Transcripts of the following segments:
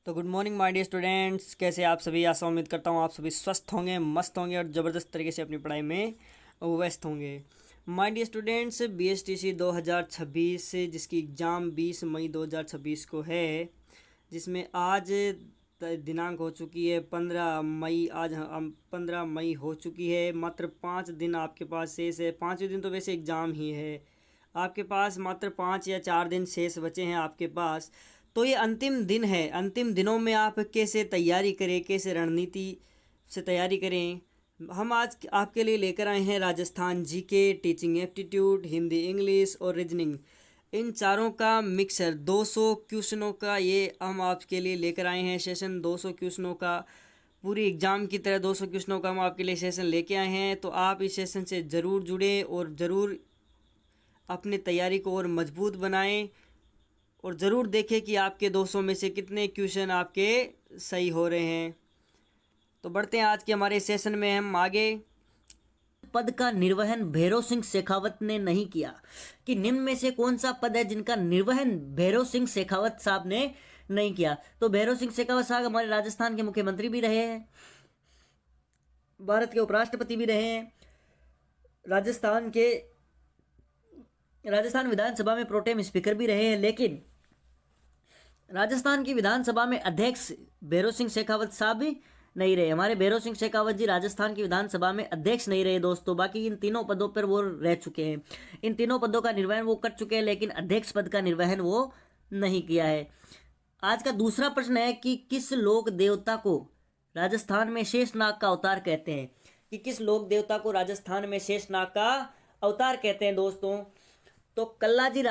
तो good morning my dear students, कैसे आप सभी। आशा उम्मीद करता हूँ आप सभी स्वस्थ होंगे, मस्त होंगे और ज़बरदस्त तरीके से अपनी पढ़ाई में व्यस्त होंगे। माय डियर स्टूडेंट्स, बीएसटीसी 2026 जिसकी एग्ज़ाम 20 मई 2026 को है, जिसमें आज दिनांक हो चुकी है 15 मई। आज हम 15 मई हो चुकी है। मात्र 5 दिन आपके पास शेष है। 5वें दिन तो वैसे एग्ज़ाम ही है। आपके पास मात्र 5 या 4 दिन शेष बचे हैं आपके पास। तो ये अंतिम दिन है। अंतिम दिनों में आप कैसे तैयारी करें, कैसे रणनीति से तैयारी करें, हम आज आपके लिए लेकर आए हैं Rajasthan GK, teaching aptitude, Hindi English और रीजनिंग, इन चारों का मिक्सर 200 क्वेश्चनों का ये हम आपके लिए लेकर आए हैं सेशन। 200 क्वेश्चनों का, पूरी एग्ज़ाम की तरह 200 क्वेश्चनों का हम आपके लिए सेशन लेके आए हैं। तो आप इस सेशन से ज़रूर जुड़ें और ज़रूर अपनी तैयारी को और मजबूत बनाएं और ज़रूर देखें कि आपके 200 में से कितने क्वेश्चन आपके सही हो रहे हैं। तो बढ़ते हैं आज के हमारे सेशन में हम आगे। पद का निर्वहन भैरव सिंह शेखावत ने नहीं किया कि निम्न में से कौन सा पद है जिनका निर्वहन भैरव सिंह शेखावत साहब ने नहीं किया। तो भैरव सिंह शेखावत साहब हमारे राजस्थान के मुख्यमंत्री भी रहे हैं, भारत के उपराष्ट्रपति भी रहे हैं, राजस्थान विधानसभा में प्रोटेम स्पीकर भी रहे हैं, लेकिन राजस्थान की विधानसभा में अध्यक्ष भैरव सिंह शेखावत साहब भी नहीं रहे। हमारे भैरव सिंह शेखावत जी राजस्थान की विधानसभा में अध्यक्ष नहीं रहे दोस्तों। बाकी इन तीनों पदों पर वो रह चुके हैं, इन तीनों पदों का निर्वहन वो कर चुके हैं, लेकिन अध्यक्ष पद का निर्वहन वो नहीं किया है। आज का दूसरा प्रश्न है कि किस लोक देवता को राजस्थान में शेषनाग का अवतार कहते हैं। कि किस लोक देवता को राजस्थान में शेषनाग का अवतार कहते हैं दोस्तों। तो कल्लाजी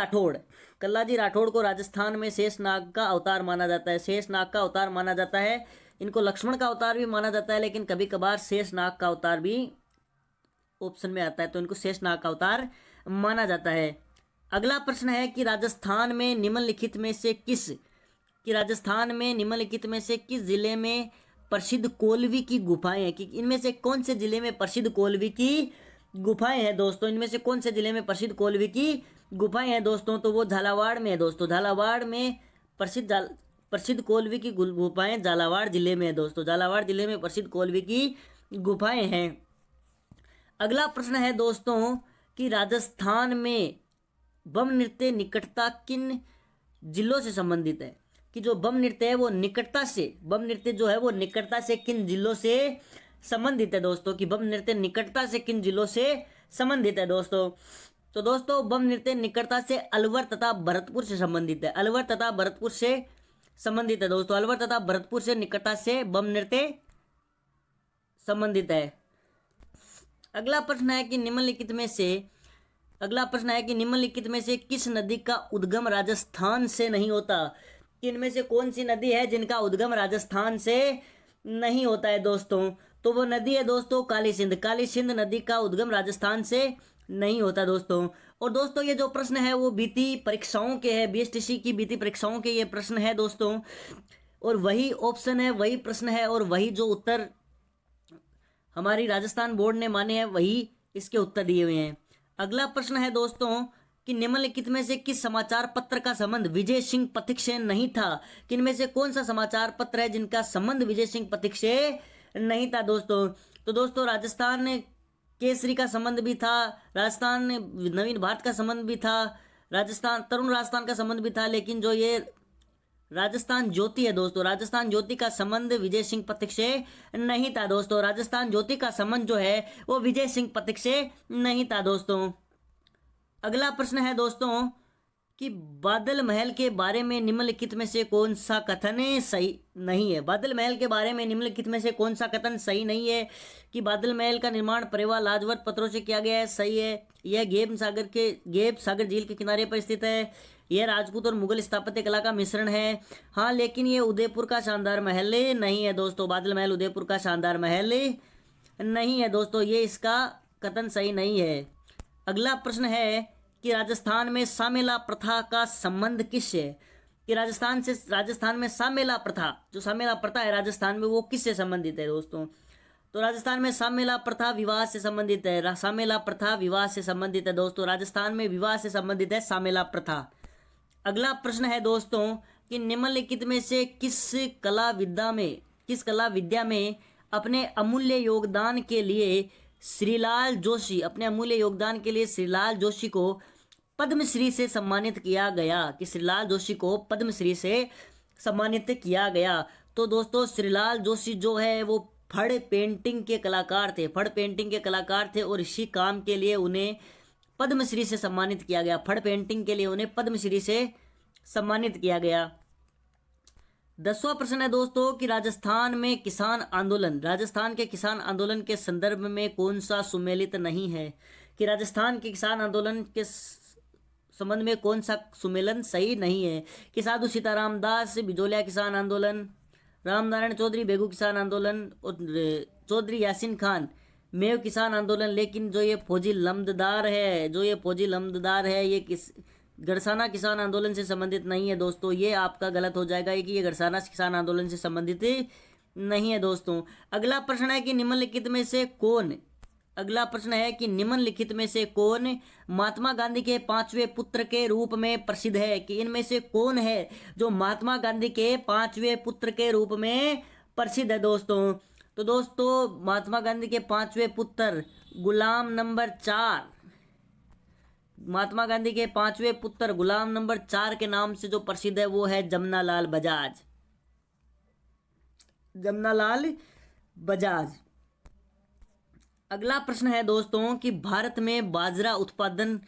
राठौड़ को राजस्थान में शेषनाग का अवतार माना जाता है। शेषनाग का अवतार माना जाता है। इनको लक्ष्मण का अवतार भी माना जाता है, लेकिन कभी कभार शेषनाग का अवतार भी ऑप्शन में आता है, तो इनको शेषनाग का अवतार माना जाता है। अगला प्रश्न है कि राजस्थान में निम्नलिखित में से किस जिले में प्रसिद्ध कोलवी की गुफाएं हैं। कि इनमें से कौन से जिले में प्रसिद्ध कोलवी की गुफाएं हैं दोस्तों। इनमें से कौन से जिले में प्रसिद्ध कोलवी की गुफाएं हैं दोस्तों। तो वो झालावाड़ में है दोस्तों। झालावाड़ में प्रसिद्ध कोलवी की गुफाएं झालावाड़ जिले में है दोस्तों। झालावाड़ जिले में प्रसिद्ध कोलवी की गुफाएं हैं। अगला प्रश्न है दोस्तों कि राजस्थान में बम नृत्य निकटता किन जिलों से संबंधित है। कि जो बम नृत्य है वो निकटता से किन जिलों से संबंधित है दोस्तों। कि बम नृत्य निकटता से किन जिलों से संबंधित है दोस्तों। तो दोस्तों बम नृत्य निकटता से अलवर तथा भरतपुर से संबंधित है। अलवर तथा भरतपुर से संबंधित है दोस्तों। अलवर तथा भरतपुर से निकटता से बम नृत्य संबंधित है। अगला प्रश्न है कि निम्नलिखित में से किस नदी का उद्गम राजस्थान से नहीं होता। कि इनमें से कौन सी नदी है जिनका उद्गम राजस्थान से नहीं होता है दोस्तों। तो वो नदी है दोस्तों काली सिंध नदी का उद्गम राजस्थान से नहीं होता दोस्तों। और दोस्तों ये जो प्रश्न है वो बीती परीक्षाओं के है, बीएसटीसी की बीती परीक्षाओं के ये प्रश्न है दोस्तों। और वही ऑप्शन है, वही प्रश्न है और वही जो उत्तर हमारी राजस्थान बोर्ड ने माने हैं वही इसके उत्तर दिए हुए हैं। अगला प्रश्न है दोस्तों कि निम्नलिखित में से किस समाचार पत्र का संबंध विजय सिंह पथिक से नहीं था। कि इनमें से कौन सा समाचार पत्र है जिनका संबंध विजय सिंह पथिक से नहीं था दोस्तों। तो दोस्तों राजस्थान केसरी का संबंध भी था, राजस्थान नवीन भारत का संबंध भी था, तरुण राजस्थान का संबंध भी था, लेकिन जो ये राजस्थान ज्योति है दोस्तों, राजस्थान ज्योति का संबंध विजय सिंह पथिक से नहीं था दोस्तों। राजस्थान ज्योति का संबंध जो है वो विजय सिंह पथिक से नहीं था दोस्तों। अगला प्रश्न है दोस्तों कि बादल महल के बारे में निम्नलिखित में से कौन सा कथन सही नहीं है। बादल महल के बारे में निम्नलिखित में से कौन सा कथन सही नहीं है। कि बादल महल का निर्माण परेवा लाजवत पत्थरों से किया गया है, सही है। यह गेब सागर झील के किनारे पर स्थित है। यह राजपूत और मुगल स्थापत्य कला का मिश्रण है। हाँ, लेकिन ये उदयपुर का शानदार महल नहीं है दोस्तों। बादल महल उदयपुर का शानदार महल नहीं है दोस्तों। ये इसका कथन सही नहीं है। अगला प्रश्न है कि राजस्थान में सामेला प्रथा का संबंध किससे है। कि राजस्थान में सामेला प्रथा है राजस्थान में, वो किससे संबंधित है दोस्तों। तो राजस्थान में सामेला प्रथा विवाह से संबंधित है। सामेला प्रथा विवाह से संबंधित है दोस्तों। राजस्थान में विवाह से संबंधित है सामेला प्रथा। अगला प्रश्न है दोस्तों कि निम्नलिखित में से किस कला विद्या में अपने अमूल्य योगदान के लिए श्रीलाल जोशी को पद्मश्री से सम्मानित किया गया, कि श्रीलाल जोशी को पद्मश्री से सम्मानित किया गया। तो दोस्तों श्रीलाल जोशी जो है वो फड़ पेंटिंग के कलाकार थे और इसी काम के लिए उन्हें पद्मश्री से सम्मानित किया गया। फड़ पेंटिंग के लिए उन्हें पद्मश्री से सम्मानित किया गया। 10वां प्रश्न है दोस्तों कि राजस्थान के किसान आंदोलन के संदर्भ में कौन सा सुमेलित नहीं है, कि राजस्थान के किसान आंदोलन के संबंध में कौन सा सुमेलन सही नहीं है, कि साधु सीताराम दास बिजोलिया किसान आंदोलन, रामनारायण चौधरी बेगू किसान आंदोलन और चौधरी यासीन खान मेव किसान आंदोलन। लेकिन जो ये फौजी लम्बदार है ये किस गड़साना किसान आंदोलन से संबंधित नहीं है दोस्तों। ये आपका गलत हो जाएगा कि ये गड़साना किसान आंदोलन से संबंधित नहीं है दोस्तों। अगला प्रश्न है कि निम्नलिखित में से कौन महात्मा गांधी के 5वें पुत्र के रूप में प्रसिद्ध है, कि इनमें से कौन है जो महात्मा गांधी के 5वें पुत्र के रूप में प्रसिद्ध है दोस्तों। तो दोस्तों महात्मा गांधी के 5वें पुत्र गुलाम नंबर 4 के नाम से जो प्रसिद्ध है वो है जमनालाल बजाज। अगला प्रश्न है दोस्तों कि भारत में बाजरा उत्पादन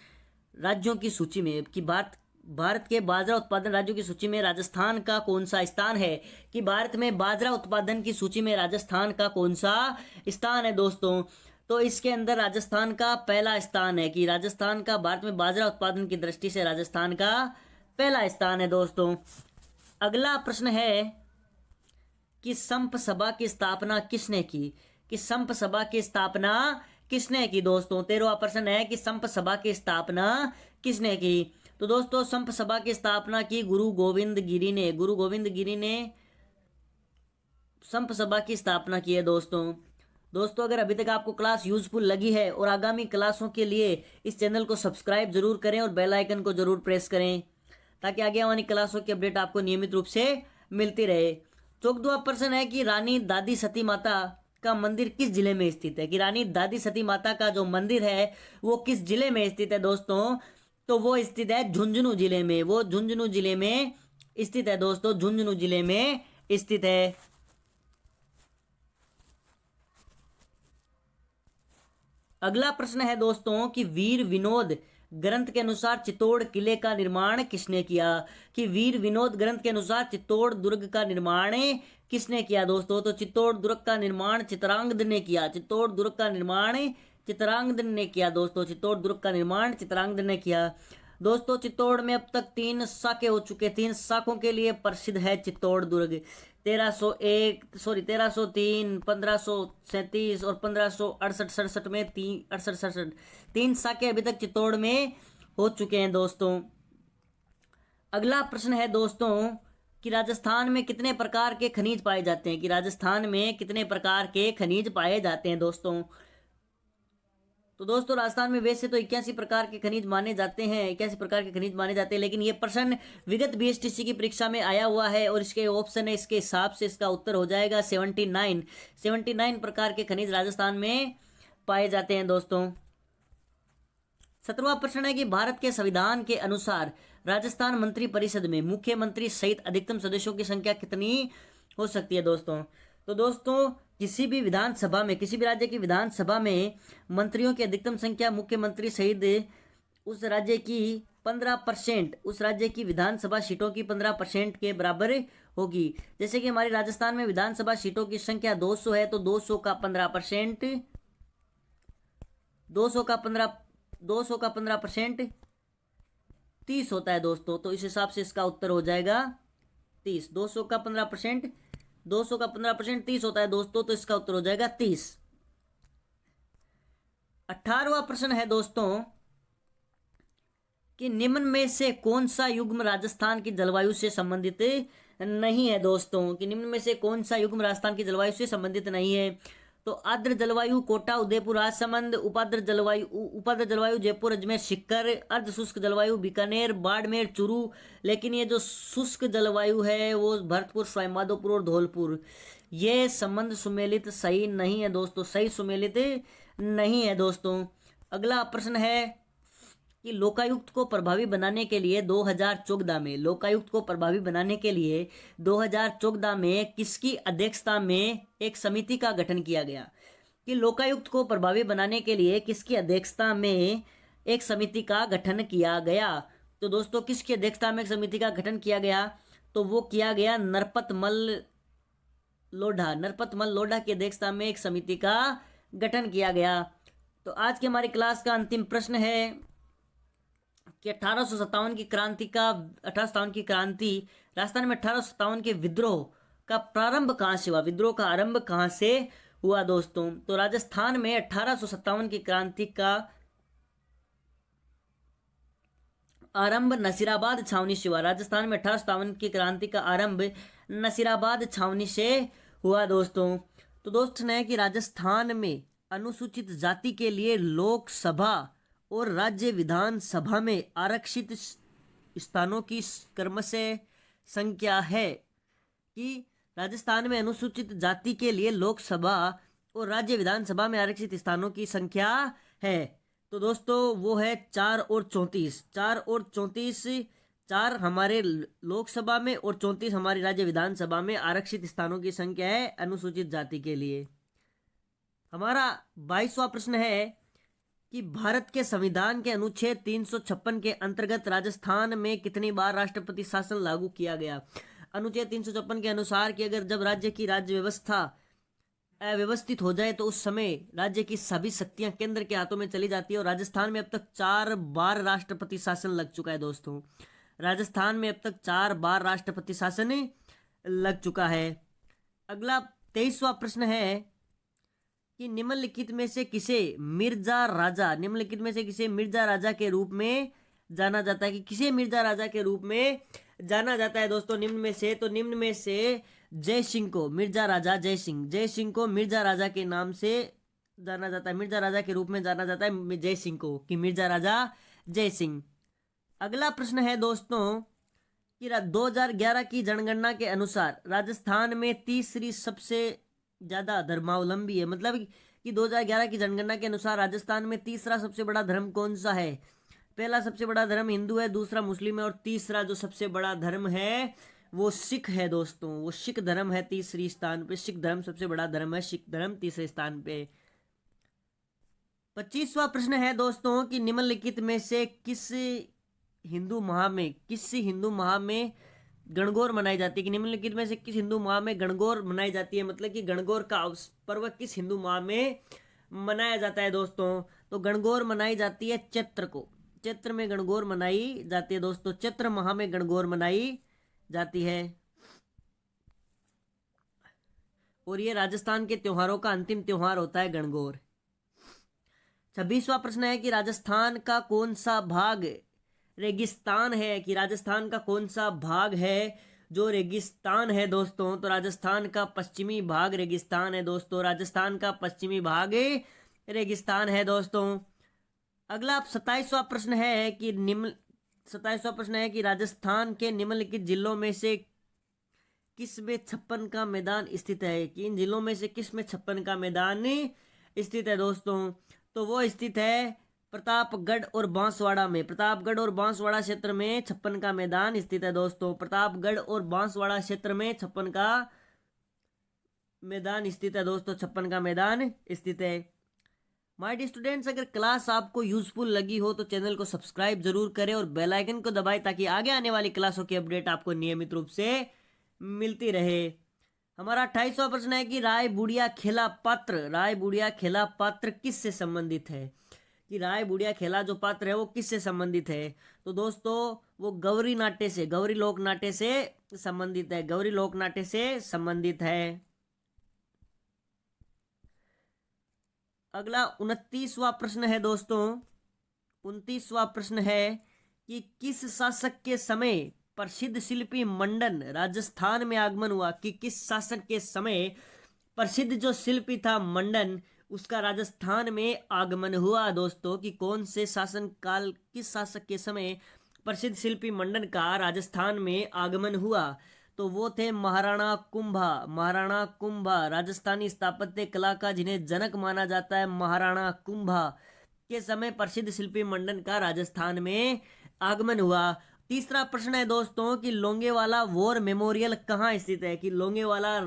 राज्यों की सूची में, कि भारत के बाजरा उत्पादन राज्यों की सूची में राजस्थान का कौन सा स्थान है, कि भारत में बाजरा उत्पादन की सूची में राजस्थान का कौन सा स्थान है दोस्तों। तो इसके अंदर राजस्थान का पहला स्थान है, कि राजस्थान का भारत में बाजरा उत्पादन की दृष्टि से राजस्थान का पहला स्थान है दोस्तों। अगला प्रश्न है कि संप सभा की स्थापना किसने की, कि संप सभा की स्थापना किसने की दोस्तों। 13वां प्रश्न है कि संप सभा की स्थापना किसने की। तो दोस्तों संप सभा की स्थापना की गुरु गोविंद गिरी ने संप सभा की स्थापना की है दोस्तों अगर अभी तक आपको क्लास यूजफुल लगी है और आगामी क्लासों के लिए इस चैनल को सब्सक्राइब जरूर करें और बेल आइकन को जरूर प्रेस करें ताकि आगे आने क्लासों की अपडेट आपको नियमित रूप से मिलती रहे। 14वां प्रश्न है कि रानी दादी सती माता का मंदिर किस जिले में स्थित है, कि रानी दादी सती माता का जो मंदिर है वो किस जिले में स्थित है दोस्तों। तो वो स्थित है झुंझुनू जिले में, वो झुंझुनू जिले में स्थित है दोस्तों, झुंझुनू जिले में स्थित है। अगला प्रश्न है दोस्तों कि वीर विनोद ग्रंथ के अनुसार चित्तौड़ किले का निर्माण किसने किया, कि वीर विनोद ग्रंथ के अनुसार चित्तौड़ दुर्ग का निर्माण किसने किया दोस्तों। तो चित्तौड़ दुर्ग का निर्माण चित्रांगद ने किया, चित्तौड़ दुर्ग का निर्माण चित्रांगद ने किया दोस्तों, चित्तौड़ दुर्ग का निर्माण चित्रांगद ने किया। दोस्तों चित्तौड़ में अब तक 3 साके हो चुके, 3 साकों के लिए प्रसिद्ध है चित्तौड़ दुर्ग। 1303, 1537 और 1568-67 में 3 साके अभी तक चित्तौड़ में हो चुके हैं दोस्तों। अगला प्रश्न है दोस्तों कि राजस्थान में कितने प्रकार के खनिज पाए जाते हैं, कि राजस्थान में कितने प्रकार के खनिज पाए जाते हैं दोस्तों। तो दोस्तों राजस्थान में वैसे तो 81 प्रकार के खनिज माने जाते हैं, लेकिन ये प्रश्न विगत बीएसटीसी की परीक्षा में आया हुआ है और इसके ऑप्शन है, इसके हिसाब से इसका उत्तर हो जाएगा 79 प्रकार के खनिज राजस्थान में पाए जाते हैं दोस्तों। 17वां प्रश्न है कि भारत के संविधान के अनुसार राजस्थान मंत्री परिषद में मुख्यमंत्री सहित अधिकतम सदस्यों की संख्या कितनी हो सकती है दोस्तों। तो दोस्तों किसी भी राज्य की विधानसभा में मंत्रियों की अधिकतम संख्या मुख्यमंत्री सहित उस राज्य की 15%, उस राज्य की विधानसभा सीटों की 15% के बराबर होगी। जैसे कि हमारे राजस्थान में विधानसभा सीटों की संख्या 200 है तो 200 का 15% 30 होता है दोस्तों। तो इस हिसाब से इसका उत्तर हो जाएगा 30। 200 का 15% 30 होता है दोस्तों, तो इसका उत्तर हो जाएगा 30। 18वां प्रश्न है दोस्तों कि निम्न में से कौन सा युग्म राजस्थान की जलवायु से संबंधित नहीं है दोस्तों, कि निम्न में से कौन सा युग्म राजस्थान की जलवायु से संबंधित नहीं है। तो आर्द्र जलवायु कोटा, उदयपुर, राजसमंद। उपाद्र जलवायु जयपुर, अजमेर, सीकर। अर्ध शुष्क जलवायु बीकानेर, बाड़मेर, चूरू। लेकिन ये जो शुष्क जलवायु है वो भरतपुर, सवाईमाधोपुर और धौलपुर। ये संबंध सुमेलित सही नहीं है दोस्तों, सही सुमेलित नहीं है दोस्तों। अगला प्रश्न है कि लोकायुक्त को प्रभावी बनाने के लिए 2014 में, लोकायुक्त को प्रभावी बनाने के लिए 2014 में किसकी अध्यक्षता में एक समिति का गठन किया गया? कि लोकायुक्त को प्रभावी बनाने के लिए किसकी अध्यक्षता में एक समिति का गठन किया गया? तो दोस्तों किसकी अध्यक्षता में एक समिति का गठन किया गया? तो वो किया गया नरपतमल लोढ़ा की अध्यक्षता में एक समिति का गठन किया गया। तो आज के हमारी क्लास का अंतिम प्रश्न है कि 1857 की क्रांति राजस्थान में 1857 के विद्रोह का प्रारंभ कहाँ से हुआ? विद्रोह का आरंभ कहाँ से हुआ दोस्तों? तो राजस्थान में 1857 की क्रांति का आरंभ नसीराबाद छावनी से हुआ। राजस्थान में 1857 की क्रांति का आरंभ नसीराबाद छावनी से हुआ दोस्तों। तो दोस्तों है कि राजस्थान में अनुसूचित जाति के लिए लोकसभा और राज्य विधानसभा में आरक्षित स्थानों की क्रमशः संख्या है कि राजस्थान में अनुसूचित जाति के लिए लोकसभा और राज्य विधानसभा में आरक्षित स्थानों की संख्या है। तो दोस्तों वो है 4 और 34। 4 हमारे लोकसभा में और 34 हमारी राज्य विधानसभा में आरक्षित स्थानों की संख्या है अनुसूचित जाति के लिए। हमारा 22वां प्रश्न है कि भारत के संविधान के अनुच्छेद 356 के अंतर्गत राजस्थान में कितनी बार राष्ट्रपति शासन लागू किया गया? अनुच्छेद 356 के अनुसार कि अगर जब राज्य की राज्य व्यवस्था अव्यवस्थित हो जाए तो उस समय राज्य की सभी शक्तियां केंद्र के हाथों में चली जाती है। और राजस्थान में अब तक 4 बार राष्ट्रपति शासन लग चुका है दोस्तों। राजस्थान में अब तक 4 बार राष्ट्रपति शासन लग चुका है। अगला 23वां प्रश्न है कि निम्नलिखित में से किसे मिर्जा राजा के रूप में जाना जाता है? कि किसे मिर्जा राजा के रूप में जाना जाता है दोस्तों निम्न में से जय सिंह को मिर्जा राजा के नाम से जाना जाता है, मिर्जा राजा के रूप में जाना जाता है जय सिंह को, कि मिर्जा राजा जय सिंह। अगला प्रश्न है दोस्तों कि 2011 की जनगणना के अनुसार राजस्थान में तीसरी सबसे ज्यादा धर्मावलंबी है। मतलब कि 2011 की जनगणना के अनुसार राजस्थान में तीसरा सबसे बड़ा धर्म कौन सा है? पहला सबसे बड़ा धर्म हिंदू है, दूसरा मुस्लिम है और तीसरा जो सबसे बड़ा धर्म है वो सिख है दोस्तों। वो सिख धर्म है तीसरी स्थान पे। सिख धर्म सबसे बड़ा धर्म है, सिख धर्म तीसरे स्थान पे। 25वां प्रश्न है दोस्तों कि निम्नलिखित में से किस हिंदू माह में गणगौर मनाई जाती है? कि निम्नलिखित में से किस हिंदू माह में गणगौर मनाई जाती है? मतलब कि गणगौर का पर्व किस हिंदू माह में मनाया जाता है दोस्तों? तो गणगौर मनाई जाती है चैत्र में गणगौर मनाई जाती है दोस्तों। चैत्र माह में गणगौर मनाई जाती है। और ये राजस्थान के त्योहारों का अंतिम त्योहार होता है गणगौर। 26वां प्रश्न है कि राजस्थान का कौन सा भाग रेगिस्तान है? कि राजस्थान का कौन सा भाग है जो रेगिस्तान है दोस्तों? तो राजस्थान का पश्चिमी भाग रेगिस्तान है दोस्तों। राजस्थान का पश्चिमी भाग रेगिस्तान है दोस्तों। अगला 27वां प्रश्न है कि राजस्थान के निम्नलिखित जिलों में से किस में 56 का मैदान स्थित है? कि इन जिलों में से किस में 56 का मैदान स्थित है दोस्तों? तो वो स्थित है प्रतापगढ़ और बांसवाड़ा में। प्रतापगढ़ और बांसवाड़ा क्षेत्र में 56 का मैदान स्थित है दोस्तों। प्रतापगढ़ और बांसवाड़ा क्षेत्र में 56 का मैदान स्थित है दोस्तों। 56 का मैदान स्थित है। माय डियर स्टूडेंट्स, अगर क्लास आपको यूजफुल लगी हो तो चैनल को सब्सक्राइब जरूर करें और बेल आइकन को दबाएं ताकि आगे आने वाली क्लासों की अपडेट आपको नियमित रूप से मिलती रहे। हमारा 28वां प्रश्न है कि राय बुढ़िया खेला पात्र किससे संबंधित है? कि राय बुढ़िया खेला जो पात्र है वो किससे संबंधित है? तो दोस्तों वो गौरी लोक नाट्य से संबंधित है। अगला 29वां प्रश्न है दोस्तों। 29वां प्रश्न है कि किस शासक के समय प्रसिद्ध शिल्पी मंडन राजस्थान में आगमन हुआ? कि किस शासक के समय प्रसिद्ध जो शिल्पी था मंडन, उसका राजस्थान में आगमन हुआ दोस्तों। कि कौन से शासनकाल, किस शासक के समय प्रसिद्ध शिल्पी मंडन का राजस्थान में आगमन हुआ? तो वो थे महाराणा कुंभा। महाराणा कुंभा राजस्थानी स्थापत्य कला का जिन्हें जनक माना जाता है, महाराणा कुंभा के समय प्रसिद्ध शिल्पी मंडन का राजस्थान में आगमन हुआ। तीसरा प्रश्न है दोस्तों कि लोंगेवाला वॉर मेमोरियल कहाँ स्थित है? कि लोंगेवाला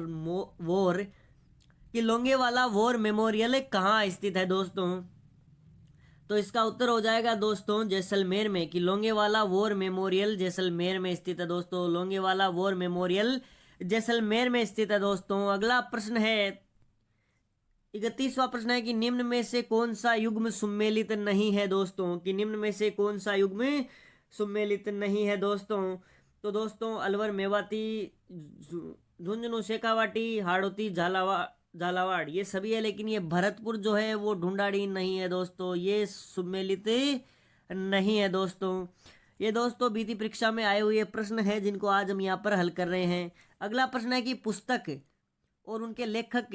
वॉर मेमोरियल कहाँ स्थित है दोस्तों? तो इसका उत्तर हो जाएगा दोस्तों जैसलमेर में। कि लोंगेवाला वॉर मेमोरियल जैसलमेर में स्थित है दोस्तों। लोंगेवाला वॉर मेमोरियल जैसलमेर में स्थित है दोस्तों। अगला प्रश्न है 31वां प्रश्न है कि निम्न में से कौन सा युग्म सुमेलित नहीं है दोस्तों? कि निम्न में से कौन सा युग्म सुमेलित नहीं है दोस्तों? तो दोस्तों अलवर, मेवाती, झुंझुनू, शेखावाटी, हाड़ौती, झालावाड़ ये सभी है, लेकिन ये भरतपुर जो है वो ढूंढाड़ी नहीं है दोस्तों, ये सुमेलित नहीं है दोस्तों। ये दोस्तों बीती परीक्षा में आए हुए प्रश्न है जिनको आज हम यहाँ पर हल कर रहे हैं। अगला प्रश्न है कि पुस्तक और उनके लेखक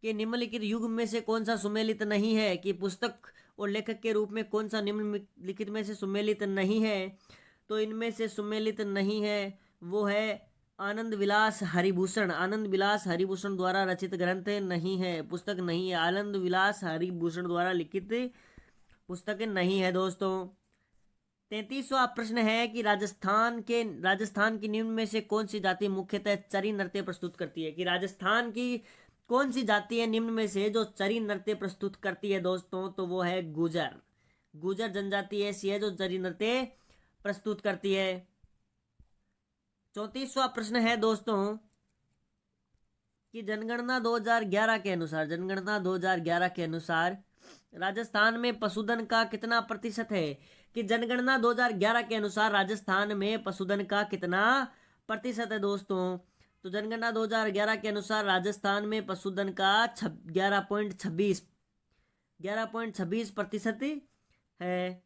के निम्नलिखित युग में से कौन सा सुमेलित नहीं है? कि पुस्तक और लेखक के रूप में कौन सा निम्नलिखित में से सुमेलित नहीं है? तो इनमें से सुमेलित नहीं है वो है आनंद विलास हरिभूषण। आनंद विलास हरिभूषण द्वारा रचित ग्रंथ नहीं है, पुस्तक नहीं है। आनंद विलास हरिभूषण द्वारा लिखित पुस्तक नहीं है दोस्तों। 33वां प्रश्न है कि राजस्थान की निम्न में से कौन सी जाति मुख्यतः चरी नृत्य प्रस्तुत करती है? कि राजस्थान की कौन सी जाति है निम्न में से जो चरी नृत्य प्रस्तुत करती है दोस्तों? तो वो है गुजर। गुजर जनजाति ऐसी है जो चरी नृत्य प्रस्तुत करती है। 34वां प्रश्न है दोस्तों कि जनगणना 2011 के अनुसार राजस्थान में पशुधन का कितना प्रतिशत है? कि जनगणना 2011 के अनुसार राजस्थान में पशुधन का कितना प्रतिशत है दोस्तों? तो जनगणना 2011 के अनुसार राजस्थान में पशुधन का 11.26% है।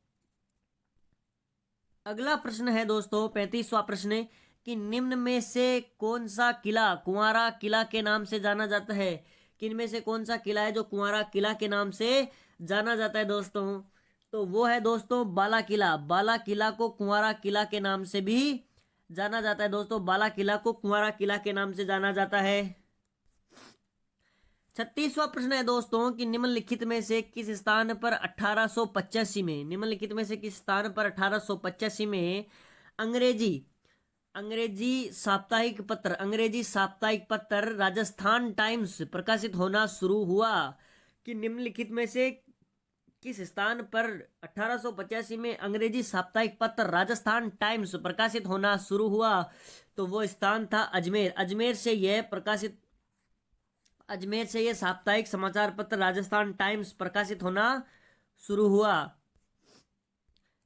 अगला प्रश्न है दोस्तों 35वां प्रश्न कि निम्न में से कौन सा किला कुंवारा किला के नाम से जाना जाता है? कि इनमें से कौन सा किला है जो कुंवारा किला के नाम से जाना जाता है दोस्तों? तो वो है दोस्तों बाला किला। बाला किला को कुंवारा किला के नाम से भी जाना जाता है दोस्तों। बाला किला को कुंवारा किला के नाम से जाना जाता है। 36वां प्रश्न है दोस्तों कि निम्नलिखित में से किस स्थान पर 1885 में अंग्रेजी साप्ताहिक पत्र राजस्थान टाइम्स प्रकाशित होना शुरू हुआ? कि निम्नलिखित में से किस स्थान पर 1885 में अंग्रेजी साप्ताहिक पत्र राजस्थान टाइम्स प्रकाशित होना शुरू हुआ? तो वो स्थान था अजमेर। अजमेर से यह साप्ताहिक समाचार पत्र राजस्थान टाइम्स प्रकाशित होना शुरू हुआ।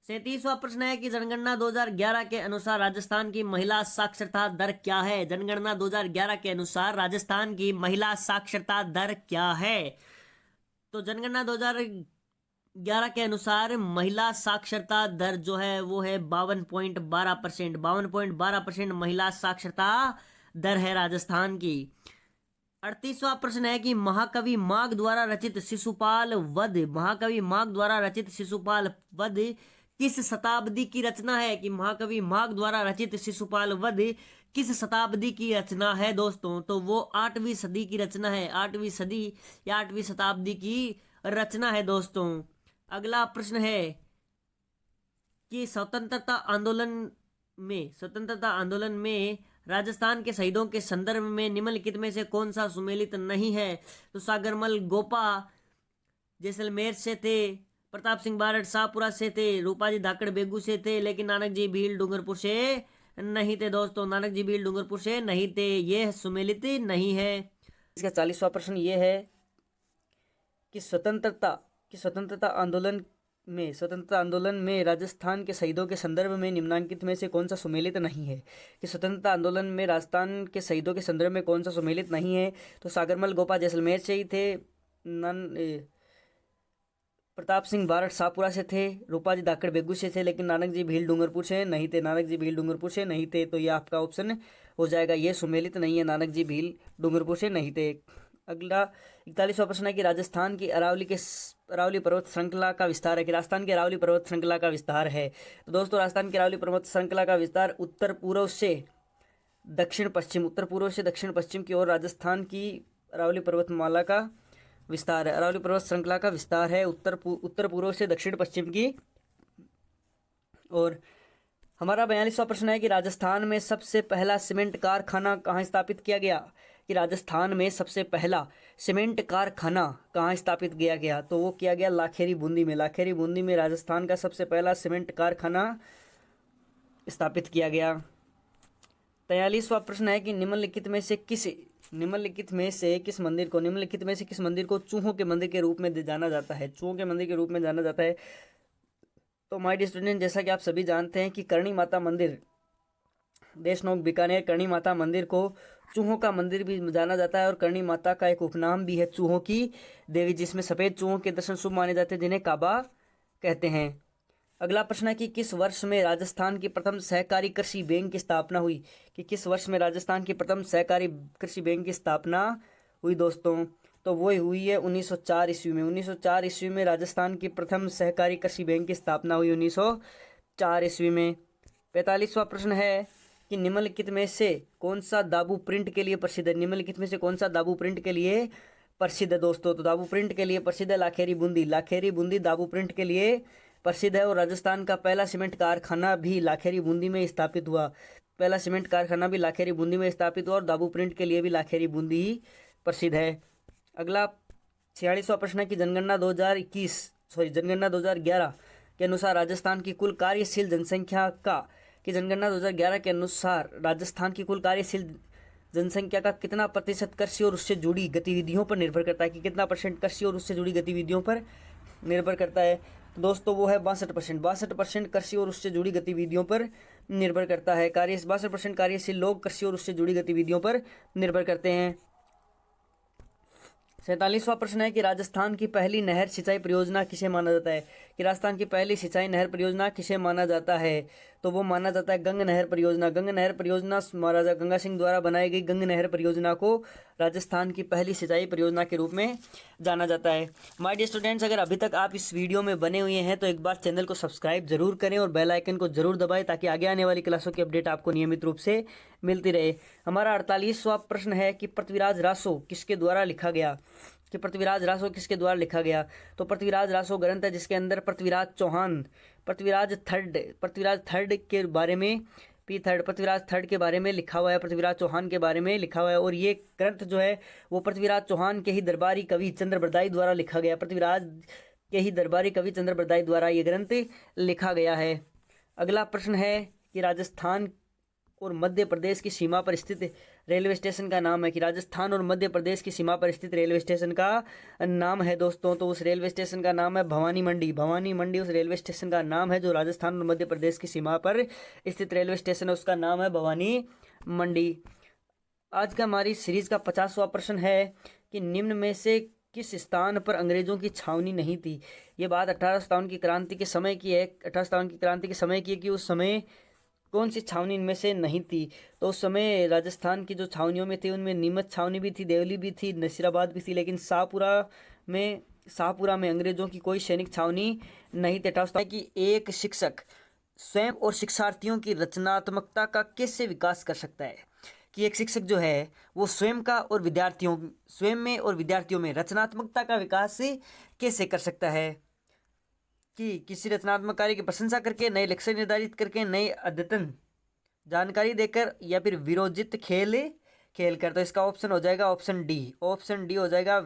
37वां प्रश्न है कि जनगणना 2011 के अनुसार राजस्थान की महिला साक्षरता दर क्या है? जनगणना 2011 के अनुसार राजस्थान की महिला साक्षरता दर क्या है? तो जनगणना 2011 के अनुसार महिला साक्षरता दर जो है वो है 52.12%। 52.12% महिला साक्षरता दर है राजस्थान की। 38वां प्रश्न है कि महाकवि माघ द्वारा रचित शिशुपाल वध किस शताब्दी की रचना है? कि महाकवि माघ द्वारा रचित शिशुपाल वध किस शताब्दी की रचना है दोस्तों? तो वो 8वीं सदी की रचना है। 8वीं सदी या 8वीं शताब्दी की रचना है दोस्तों। अगला प्रश्न है कि स्वतंत्रता आंदोलन में राजस्थान के शहीदों के संदर्भ में निम्नलिखित में से कौन सा सुमेलित नहीं है? तो सागरमल गोपा जैसलमेर से थे, प्रताप सिंह बारठ शाहपुरा से थे, रूपाजी धाकड़ बेगू से थे, लेकिन नानक जी भील डूंगरपुर से नहीं थे दोस्तों। नानक जी भील डूंगरपुर से नहीं थे, ये सुमेलित नहीं है। इसका 40वां प्रश्न ये है कि स्वतंत्रता आंदोलन में राजस्थान के शहीदों के संदर्भ में निम्नांकित में से कौन सा सुमेलित नहीं है? कि स्वतंत्रता आंदोलन में राजस्थान के शहीदों के संदर्भ में कौन सा सुमेलित नहीं है? तो सागरमल गोपा जैसलमेर से ही थे, प्रताप सिंह बारठ शाहपुरा से थे, रूपाजी धाकड़ बेगू से थे, लेकिन नानक जी भील डूंगरपुर से नहीं थे। तो ये आपका ऑप्शन हो जाएगा, ये सुमेलित नहीं है, नानक जी भील डूंगरपुर से नहीं थे। अगला 41वां प्रश्न है कि राजस्थान की अरावली पर्वत श्रृंखला का विस्तार है, कि राजस्थान की अरावली पर्वत श्रृंखला का विस्तार है। तो दोस्तों राजस्थान की अरावली पर्वत श्रृंखला का विस्तार उत्तर पूर्व से दक्षिण पश्चिम की ओर राजस्थान की अरावली पर्वतमाला का विस्तार है। अरावली पर्वत श्रृंखला का विस्तार है उत्तर पूर्व से दक्षिण पश्चिम की। और हमारा 42वां प्रश्न है कि राजस्थान में सबसे पहला सीमेंट कारखाना कहाँ स्थापित किया गया, कि राजस्थान में सबसे पहला सीमेंट कारखाना कहाँ स्थापित किया गया, तो वो किया गया लाखेरी बूंदी में। लाखेरी बूंदी में राजस्थान का सबसे पहला सीमेंट कारखाना स्थापित किया गया। 43वां प्रश्न है कि निम्नलिखित में से किस मंदिर को चूहों के मंदिर के रूप में जाना जाता है, चूहों के मंदिर के रूप में जाना जाता है। तो माय डियर स्टूडेंट, जैसा कि आप सभी जानते हैं कि करणी माता मंदिर, देशनोक बीकानेर करणी माता मंदिर को चूहों का मंदिर भी जाना जाता है, और करणी माता का एक उपनाम भी है चूहों की देवी, जिसमें सफ़ेद चूहों के दर्शन शुभ माने जाते हैं, जिन्हें काबा कहते हैं। अगला प्रश्न है कि किस वर्ष में राजस्थान की प्रथम सहकारी कृषि बैंक की स्थापना हुई, कि किस वर्ष में राजस्थान की प्रथम सहकारी कृषि बैंक की स्थापना हुई दोस्तों, तो वो हुई है 1904 ईस्वी में। 1904 ईस्वी में राजस्थान की प्रथम सहकारी कृषि बैंक की स्थापना हुई 1904 ईस्वी में। 45वां प्रश्न है कि निम्नलिखित में से कौन सा दाबू प्रिंट के लिए प्रसिद्ध है, निम्नलिखित में से कौन सा दाबू प्रिंट के लिए प्रसिद्ध है दोस्तों, तो दाबू प्रिंट के लिए प्रसिद्ध है लाखेरी बूंदी। लाखेरी बूंदी दाबू प्रिंट के लिए प्रसिद्ध है, और राजस्थान का पहला सीमेंट कारखाना भी लाखेरी बूंदी में स्थापित हुआ। पहला सीमेंट कारखाना भी लाखेरी बूंदी में स्थापित हुआ, और दाबू प्रिंट के लिए भी लाखेरी बूंदी ही प्रसिद्ध है। अगला 46वां प्रश्न है कि जनगणना 2011 के अनुसार राजस्थान की कुल कार्यशील जनसंख्या का कितना प्रतिशत कृषि और उससे जुड़ी गतिविधियों पर निर्भर करता है, कि कितना परसेंट कृषि और उससे जुड़ी गतिविधियों पर निर्भर करता है, तो दोस्तों वो है 62%। 62% कृषि और उससे जुड़ी गतिविधियों पर निर्भर करता है। 62% कार्यशील लोग कृषि और उससे जुड़ी गतिविधियों पर निर्भर करते हैं। 47वां प्रश्न है कि राजस्थान की पहली नहर सिंचाई परियोजना किसे माना जाता है, कि राजस्थान की पहली सिंचाई नहर परियोजना किसे माना जाता है, तो वो माना जाता है गंग नहर परियोजना। गंग नहर परियोजना महाराजा गंगा सिंह द्वारा बनाई गई गंग नहर परियोजना को राजस्थान की पहली सिंचाई परियोजना के रूप में जाना जाता है। माय डियर स्टूडेंट्स, अगर अभी तक आप इस वीडियो में बने हुए हैं तो एक बार चैनल को सब्सक्राइब जरूर करें और बेल आइकन को जरूर दबाएं, ताकि आगे आने वाली क्लासों की अपडेट आपको नियमित रूप से मिलती रहे। हमारा 48वां प्रश्न है कि पृथ्वीराज रासो किसके द्वारा लिखा गया, कि पृथ्वीराज रासो किसके द्वारा लिखा गया, तो पृथ्वीराज रासो ग्रंथ है जिसके अंदर पृथ्वीराज थर्ड के बारे में पृथ्वीराज थर्ड के बारे में लिखा हुआ है, पृथ्वीराज चौहान के बारे में लिखा हुआ है। और ये ग्रंथ जो है वो पृथ्वीराज चौहान के ही दरबारी कवि चंद्रबरदाई द्वारा लिखा गया, पृथ्वीराज के ही दरबारी कवि चंद्रबरदाई द्वारा ये ग्रंथ लिखा गया है। अगला प्रश्न है कि राजस्थान और मध्य प्रदेश की सीमा पर स्थित रेलवे स्टेशन का नाम है, कि राजस्थान और मध्य प्रदेश की सीमा पर स्थित रेलवे स्टेशन का नाम है दोस्तों, तो उस रेलवे स्टेशन का नाम है भवानी मंडी। भवानी मंडी उस रेलवे स्टेशन का नाम है जो राजस्थान और मध्य प्रदेश की सीमा पर स्थित रेलवे स्टेशन है, उसका नाम है भवानी मंडी। आज का हमारी सीरीज का 50वां प्रश्न है कि निम्न में से किस स्थान पर अंग्रेजों की छावनी नहीं थी। ये बात 1857 की क्रांति के समय की है, 1857 की क्रांति के समय की है, कि उस समय कौन सी छावनी इनमें से नहीं थी, तो उस समय राजस्थान की जो छावनियों में थी उनमें नीमच छावनी भी थी, देवली भी थी, नसीराबाद भी थी, लेकिन शाहपुरा में अंग्रेजों की कोई सैनिक छावनी नहीं थी। 1857 कि एक शिक्षक स्वयं और शिक्षार्थियों की रचनात्मकता का कैसे विकास कर सकता है, कि एक शिक्षक जो है वो स्वयं में और विद्यार्थियों में रचनात्मकता का विकास कैसे कर सकता है, कि किसी रचनात्मक कार्य की प्रशंसा करके, नए लक्ष्य निर्धारित करके, नई अद्यतन जानकारी देकर, या फिर विरोचित खेल कर। तो इसका ऑप्शन हो जाएगा ऑप्शन डी हो जाएगा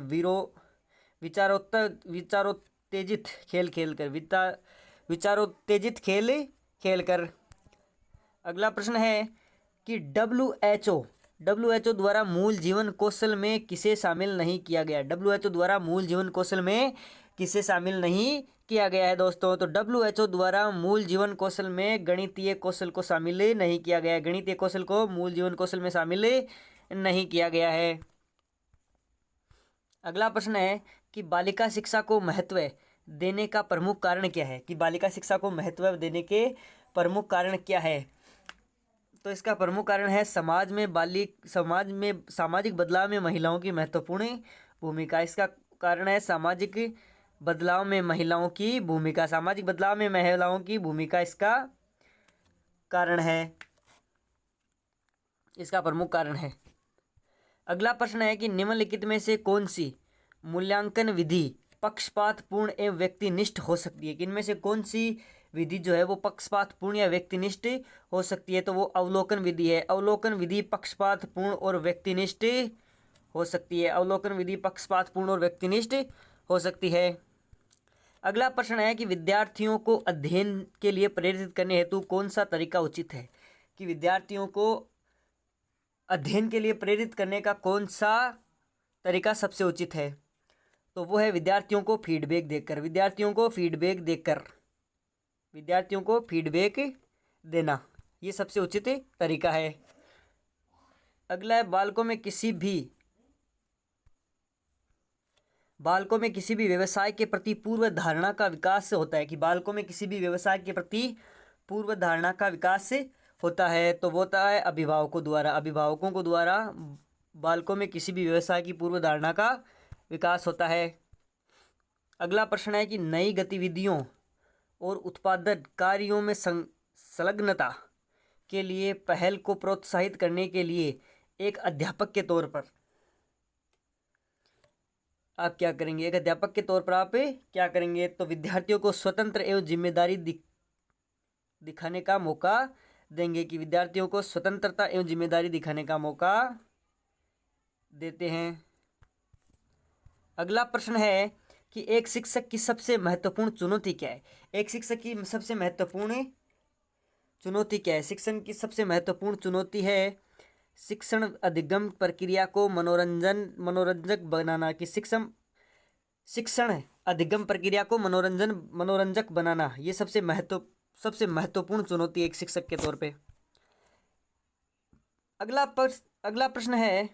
विचारोत्तेजित खेल कर। अगला प्रश्न है कि WHO द्वारा मूल जीवन कौशल में किसे शामिल नहीं किया गया। WHO द्वारा मूल जीवन कौशल में किसे शामिल नहीं किया गया है दोस्तों, तो WHO द्वारा मूल जीवन कौशल में गणितीय कौशल को शामिल नहीं किया गया है, गणितीय कौशल को मूल जीवन कौशल में शामिल नहीं किया गया है। अगला प्रश्न है कि बालिका शिक्षा को महत्व देने का प्रमुख कारण क्या है, कि बालिका शिक्षा को महत्व देने के प्रमुख कारण क्या है, तो इसका प्रमुख कारण है समाज में सामाजिक बदलाव में महिलाओं की महत्वपूर्ण भूमिका। इसका कारण है सामाजिक बदलाव में महिलाओं की भूमिका। सामाजिक बदलाव में महिलाओं की भूमिका इसका कारण है, इसका प्रमुख कारण है। अगला प्रश्न है कि निम्नलिखित में से कौन सी मूल्यांकन विधि पक्षपातपूर्ण एवं व्यक्तिनिष्ठ हो सकती है? कि इनमें से कौन सी विधि जो है वो पक्षपातपूर्ण या व्यक्तिनिष्ठ हो सकती है? तो वो अवलोकन विधि है। अवलोकन विधि पक्षपातपूर्ण और व्यक्तिनिष्ठ हो सकती है। अवलोकन विधि पक्षपातपूर्ण और व्यक्तिनिष्ठ हो सकती है। अगला प्रश्न है कि विद्यार्थियों को अध्ययन के लिए प्रेरित करने हेतु कौन सा तरीका उचित है? कि विद्यार्थियों को अध्ययन के लिए प्रेरित करने का कौन सा तरीका सबसे उचित है? तो वो है विद्यार्थियों को फीडबैक देकर। विद्यार्थियों को फीडबैक देना, ये सबसे उचित तरीका है। अगला है बालकों में किसी भी व्यवसाय के प्रति पूर्व धारणा का विकास होता है। कि बालकों में किसी भी व्यवसाय के प्रति पूर्व धारणा का विकास होता है, तो वो होता है अभिभावकों को द्वारा बालकों में किसी भी व्यवसाय की पूर्व धारणा का विकास होता है। अगला प्रश्न है कि नई गतिविधियों और उत्पादक कार्यों में संलग्नता के लिए पहल को प्रोत्साहित करने के लिए एक अध्यापक के तौर पर आप क्या करेंगे? एक अध्यापक के तौर पर आप क्या करेंगे? तो विद्यार्थियों को स्वतंत्र एवं जिम्मेदारी दिखाने का मौका देंगे। कि विद्यार्थियों को स्वतंत्रता एवं जिम्मेदारी दिखाने का मौका देते हैं। अगला प्रश्न है कि एक शिक्षक की सबसे महत्वपूर्ण चुनौती क्या है? एक शिक्षक की सबसे महत्वपूर्ण चुनौती क्या है? शिक्षण की सबसे महत्वपूर्ण चुनौती है शिक्षण अधिगम प्रक्रिया को मनोरंजक बनाना। कि शिक्षण अधिगम प्रक्रिया को मनोरंजक बनाना, ये सबसे महत्वपूर्ण चुनौती है एक शिक्षक के तौर पे। अगला प्रश्न है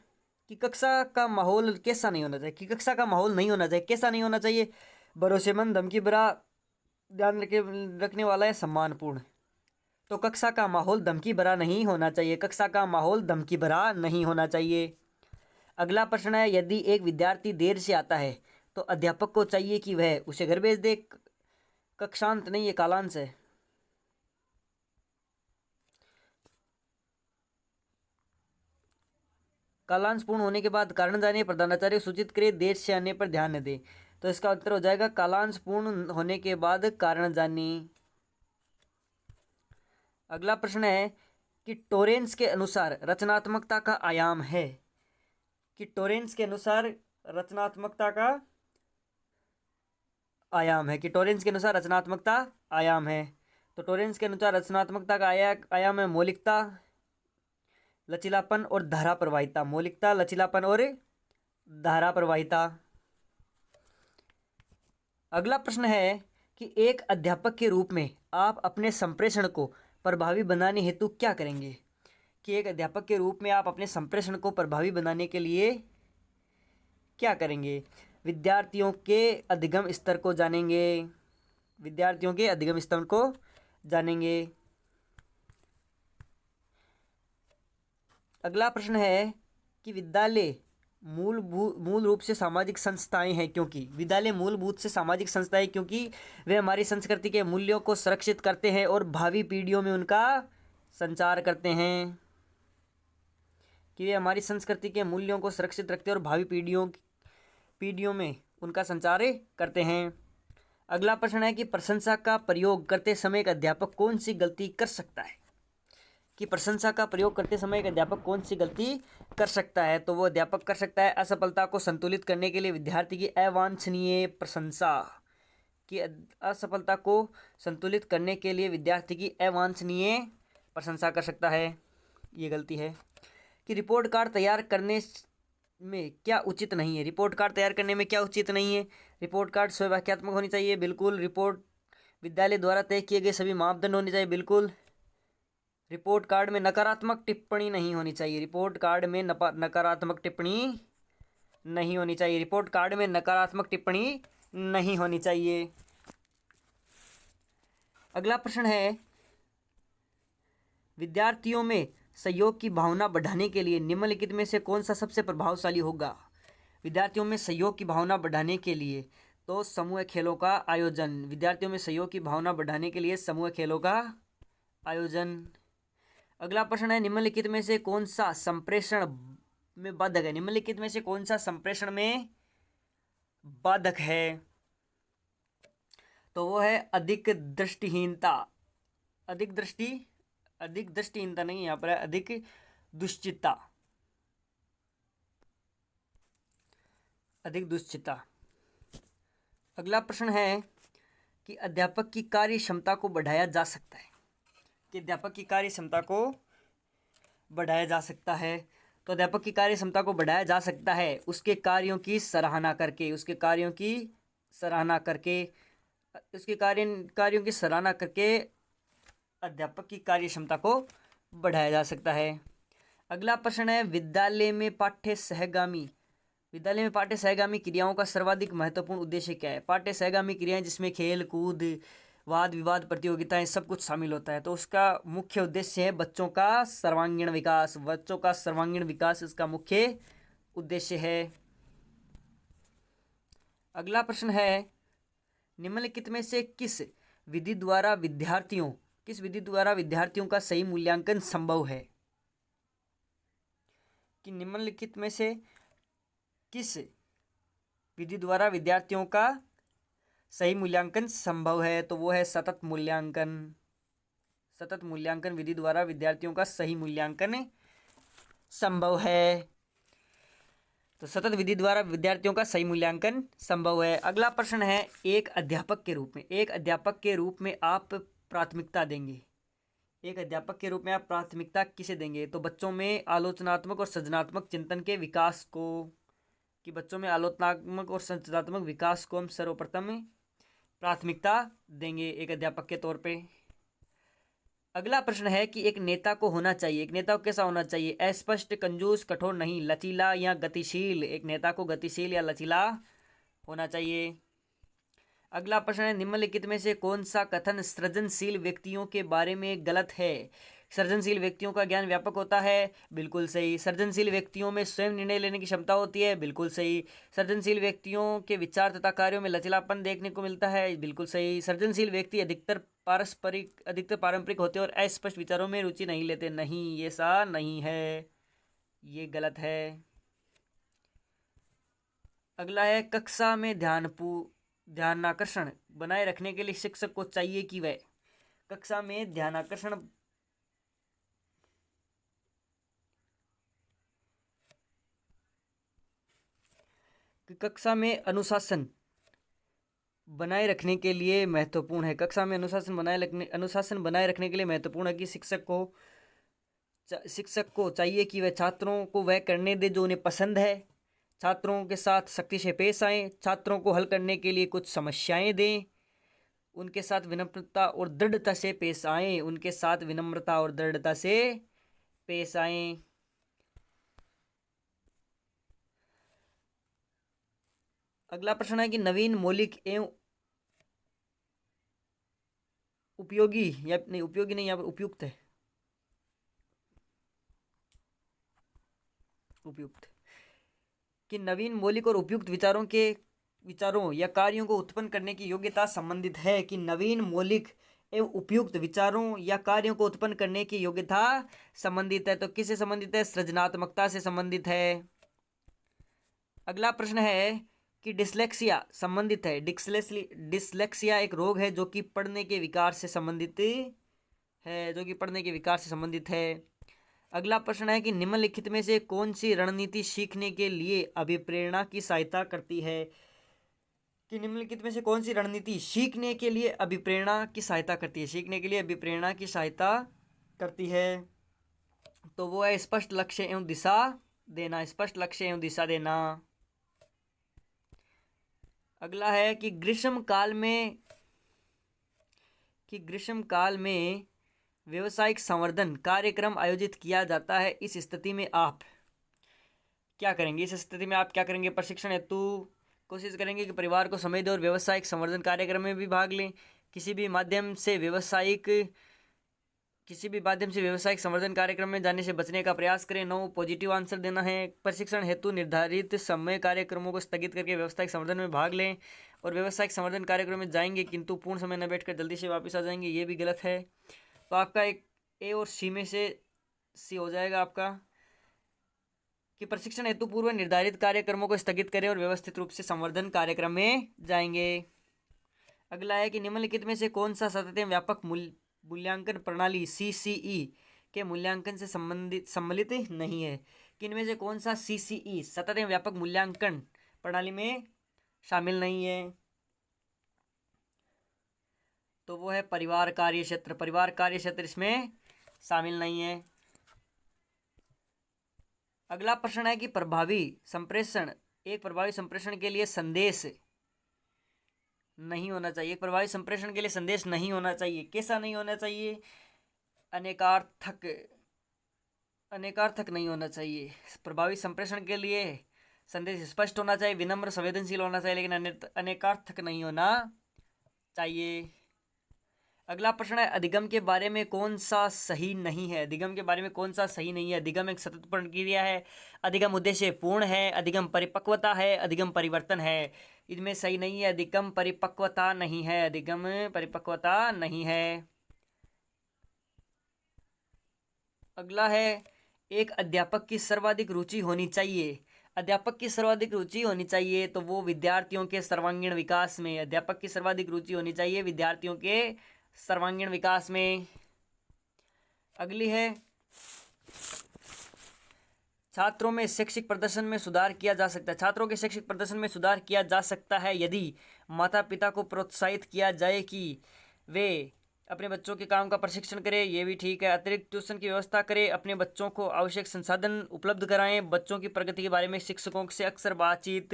कि कक्षा का माहौल कैसा नहीं होना चाहिए? कि कक्षा का माहौल नहीं होना चाहिए, कैसा नहीं होना चाहिए? भरोसेमंद, धमकी भरा, ध्यान रखने वाला है, सम्मानपूर्ण। तो कक्षा का माहौल धमकी भरा नहीं होना चाहिए। कक्षा का माहौल धमकी भरा नहीं होना चाहिए। अगला प्रश्न है यदि एक विद्यार्थी देर से आता है तो अध्यापक को चाहिए कि वह उसे घर भेज दे। कक्षांत नहीं, ये कालांश है। कालांश पूर्ण होने के बाद कारण जानिए, प्रधानाचार्य सूचित करे, देर से आने पर ध्यान न दे। तो इसका उत्तर हो जाएगा कालांश पूर्ण होने के बाद कारण जानिए। अगला प्रश्न है कि टोरेंस के अनुसार रचनात्मकता का आयाम है। कि टोरेंस के अनुसार रचनात्मकता का आयाम है। कि टोरेंस के अनुसार रचनात्मकता आयाम है। तो टोरेंस के अनुसार रचनात्मकता का आयाम है मौलिकता, लचीलापन और धारा प्रवाहिता। मौलिकता, लचीलापन और धारा प्रवाहिता। अगला प्रश्न है कि एक अध्यापक के रूप में आप अपने संप्रेषण को प्रभावी बनाने हेतु क्या करेंगे? कि एक अध्यापक के रूप में आप अपने संप्रेषण को प्रभावी बनाने के लिए क्या करेंगे? विद्यार्थियों के अधिगम स्तर को जानेंगे। विद्यार्थियों के अधिगम स्तर को जानेंगे। अगला प्रश्न है कि विद्यालय मूल रूप से सामाजिक संस्थाएं हैं क्योंकि विद्यालय मूलभूत से सामाजिक संस्थाएं क्योंकि वे हमारी संस्कृति के मूल्यों को संरक्षित करते हैं और भावी पीढ़ियों में उनका संचार करते हैं। कि वे हमारी संस्कृति के मूल्यों को सुरक्षित रखते हैं और भावी पीढ़ियों में उनका संचार करते हैं। अगला प्रश्न है कि प्रशंसा का प्रयोग करते समय एक अध्यापक कौन सी गलती कर सकता है? कि प्रशंसा का प्रयोग करते समय एक अध्यापक कौन सी गलती कर सकता है? तो वो अध्यापक कर सकता है असफलता को संतुलित करने के लिए विद्यार्थी की अवांछनीय प्रशंसा। कि असफलता को संतुलित करने के लिए विद्यार्थी की अवांछनीय प्रशंसा कर सकता है, ये गलती है। कि रिपोर्ट कार्ड तैयार करने में क्या उचित नहीं है? रिपोर्ट कार्ड तैयार करने में क्या उचित नहीं है? रिपोर्ट कार्ड स्ववाक्यात्मक होनी चाहिए, बिल्कुल। रिपोर्ट विद्यालय द्वारा तय किए गए सभी मापदंड होने चाहिए, बिल्कुल। रिपोर्ट कार्ड में नकारात्मक टिप्पणी नहीं होनी चाहिए। रिपोर्ट कार्ड में नकारात्मक टिप्पणी नहीं होनी चाहिए। रिपोर्ट कार्ड में नकारात्मक टिप्पणी नहीं होनी चाहिए। अगला प्रश्न है विद्यार्थियों में सहयोग की भावना बढ़ाने के लिए निम्नलिखित में से कौन सा सबसे प्रभावशाली होगा? विद्यार्थियों में सहयोग की भावना बढ़ाने के लिए तो समूह खेलों का आयोजन। विद्यार्थियों में सहयोग की भावना बढ़ाने के लिए समूह खेलों का आयोजन। अगला प्रश्न है, निम्नलिखित में से कौन सा संप्रेषण में बाधक है? निम्नलिखित में से कौन सा संप्रेषण में बाधक है? तो वो है अधिक दृष्टिहीनता। अधिक दृष्टिहीनता नहीं, यहाँ पर है अधिक दुश्चित्ता। अधिक दुश्चित्ता। अगला प्रश्न है कि अध्यापक की कार्य क्षमता को बढ़ाया जा सकता है। कि अध्यापक की कार्य क्षमता को बढ़ाया जा सकता है। तो अध्यापक की कार्य क्षमता को बढ़ाया जा सकता है उसके कार्यों की सराहना करके। उसके कार्यों की सराहना करके अध्यापक की कार्य क्षमता को बढ़ाया जा सकता है। अगला प्रश्न है, विद्यालय में पाठ्य सहगामी क्रियाओं का सर्वाधिक महत्वपूर्ण उद्देश्य क्या है? पाठ्य सहगामी क्रियाएं जिसमें खेल कूद, वाद विवाद, प्रतियोगिताएं सब कुछ शामिल होता है। तो उसका मुख्य उद्देश्य है बच्चों का सर्वांगीण विकास इसका मुख्य उद्देश्य है। अगला प्रश्न है, निम्नलिखित में से किस विधि द्वारा विद्यार्थियों का सही मूल्यांकन संभव है? कि निम्नलिखित में से किस विधि द्वारा विद्यार्थियों का सही मूल्यांकन संभव है? तो वो है सतत मूल्यांकन विधि द्वारा विद्यार्थियों का सही मूल्यांकन संभव है। तो सतत विधि द्वारा विद्यार्थियों का सही मूल्यांकन संभव है। अगला प्रश्न है, एक अध्यापक के रूप में आप प्राथमिकता देंगे। एक अध्यापक के रूप में आप प्राथमिकता किसे देंगे? तो बच्चों में आलोचनात्मक और सृजनात्मक चिंतन के विकास को। कि बच्चों में आलोचनात्मक और सृजनात्मक विकास को हम सर्वप्रथम प्राथमिकता देंगे एक अध्यापक के तौर पे। अगला प्रश्न है कि एक नेता को कैसा होना चाहिए? अस्पष्ट, कंजूस, कठोर नहीं, लचीला या गतिशील। एक नेता को गतिशील या लचीला होना चाहिए। अगला प्रश्न है, निम्नलिखित में से कौन सा कथन सृजनशील व्यक्तियों के बारे में गलत है? सृजनशील व्यक्तियों का ज्ञान व्यापक होता है, बिल्कुल सही। सृजनशील व्यक्तियों में स्वयं निर्णय लेने की क्षमता होती है, बिल्कुल सही। सृजनशील व्यक्तियों के विचार तथा कार्यों में लचीलापन देखने को मिलता है, बिल्कुल सही। सृजनशील व्यक्ति अधिकतर पारंपरिक होते हैं और अस्पष्ट विचारों में रुचि नहीं लेते। नहीं, ये ऐसा नहीं है, ये गलत है। अगला है, कक्षा में ध्यानाकर्षण बनाए रखने के लिए शिक्षक को चाहिए कि वह कक्षा में ध्यानाकर्षण कक्षा में अनुशासन बनाए रखने के लिए महत्वपूर्ण है। कक्षा में अनुशासन बनाए रखने के लिए महत्वपूर्ण है कि शिक्षक को चाहिए कि वह छात्रों को वह करने दे जो उन्हें पसंद है, छात्रों के साथ सख्ती से पेश आएँ, छात्रों को हल करने के लिए कुछ समस्याएं दें, उनके साथ विनम्रता और दृढ़ता से पेश आएँ। अगला प्रश्न है कि नवीन, मौलिक एवं उपयुक्त कि नवीन, मौलिक और उपयुक्त विचारों या कार्यों को उत्पन्न करने की योग्यता संबंधित है। कि नवीन, मौलिक एवं उपयुक्त विचारों या कार्यों को उत्पन्न करने की योग्यता संबंधित है। तो किससे संबंधित है? सृजनात्मकता से संबंधित है। अगला प्रश्न है कि डिसलेक्सिया संबंधित है। डिसलेक्सिया एक रोग है जो कि पढ़ने के विकार से संबंधित है। अगला प्रश्न है कि निम्नलिखित में से कौन सी रणनीति सीखने के लिए अभिप्रेरणा की सहायता करती है? कि निम्नलिखित में से कौन सी रणनीति सीखने के लिए अभिप्रेरणा की सहायता करती है? तो वो है स्पष्ट लक्ष्य एवं दिशा देना। अगला है कि ग्रीष्म काल में व्यवसायिक संवर्धन कार्यक्रम आयोजित किया जाता है। इस स्थिति में आप क्या करेंगे? प्रशिक्षण हेतु कोशिश करेंगे कि परिवार को समय दें और व्यवसायिक संवर्धन कार्यक्रम में भी भाग लें। किसी भी माध्यम से व्यवसायिक किसी भी माध्यम से व्यवसायिक संवर्धन कार्यक्रम में जाने से बचने का प्रयास करें। 9 पॉजिटिव आंसर देना है। प्रशिक्षण हेतु निर्धारित समय कार्यक्रमों को स्थगित करके व्यवसायिक संवर्धन में भाग लें और व्यवसायिक संवर्धन कार्यक्रम में जाएंगे किंतु पूर्ण समय न बैठकर जल्दी से वापस आ जाएंगे, ये भी गलत है। तो आपका एक ए और सी में से सी हो जाएगा आपका कि प्रशिक्षण हेतु पूर्व निर्धारित कार्यक्रमों को स्थगित करें और व्यवस्थित रूप से संवर्धन कार्यक्रम में जाएंगे। अगला है कि निम्नलिखित में से कौन सा सतत व्यापक मूल्यांकन प्रणाली CCE के मूल्यांकन से सम्मिलित नहीं है। कि इनमें से कौन सा CCE सतत व्यापक मूल्यांकन प्रणाली में शामिल नहीं है? तो वो है परिवार कार्य क्षेत्र। परिवार कार्य क्षेत्र इसमें शामिल नहीं है। अगला प्रश्न है कि प्रभावी संप्रेषण के लिए संदेश नहीं होना चाहिए। प्रभावी संप्रेषण के लिए संदेश नहीं होना चाहिए। कैसा नहीं होना चाहिए? अनेकार्थक नहीं होना चाहिए। प्रभावी संप्रेषण के लिए संदेश स्पष्ट होना चाहिए, विनम्र, संवेदनशील होना चाहिए, लेकिन अनेकार्थक नहीं होना चाहिए। अगला प्रश्न है अधिगम के बारे में कौन सा सही नहीं है? अधिगम के बारे में कौन सा सही नहीं है? अधिगम एक सतत प्रक्रिया है, अधिगम उद्देश्य पूर्ण है, अधिगम परिपक्वता है, अधिगम परिवर्तन है। इनमें सही नहीं है। अधिगम परिपक्वता नहीं है। अधिगम परिपक्वता नहीं है। अगला है एक अध्यापक की सर्वाधिक रुचि होनी चाहिए। अध्यापक की सर्वाधिक रुचि होनी चाहिए तो वो विद्यार्थियों के सर्वांगीण विकास में। अध्यापक की सर्वाधिक रुचि होनी चाहिए विद्यार्थियों के सर्वांगीण विकास में। अगली है छात्रों में शैक्षिक प्रदर्शन में सुधार किया जा सकता है। छात्रों के शैक्षिक प्रदर्शन में सुधार किया जा सकता है यदि माता पिता को प्रोत्साहित किया जाए कि वे अपने बच्चों के काम का प्रशिक्षण करें, ये भी ठीक है। अतिरिक्त ट्यूशन की व्यवस्था करें, अपने बच्चों को आवश्यक संसाधन उपलब्ध कराएं, बच्चों की प्रगति के बारे में शिक्षकों से अक्सर बातचीत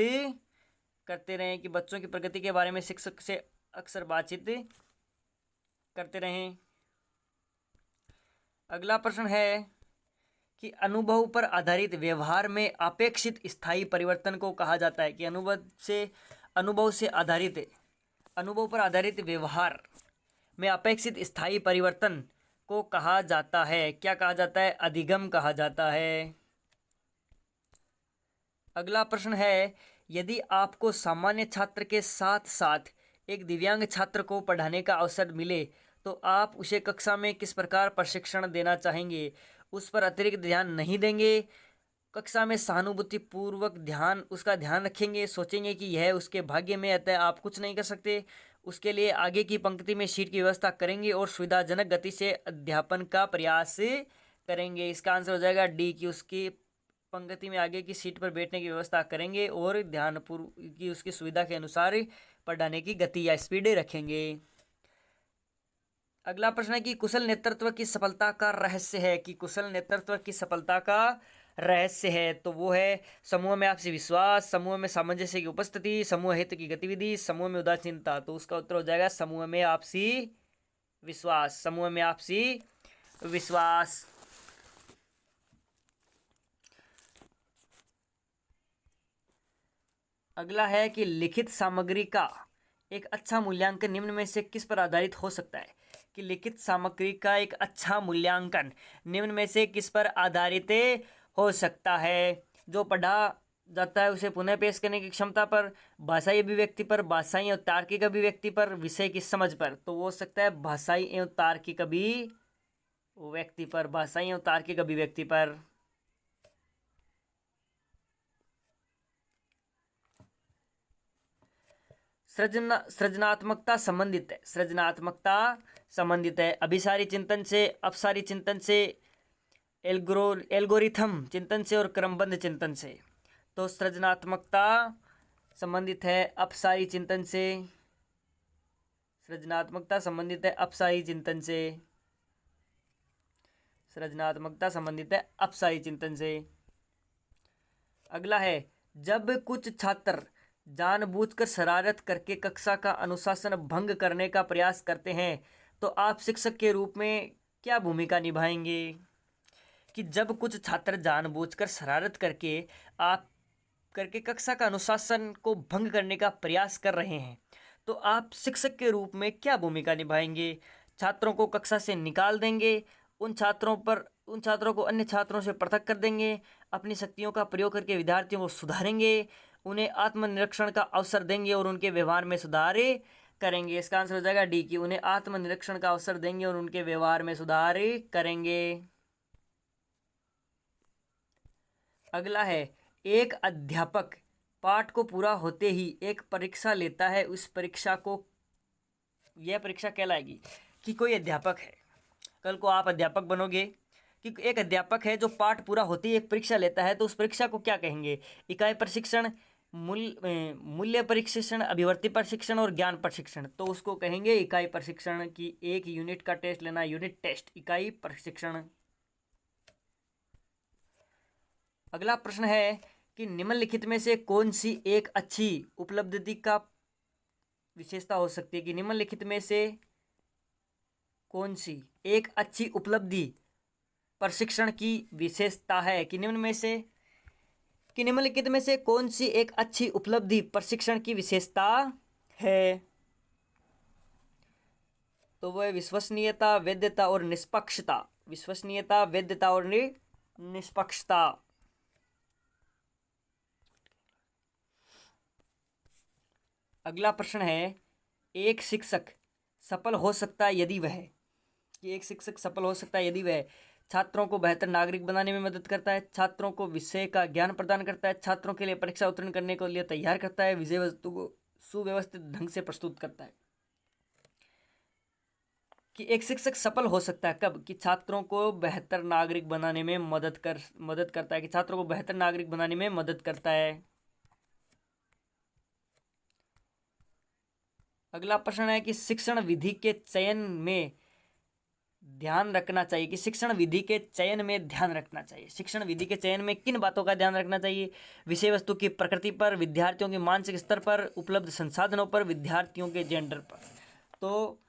करते रहें कि बच्चों की प्रगति के बारे में शिक्षक से अक्सर बातचीत करते रहें। अगला प्रश्न है कि अनुभव पर आधारित व्यवहार में अपेक्षित स्थायी परिवर्तन को कहा जाता है। कि अनुभव पर आधारित व्यवहार में अपेक्षित स्थायी परिवर्तन को कहा जाता है। क्या कहा जाता है? अधिगम कहा जाता है। अगला प्रश्न है यदि आपको सामान्य छात्र के साथ साथ एक दिव्यांग छात्र को पढ़ाने का अवसर मिले तो आप उसे कक्षा में किस प्रकार प्रशिक्षण देना चाहेंगे? उस पर अतिरिक्त ध्यान नहीं देंगे, कक्षा में सहानुभूतिपूर्वक उसका ध्यान रखेंगे, सोचेंगे कि यह उसके भाग्य में, अतः आप कुछ नहीं कर सकते, उसके लिए आगे की पंक्ति में सीट की व्यवस्था करेंगे और सुविधाजनक गति से अध्यापन का प्रयास करेंगे। इसका आंसर हो जाएगा डी कि उसकी पंक्ति में आगे की सीट पर बैठने की व्यवस्था करेंगे और ध्यानपूर्वक की उसकी सुविधा के अनुसार पढ़ाने की गति या स्पीड रखेंगे। अगला प्रश्न है कि कुशल नेतृत्व की सफलता का रहस्य है। कि कुशल नेतृत्व की सफलता का रहस्य है तो वो है समूह में आपसी विश्वास, समूह में सामंजस्य की उपस्थिति, समूह हित की गतिविधि, समूह में उदासीनता। तो उसका उत्तर हो जाएगा समूह में आपसी विश्वास। समूह में आपसी विश्वास। अगला है कि लिखित सामग्री का एक अच्छा मूल्यांकन निम्न में से किस पर आधारित हो सकता है? कि लिखित सामग्री का एक अच्छा मूल्यांकन निम्न में से किस पर आधारित हो सकता है? जो पढ़ा जाता है उसे पुनः पेश करने की क्षमता पर, भाषाई अभिव्यक्ति पर, भाषाई और तार्किक अभिव्यक्ति पर, विषय की समझ पर। तो वो हो सकता है भाषाई एवं तार्किक अभिव्यक्ति पर। भाषाई एवं तार्किक अभिव्यक्ति पर। सृजनात्मकता संबंधित है। सृजनात्मकता संबंधित है अभिसारी चिंतन से, अपसारी चिंतन से, एल्गोरिथम चिंतन से और क्रमबद्ध चिंतन से। तो सृजनात्मकता संबंधित है अपसारी चिंतन से। सृजनात्मकता संबंधित है अपसारी चिंतन से। सृजनात्मकता संबंधित है अपसारी चिंतन से। अगला है जब कुछ छात्र जानबूझकर शरारत करके कक्षा का अनुशासन भंग करने का प्रयास करते हैं तो आप शिक्षक के रूप में क्या भूमिका निभाएंगे? कि जब कुछ छात्र जानबूझकर शरारत करके कक्षा का अनुशासन को भंग करने का प्रयास कर रहे हैं तो आप शिक्षक के रूप में क्या भूमिका निभाएंगे? छात्रों को कक्षा से निकाल देंगे, उन छात्रों को अन्य छात्रों से पृथक कर देंगे, अपनी शक्तियों का प्रयोग करके विद्यार्थियों को सुधारेंगे, उन्हें आत्मनिरीक्षण का अवसर देंगे और उनके व्यवहार में सुधार करेंगे। इसका आंसर हो जाएगा डी कि उन्हें आत्मनिरीक्षण का अवसर देंगे और उनके व्यवहार में सुधार करेंगे। अगला है, एक अध्यापक पाठ को पूरा होते ही एक परीक्षा लेता है, यह परीक्षा कहलाएगी। कि कोई अध्यापक है, कल को आप अध्यापक बनोगे, कि एक अध्यापक है जो पाठ पूरा होते ही एक परीक्षा लेता है, तो उस परीक्षा को क्या कहेंगे? इकाई प्रशिक्षण, मूल्य प्रशिक्षण, अभिवर्ती प्रशिक्षण और ज्ञान प्रशिक्षण। तो उसको कहेंगे इकाई प्रशिक्षण। की एक यूनिट का टेस्ट लेना, यूनिट टेस्ट, इकाई प्रशिक्षण। अगला प्रश्न है कि निम्नलिखित में से कौन सी एक अच्छी उपलब्धि का विशेषता हो सकती है? कि निम्नलिखित में से कौन सी एक अच्छी उपलब्धि प्रशिक्षण की विशेषता है? कि निम्नलिखित में से कौन सी एक अच्छी उपलब्धि प्रशिक्षण की विशेषता है? तो वह विश्वसनीयता, वैधता और निष्पक्षता। विश्वसनीयता, वैधता और निष्पक्षता। अगला प्रश्न है, एक शिक्षक सफल हो सकता है यदि वह छात्रों को बेहतर नागरिक बनाने में मदद करता है, छात्रों को विषय का ज्ञान प्रदान करता है, छात्रों के लिए परीक्षा उत्तीर्ण करने के लिए तैयार करता है, विषय वस्तु को सुव्यवस्थित ढंग से प्रस्तुत करता है। कि एक शिक्षक सफल हो सकता है कब? कि छात्रों को बेहतर नागरिक बनाने में मदद करता है, कि छात्रों को बेहतर नागरिक बनाने में मदद करता है। अगला प्रश्न है कि शिक्षण विधि के चयन में ध्यान रखना चाहिए। कि शिक्षण विधि के चयन में ध्यान रखना चाहिए। शिक्षण विधि के चयन में किन बातों का ध्यान रखना चाहिए? विषय वस्तु की प्रकृति पर, विद्यार्थियों के मानसिक स्तर पर, उपलब्ध संसाधनों पर, विद्यार्थियों के जेंडर पर। तो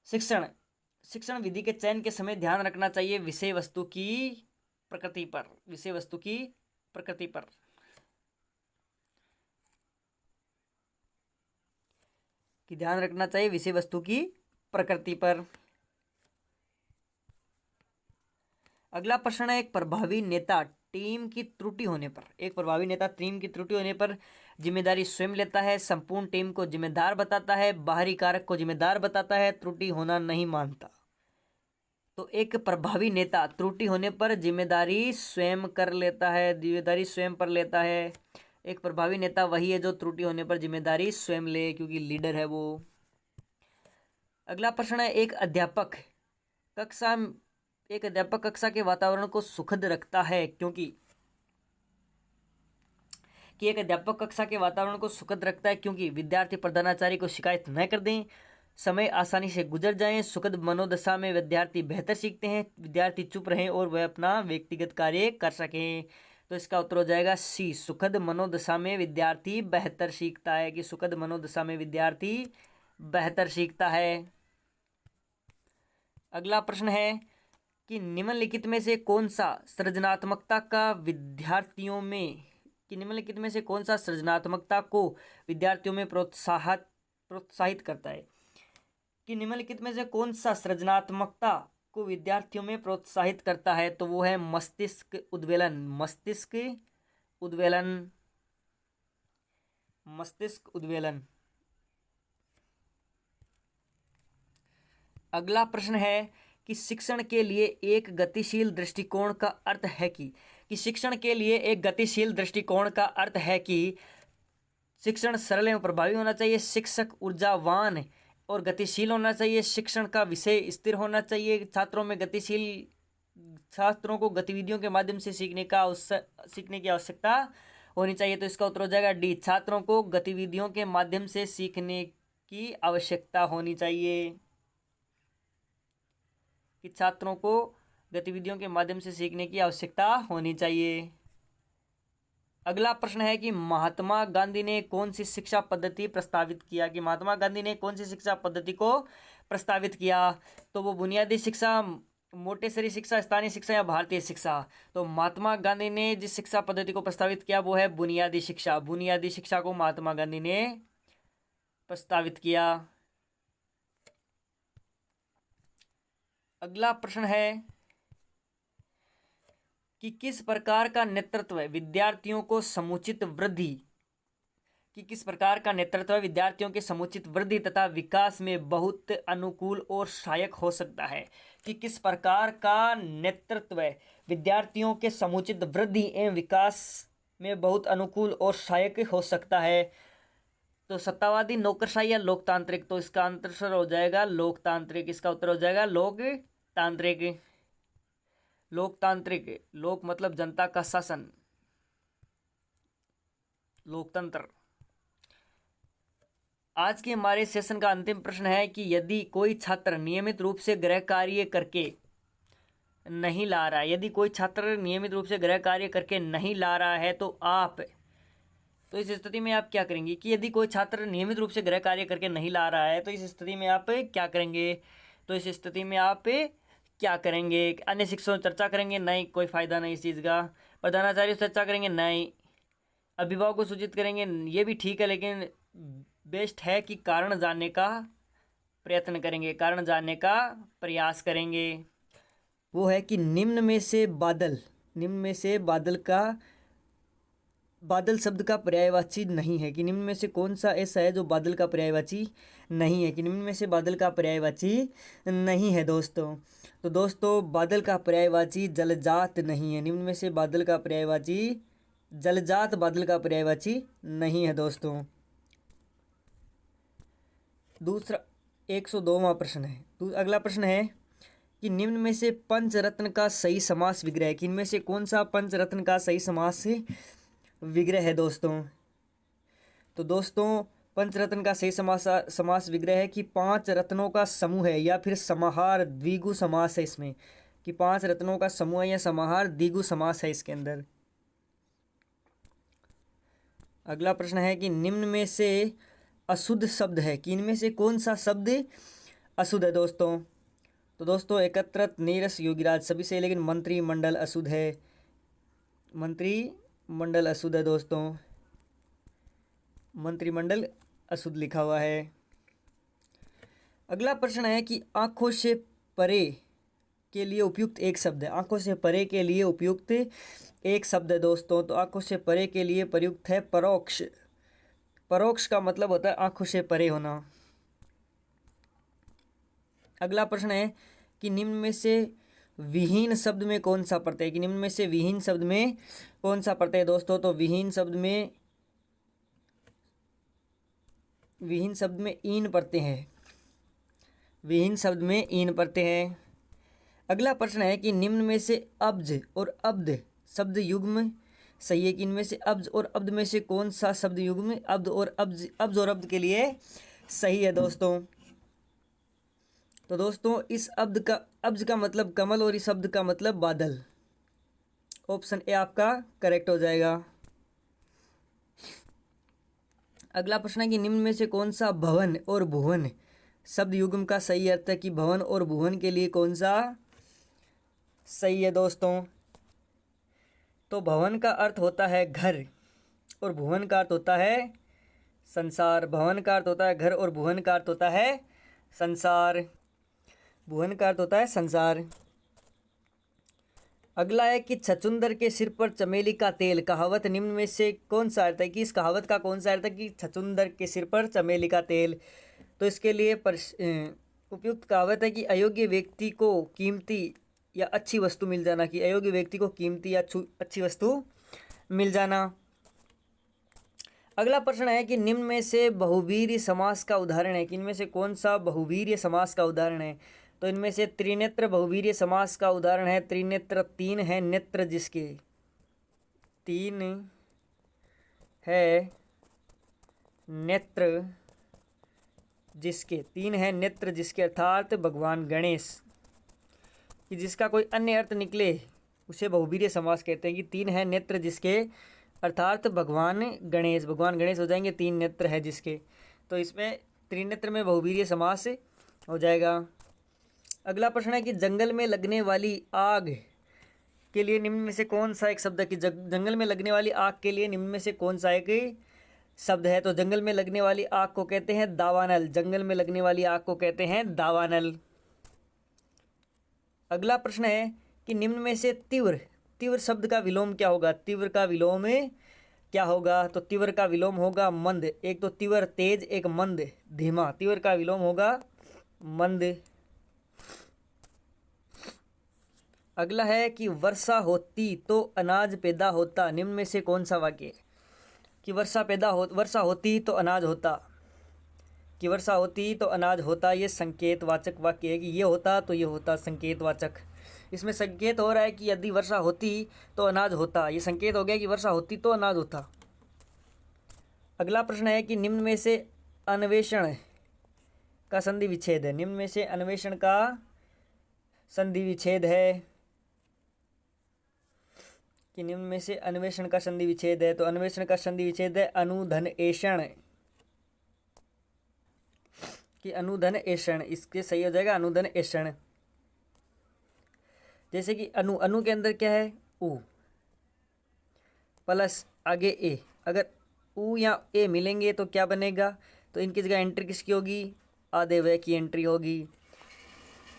शिक्षण विधि के चयन के समय ध्यान रखना चाहिए विषय वस्तु की प्रकृति पर। कि ध्यान रखना चाहिए विषय वस्तु की प्रकृति पर। अगला प्रश्न है, एक प्रभावी नेता टीम की त्रुटि होने पर जिम्मेदारी स्वयं लेता है, संपूर्ण टीम को जिम्मेदार बताता है, बाहरी कारक को जिम्मेदार बताता है, त्रुटि होना नहीं मानता। तो एक प्रभावी नेता त्रुटि होने पर जिम्मेदारी स्वयं पर लेता है। एक प्रभावी नेता वही है जो त्रुटि होने पर जिम्मेदारी स्वयं ले, क्योंकि लीडर है वो। अगला प्रश्न है, एक अध्यापक कक्षा के वातावरण को सुखद रखता है क्योंकि विद्यार्थी प्रधानाचार्य को शिकायत न कर दें, समय आसानी से गुजर जाएं, सुखद मनोदशा में विद्यार्थी बेहतर सीखते हैं, विद्यार्थी चुप रहें और वह अपना व्यक्तिगत कार्य कर सकें। तो इसका उत्तर हो जाएगा सी, सुखद मनोदशा में विद्यार्थी बेहतर सीखता है। कि सुखद मनोदशा में विद्यार्थी बेहतर सीखता है। अगला प्रश्न है कि निम्नलिखित में से कौन सा सृजनात्मकता को विद्यार्थियों में प्रोत्साहित करता है? कि निम्नलिखित में से कौन सा सृजनात्मकता को विद्यार्थियों में प्रोत्साहित करता है? तो वो है मस्तिष्क उद्वेलन। अगला प्रश्न है कि शिक्षण के लिए एक गतिशील दृष्टिकोण का अर्थ है कि शिक्षण सरल एवं प्रभावी होना चाहिए, शिक्षक ऊर्जावान और गतिशील होना चाहिए, शिक्षण का विषय स्थिर होना चाहिए, छात्रों को गतिविधियों के माध्यम से सीखने की आवश्यकता होनी चाहिए। तो इसका उत्तर हो जाएगा डी, छात्रों को गतिविधियों के माध्यम से सीखने की आवश्यकता होनी चाहिए। कि छात्रों को गतिविधियों के माध्यम से सीखने की आवश्यकता होनी चाहिए। अगला प्रश्न है कि महात्मा गांधी ने कौन सी शिक्षा पद्धति प्रस्तावित किया? कि महात्मा गांधी ने कौन सी शिक्षा पद्धति को प्रस्तावित किया? तो वो बुनियादी शिक्षा, मोटेसरी शिक्षा, स्थानीय शिक्षा या भारतीय शिक्षा। तो महात्मा गांधी ने जिस शिक्षा पद्धति को प्रस्तावित किया वो है बुनियादी शिक्षा को महात्मा गांधी ने प्रस्तावित किया। अगला प्रश्न है कि किस प्रकार का नेतृत्व विद्यार्थियों को समुचित वृद्धि के समुचित वृद्धि तथा विकास में बहुत अनुकूल और सहायक हो सकता है। कि किस प्रकार का नेतृत्व विद्यार्थियों के समुचित वृद्धि एवं विकास में बहुत अनुकूल और सहायक हो सकता है। तो सत्तावादी, नौकरशाही या लोकतांत्रिक, तो इसका आंसर हो जाएगा लोकतांत्रिक। इसका उत्तर हो जाएगा लोकतांत्रिक। लोकतांत्रिक, लोक मतलब जनता का शासन, लोकतंत्र। आज के हमारे सेशन का अंतिम प्रश्न है कि यदि कोई छात्र नियमित रूप से गृह कार्य करके नहीं ला रहा है, यदि कोई छात्र नियमित रूप से गृह कार्य करके नहीं ला रहा है तो इस स्थिति में आप क्या करेंगे? कि यदि कोई छात्र नियमित रूप से गृह कार्य करके नहीं ला रहा है तो इस स्थिति में आप क्या करेंगे? तो इस स्थिति में आप क्या करेंगे? अन्य शिक्षकों से चर्चा करेंगे? नहीं, कोई फायदा नहीं इस चीज़ का। प्रधानाचार्य से चर्चा करेंगे? नहीं। अभिभावक को सूचित करेंगे? ये भी ठीक है, लेकिन बेस्ट है कि कारण जानने का प्रयत्न करेंगे, कारण जानने का प्रयास करेंगे। वो है कि निम्न में से बादल शब्द का पर्यायवाची नहीं है। कि निम्न में से कौन सा ऐसा है जो बादल का पर्यायवाची नहीं है? कि निम्न में से बादल का पर्यायवाची नहीं है दोस्तों। तो दोस्तों बादल का पर्यायवाची जलजात नहीं है। निम्न में से बादल का पर्यायवाची जलजात बादल का पर्यायवाची नहीं है दोस्तों। दूसरा 102वां प्रश्न है। अगला प्रश्न है कि निम्न में से पंचरत्न का सही समास विग्रह है। कि इनमें से कौन सा पंचरत्न का सही समास विग्रह है दोस्तों? तो दोस्तों पंचरत्न का सही समास विग्रह है कि 5 रत्नों का समूह है या फिर समाहार द्विगु समास है इसमें। कि 5 रत्नों का समूह है या समाहार द्विगु समास है इसके अंदर। अगला प्रश्न है कि निम्न में से अशुद्ध शब्द है। कि इनमें से कौन सा शब्द अशुद्ध है दोस्तों? तो दोस्तों एकत्रित, नीरस, योगीराज सभी से, लेकिन मंत्रिमंडल अशुद्ध है। मंत्रिमंडल अशुद्ध है दोस्तों। मंत्रिमंडल अशुद्ध लिखा हुआ है। अगला प्रश्न है कि आंखों से परे के लिए उपयुक्त एक शब्द है। आंखों से परे के लिए उपयुक्त एक शब्द है दोस्तों। तो आंखों से परे के लिए प्रयुक्त है परोक्ष। परोक्ष का मतलब होता है आंखों से परे होना। अगला प्रश्न है कि निम्न में से विहीन शब्द में कौन सा प्रत्यय? कि निम्न में से विहीन शब्द में कौन सा प्रत्यय दोस्तों? तो विहीन शब्द में ईन प्रत्यय है। विहीन शब्द में ईन प्रत्यय है। अगला प्रश्न है कि निम्न में से अब्ज और अब्द शब्द युग्म सही है। कि इनमें से अब्ज और अब्द में से कौन सा शब्द युग्म अब्द और अब्ज और अब्द के लिए सही है दोस्तों? तो दोस्तों इस अब्ज का मतलब कमल और इस शब्द का मतलब बादल। ऑप्शन ए आपका करेक्ट हो जाएगा। अगला प्रश्न है कि निम्न में से कौन सा भवन और भुवन शब्द युग्म का सही अर्थ है? कि भवन और भुवन के लिए कौन सा सही है दोस्तों? तो भवन का अर्थ होता है घर और भुवन का अर्थ होता है संसार। भवन का अर्थ होता है घर और भुवन का अर्थ होता है संसार। भुवन का अर्थ होता है संसार। अगला है कि छछूंदर के सिर पर चमेली का तेल कहावत निम्न में से कौन सा अर्थ है? कि इस कहावत का कौन सा अर्थ है कि छछूंदर के सिर पर चमेली का तेल? तो इसके लिए उपयुक्त कहावत है कि अयोग्य व्यक्ति को कीमती या अच्छी वस्तु मिल जाना। कि अयोग्य व्यक्ति को कीमती या अच्छी वस्तु मिल जाना। अगला प्रश्न है कि निम्न में से बहुवीर्य समास का उदाहरण है। कि इनमें से कौन सा बहुवीर्य समास का उदाहरण है? तो इनमें से त्रिनेत्र बहुवीर्य समास का उदाहरण है त्रिनेत्र। 3 है नेत्र जिसके, 3 है नेत्र जिसके, 3 है नेत्र जिसके अर्थात भगवान गणेश। कि जिसका कोई अन्य अर्थ निकले उसे बहुवीर्य समास कहते हैं। कि 3 है नेत्र जिसके अर्थात भगवान गणेश। भगवान गणेश हो जाएंगे 3 नेत्र है जिसके। तो इसमें त्रिनेत्र में बहुवीर्य समास हो जाएगा। अगला प्रश्न है कि जंगल में लगने वाली आग के लिए निम्न में से कौन सा एक शब्द है? कि जंगल में लगने वाली आग के लिए निम्न में से कौन सा एक शब्द है? तो जंगल में लगने वाली आग को कहते हैं दावानल। जंगल में लगने वाली आग को कहते हैं दावानल। अगला प्रश्न है कि निम्न में से तीव्र तीव्र शब्द का विलोम क्या होगा? तीव्र का विलोम क्या होगा? तो तीव्र का विलोम होगा मंद। एक तो तीव्र तेज, एक मंद धीमा। तीव्र का विलोम होगा मंद। अगला है कि वर्षा होती तो अनाज पैदा होता। निम्न में से कौन सा वाक्य है? कि वर्षा होती तो अनाज होता। कि वर्षा होती तो अनाज होता, ये संकेतवाचक वाक्य है कि ये होता तो ये होता, संकेतवाचक। इसमें संकेत हो रहा है कि यदि वर्षा होती तो अनाज होता। ये संकेत हो गया कि वर्षा होती तो अनाज होता। अगला प्रश्न है कि निम्न में से अन्वेषण का संधि विच्छेद है। निम्न में से अन्वेषण का संधि विच्छेद है कि निम्न में से अन्वेषण का संधि विच्छेद है। तो अन्वेषण का संधि विच्छेद है अनुधनएषण। कि अनुधनएषण, इसके सही हो जाएगा अनुधनएषण। जैसे कि अनु के अंदर क्या है? उ प्लस आगे ए। अगर उ या ए मिलेंगे तो क्या बनेगा? तो इनकी जगह एंट्री किसकी होगी? आधे व की एंट्री होगी।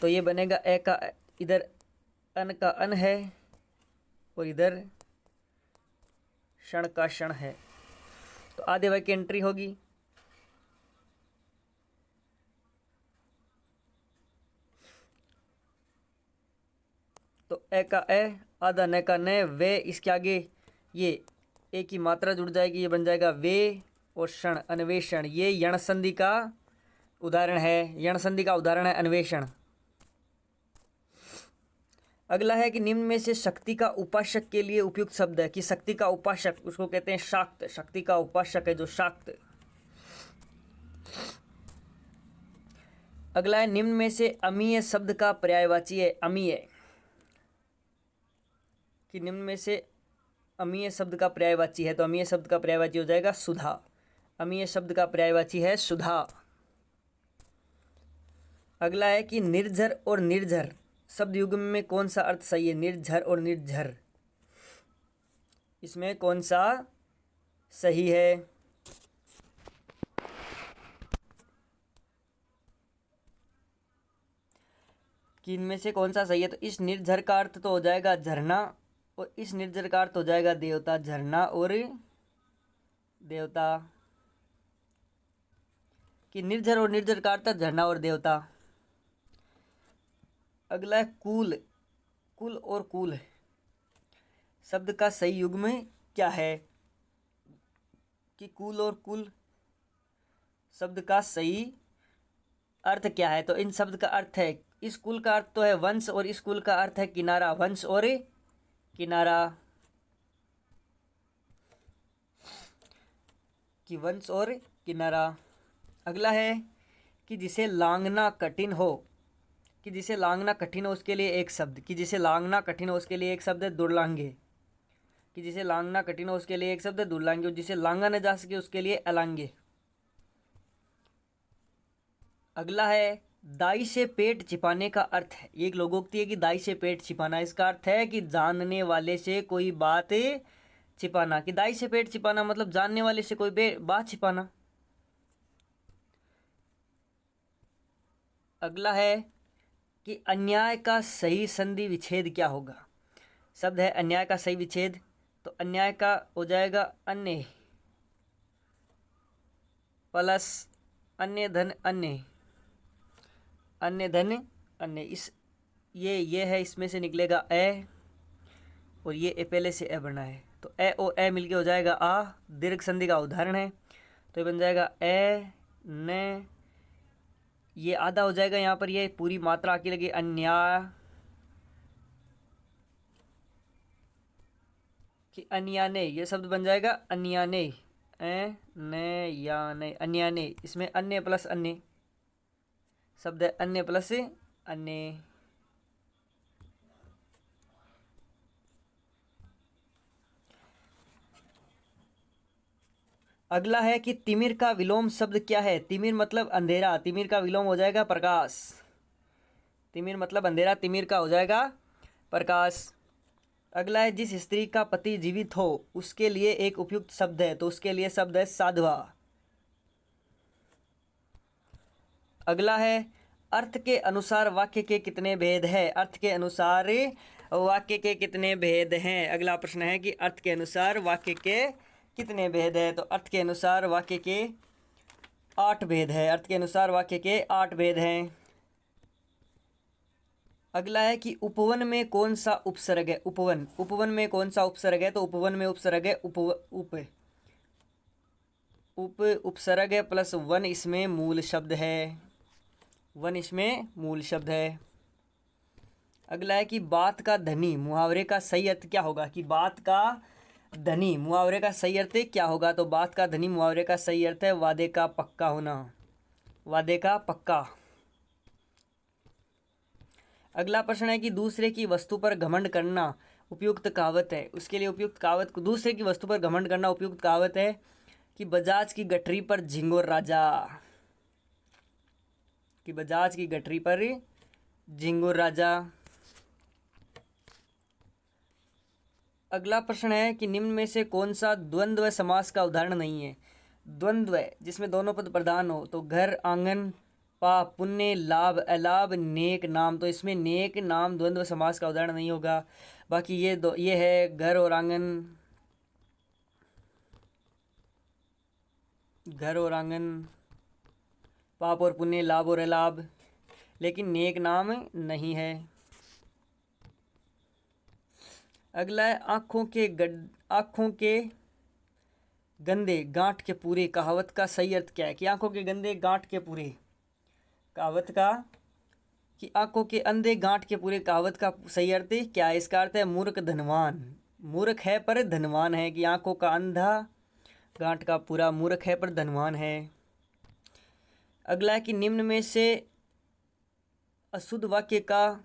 तो ये बनेगा ए का, इधर अन का अन है और इधर क्षण का क्षण है, तो आधे व की एंट्री होगी। तो ए का ए, आधा न का न, वे इसके आगे ये ए की मात्रा जुड़ जाएगी, ये बन जाएगा वे और क्षण, अन्वेषण। ये यण संधि का उदाहरण है। यण संधि का उदाहरण है अन्वेषण। अगला है कि निम्न में से शक्ति का उपासक के लिए उपयुक्त शब्द है। कि शक्ति का उपासक, उसको कहते हैं शाक्त। शक्ति का उपासक है जो शाक्त। अगला है निम्न में से अमीय शब्द का पर्यायवाची है। अमीय, कि निम्न में से अमीय शब्द का पर्यायवाची है। तो अमीय शब्द का पर्यायवाची हो जाएगा सुधा। अमीय शब्द का पर्यायवाची है सुधा। अगला है कि निर्झर और निर्झर शब्द युग्म में कौन सा अर्थ सही है? निर्झर और निर्झर, इसमें कौन सा सही है? कि इनमें से कौन सा सही है? तो इस निर्झर का अर्थ तो हो जाएगा झरना और इस निर्झर का अर्थ हो जाएगा देवता। झरना और देवता। कि निर्झर और निर्झर का अर्थ झरना और देवता। अगला है कुल। कुल और कुल शब्द का सही युग्म क्या है? कि कुल और कुल शब्द का सही अर्थ क्या है? तो इन शब्द का अर्थ है, इस कुल का अर्थ तो है वंश और इस कुल का अर्थ है किनारा। वंश और किनारा। कि वंश और किनारा। अगला है कि जिसे लांघना कठिन हो। कि जिसे लांघना कठिन हो उसके लिए एक शब्द। कि जिसे लांघना कठिन हो उसके लिए एक शब्द है दुर्लांघे। कि जिसे लांघना कठिन हो उसके लिए एक शब्द है दुर्लांघे। और जिसे लांघा न जा सके उसके लिए अलांघे। अगला है दाई से पेट छिपाने का अर्थ है। ये एक लोकोक्ति है कि दाई से पेट छिपाना। इसका अर्थ है कि जानने वाले से कोई बात छिपाना। कि दाई से पेट छिपाना मतलब जानने वाले से कोई बात छिपाना। अगला है कि अन्याय का सही संधि विच्छेद क्या होगा? शब्द है अन्याय का सही विच्छेद। तो अन्याय का हो जाएगा अन्य प्लस अन्य धन अन्य, अन्य धन अन्य। इस ये है, इसमें से निकलेगा ए और ये ए पहले से ए बना है। तो ए और ए मिलके हो जाएगा आ। दीर्घ संधि का उदाहरण है। तो ये बन जाएगा ए न, ये आधा हो जाएगा। यहाँ पर ये पूरी मात्रा आके लगी अन्याय। कि अन्याने, ये शब्द बन जाएगा अन्याने। ए न या ने, अन्याने। इसमें अन्य प्लस अन्य शब्द है, अन्य प्लस अन्य। अगला है कि तिमिर का विलोम शब्द क्या है? तिमिर मतलब अंधेरा। तिमिर का विलोम हो जाएगा प्रकाश। तिमिर मतलब अंधेरा, तिमिर का हो जाएगा प्रकाश। अगला है जिस स्त्री का पति जीवित हो उसके लिए एक उपयुक्त शब्द है। तो उसके लिए शब्द है साधवा। अगला है अर्थ के अनुसार वाक्य के कितने भेद है? अर्थ के अनुसार वाक्य के कितने भेद हैं? अगला प्रश्न है कि अर्थ के अनुसार वाक्य के कितने भेद हैं? तो अर्थ के अनुसार वाक्य के 8 भेद है। अर्थ के अनुसार वाक्य के 8 भेद हैं। अगला है कि उपवन में कौन सा उपसर्ग है? उपवन, उपवन में कौन सा उपसर्ग है? तो उपवन में उपसर्ग है उपसर्ग है प्लस वन इसमें मूल शब्द है। वन इसमें मूल शब्द है। अगला है कि बात का धनी मुहावरे का सही अर्थ क्या होगा? कि बात का धनी मुहावरे का सही अर्थ क्या होगा? तो बात का धनी मुहावरे का सही अर्थ है वादे का पक्का होना। वादे का पक्का। अगला प्रश्न है कि दूसरे की वस्तु पर घमंड करना उपयुक्त कहावत है। उसके लिए उपयुक्त कहावत को, दूसरे की वस्तु पर घमंड करना उपयुक्त कहावत है कि बजाज की गठरी पर झिंगुर राजा। कि बजाज की गठरी पर झिंगुर राजा। अगला प्रश्न है कि निम्न में से कौन सा द्वंद्व समास का उदाहरण नहीं है? द्वंद्व जिसमें दोनों पद प्रधान हो, तो घर, आंगन, पाप, पुण्य, लाभ, अलाभ, नेक, नाम। तो इसमें नेक नाम द्वंद्व समास का उदाहरण नहीं होगा। बाकी ये है घर और आंगन, घर और आंगन, पाप और पुण्य, लाभ और अलाभ, लेकिन नेक नाम नहीं है। अगला है आँखों के गंदे गांठ के पूरे कहावत का सही अर्थ क्या है? कि आंखों के गंदे गांठ के पूरे कहावत का, कि आंखों के अंधे गांठ के पूरे कहावत का सही अर्थ क्या है? इसका अर्थ है मूर्ख धनवान। मूर्ख है पर धनवान है। कि आंखों का अंधा गांठ का पूरा मूर्ख है पर धनवान है। अगला है कि निम्न में से अशुद्ध वाक्य का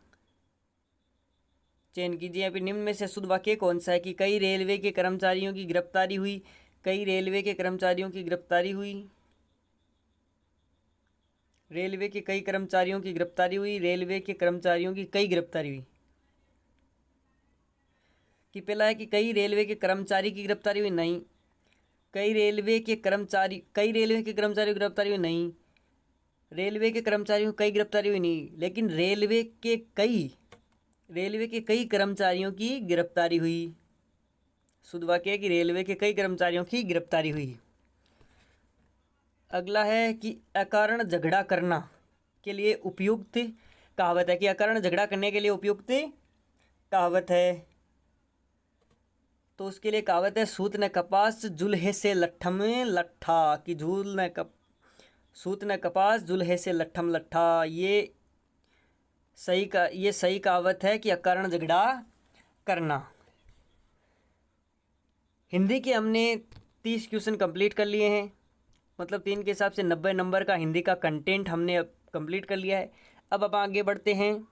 चयन कीजिए। यहाँ पे निम्न में से अशुद्ध वाक्य कौन सा है? कि कई रेलवे के कर्मचारियों की गिरफ्तारी हुई। कई रेलवे के कर्मचारियों की गिरफ्तारी हुई। रेलवे के कई कर्मचारियों की गिरफ्तारी हुई। रेलवे के कर्मचारियों की कई गिरफ्तारी हुई। कि पहला है कि कई रेलवे के कर्मचारी की गिरफ्तारी हुई, नहीं। कई रेलवे के कर्मचारियों की गिरफ्तारी हुई, नहीं। रेलवे के कर्मचारियों की कई गिरफ्तारी हुई, नहीं। लेकिन रेलवे के कई कर्मचारियों की गिरफ्तारी हुई। शुद्ध वाक्य है कि रेलवे के कई कर्मचारियों की गिरफ्तारी हुई। अगला है कि अकारण झगड़ा करना के लिए उपयुक्त कहावत है। कि अकारण झगड़ा करने के लिए उपयुक्त कहावत है, तो उसके लिए कहावत है सूत न कपास जुल्हे से लट्ठम लट्ठा। कि सूत न कपास जुल्हे से लट्ठम लट्ठा। ये सही कहावत है कि अकारण झगड़ा करना। हिंदी के हमने 30 क्वेश्चन कंप्लीट कर लिए हैं। मतलब 3 के हिसाब से 90 नंबर का हिंदी का कंटेंट हमने अब कंप्लीट कर लिया है। अब आगे बढ़ते हैं।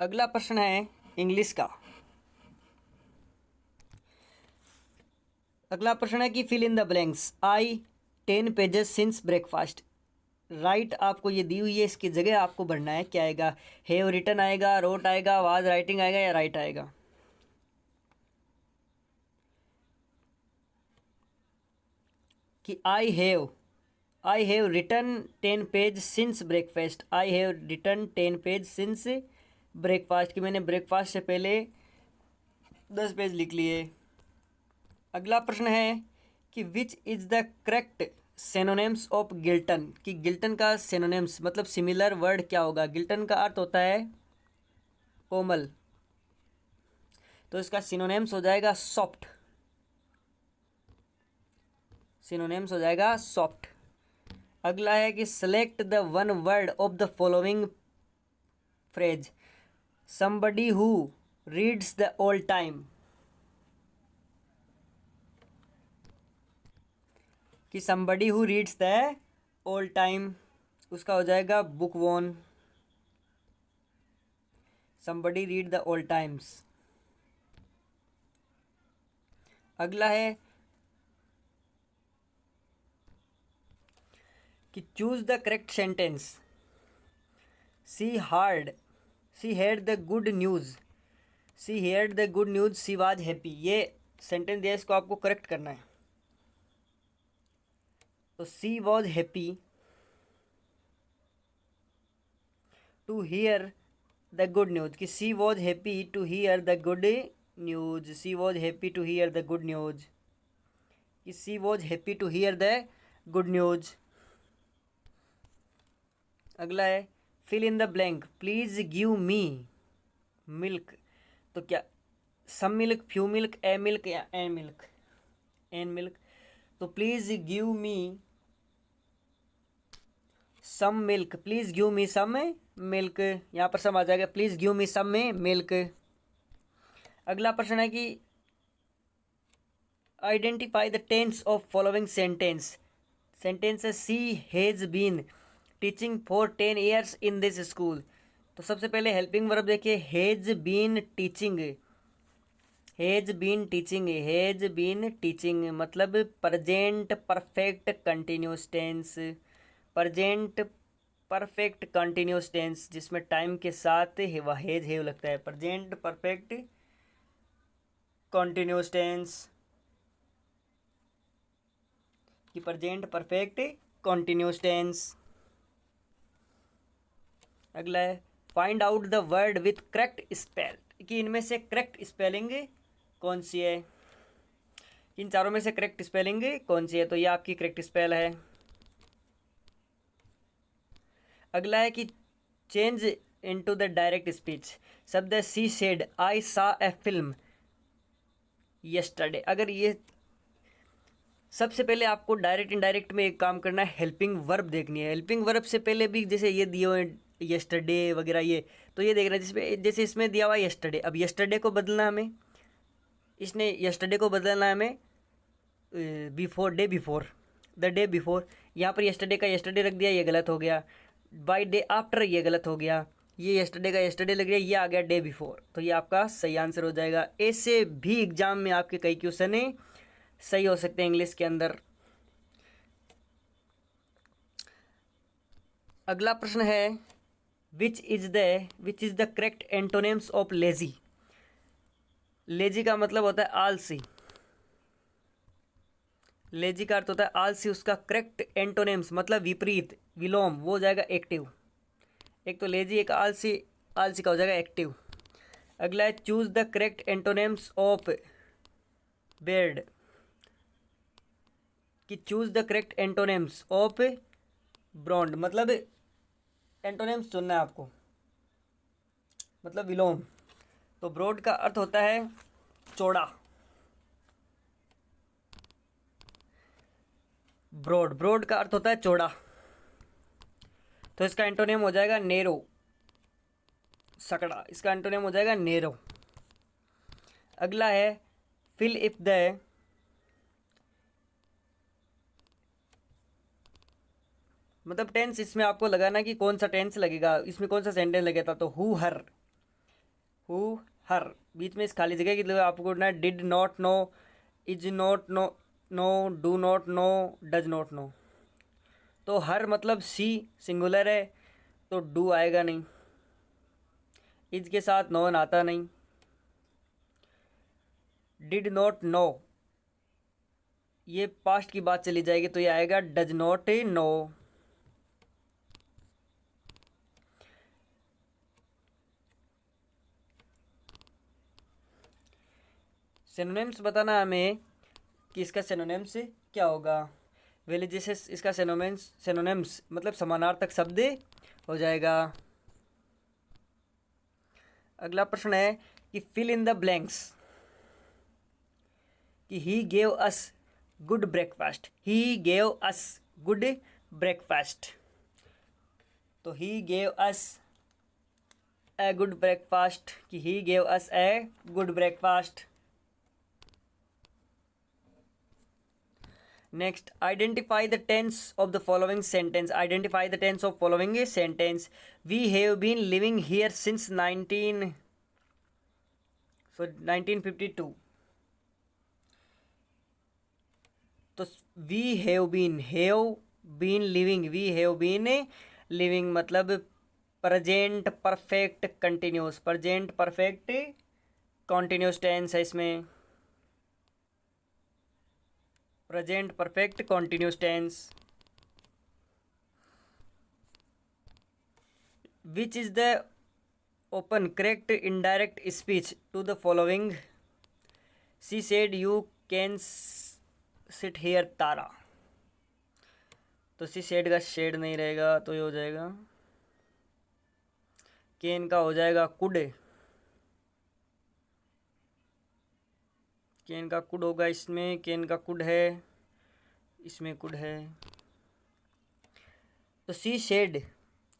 अगला प्रश्न है इंग्लिश का। अगला प्रश्न है कि fill in the blanks. I 10 pages since breakfast. Right आपको ये दी हुई है, इसकी जगह आपको भरना है। क्या आएगा? हैव रिटन आएगा, रोट आएगा, वाज राइटिंग आएगा, या राइट आएगा? कि I have written 10 page since breakfast. I have written 10 page since breakfast. कि मैंने ब्रेकफास्ट से पहले 10 पेज लिख लिए। अगला प्रश्न है कि which is the correct synonyms of glutton. कि गिल्टन का सिनोनिम्स मतलब सिमिलर वर्ड क्या होगा? गिल्टन का अर्थ होता है कोमल, तो इसका सिनोनिम्स हो जाएगा सॉफ्ट। सिनोनिम्स हो जाएगा सॉफ्ट। अगला है कि select the one word of the following phrase. Somebody who reads the all time. कि somebody who reads the all time, उसका हो जाएगा bookworm. Somebody read the all times. अगला है कि choose the correct sentence. She had the good news. She heard the good news, she was happy. ये sentence दिया, इसको आपको करेक्ट करना है। तो she was happy to hear the good news, कि she was happy to hear the good news, she was happy to hear the good news, कि she was happy to hear the good news. अगला है fill in the blank, please give me milk, तो क्या some milk, few milk, a milk या an milk, an milk. तो please give me some milk, please give me some milk, यहाँ पर सम आ जाएगा, please give me सम में milk. अगला प्रश्न है कि identify the tense of following sentence, sentence है she has been teaching for 10 years in this school. तो सबसे पहले हेल्पिंग वर्ब देखिए, has been teaching, has been teaching, has been teaching मतलब present perfect continuous tense, present perfect continuous tense जिसमें time के साथ वह हैज़ हैव लगता है, प्रजेंट परफेक्ट कंटिन्यूस टेंस, कि प्रजेंट परफेक्ट कंटिन्यूस टेंस। अगला है find out the word with correct spell, कि इनमें से करेक्ट स्पेलिंग कौन सी है, इन चारों में से करेक्ट स्पेलिंग कौन सी है, तो ये आपकी करेक्ट स्पेल है। अगला है कि change into the direct speech, शब्द है सी सेड आई सा ए फिल्म यस्टरडे। अगर ये सबसे पहले आपको डायरेक्ट इनडायरेक्ट में एक काम करना है, हेल्पिंग वर्ब देखनी है। हेल्पिंग वर्ब से पहले भी जैसे ये दिए हुए यस्टरडे वगैरह, ये तो ये देखना है जिसमें जैसे इसमें दिया हुआ है यस्टरडे, अब यस्टरडे को बदलना हमें, इसने यस्टरडे को बदलना है हमें before, day before, the day before. यहाँ पर यस्टरडे का यस्टरडे रख दिया, ये गलत हो गया। बाय डे आफ्टर, ये गलत हो गया। ये यस्टरडे का यस्टरडे लग गया, ये आ गया डे बिफोर, तो ये आपका सही आंसर हो जाएगा। ऐसे भी एग्जाम में आपके कई क्वेश्चन सही हो सकते हैं इंग्लिश के अंदर। अगला प्रश्न है which is the correct antonyms of lazy. Lazy का मतलब होता है आलसी, लेजी का अर्थ होता है आलसी, उसका करेक्ट एंटोनिम्स मतलब विपरीत, विलोम, वो हो जाएगा एक्टिव। एक तो लेजी, एक आलसी, आलसी का हो जाएगा एक्टिव। अगला है choose the correct antonyms of bared, कि choose the correct antonyms of brand, मतलब एंटोनिम्स चुनना है आपको, मतलब विलोम। तो ब्रॉड का अर्थ होता है चौड़ा, ब्रॉड, ब्रॉड का अर्थ होता है चौड़ा, तो इसका एंटोनिम हो जाएगा नेरो, सकड़ा, इसका एंटोनिम हो जाएगा नेरो। अगला है फिल इफ द, मतलब टेंस इसमें आपको लगाना कि कौन सा टेंस लगेगा, इसमें कौन सा सेंटेंस लगेगा। तो हु हर बीच में इस खाली जगह की आपको ना did not know, is not know, know do not know, does not know. तो हर मतलब सी सिंगुलर है तो डू आएगा नहीं, इज के साथ नॉन आता नहीं, डिड नॉट नो ये पास्ट की बात चली जाएगी तो ये आएगा डज नॉट नो। सिनोनिम्स बताना हमें कि इसका सिनोनिम्स क्या होगा। वेल जैसे इसका सिनोनिम्स मतलब समानार्थक शब्द हो जाएगा। अगला प्रश्न है कि फिल इन द ब्लैंक्स, कि he gave us good breakfast, he gave us good breakfast. तो he gave us a good breakfast, कि he gave us a good breakfast. Next identify the tense of the following sentence, identify the tense of following sentence. We have been living here since 1952। तो we have been living, we have been living मतलब present perfect continuous, present perfect continuous tense है इसमें, present perfect continuous tense. Which is the open correct indirect speech to the following? She said you can sit here Tara. तो she said का shade नहीं रहेगा, तो ये हो जाएगा केन का हो जाएगा कुड। केन का कुड होगा इसमें, केन का कुड है, इसमें कुड है। तो सी शेड,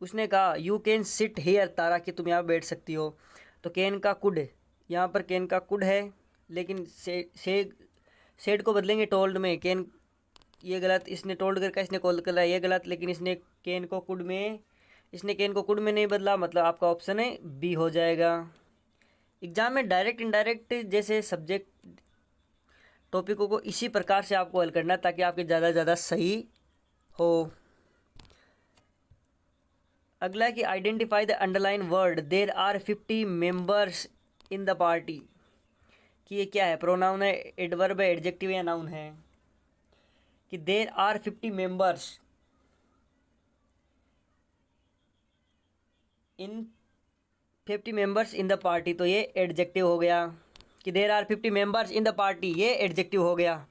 उसने कहा यू कैन सिट हेयर तारा, कि तुम यहाँ बैठ सकती हो। तो केन का कुड, यहाँ पर केन का कुड है, लेकिन शेड को बदलेंगे टोल्ड में। केन, ये गलत, इसने टोल्ड करके इसने कॉल करा, ये गलत, लेकिन इसने केन को कुड में, इसने केन को कुड में नहीं बदला, मतलब आपका ऑप्शन है बी हो जाएगा। एग्जाम में डायरेक्ट इनडायरेक्ट जैसे सब्जेक्ट टॉपिकों को इसी प्रकार से आपको हल करना, ताकि आपके ज़्यादा से ज़्यादा सही हो। अगला है कि identify the underline word there are 50 members in the party. कि ये क्या है, प्रोनाउन है, एडवर्ब है, एडजेक्टिव या नाउन है? कि there are 50 members in 50 members in the party, तो ये एडजेक्टिव हो गया। कि there are 50 members in the party, ये एडजेक्टिव हो गया।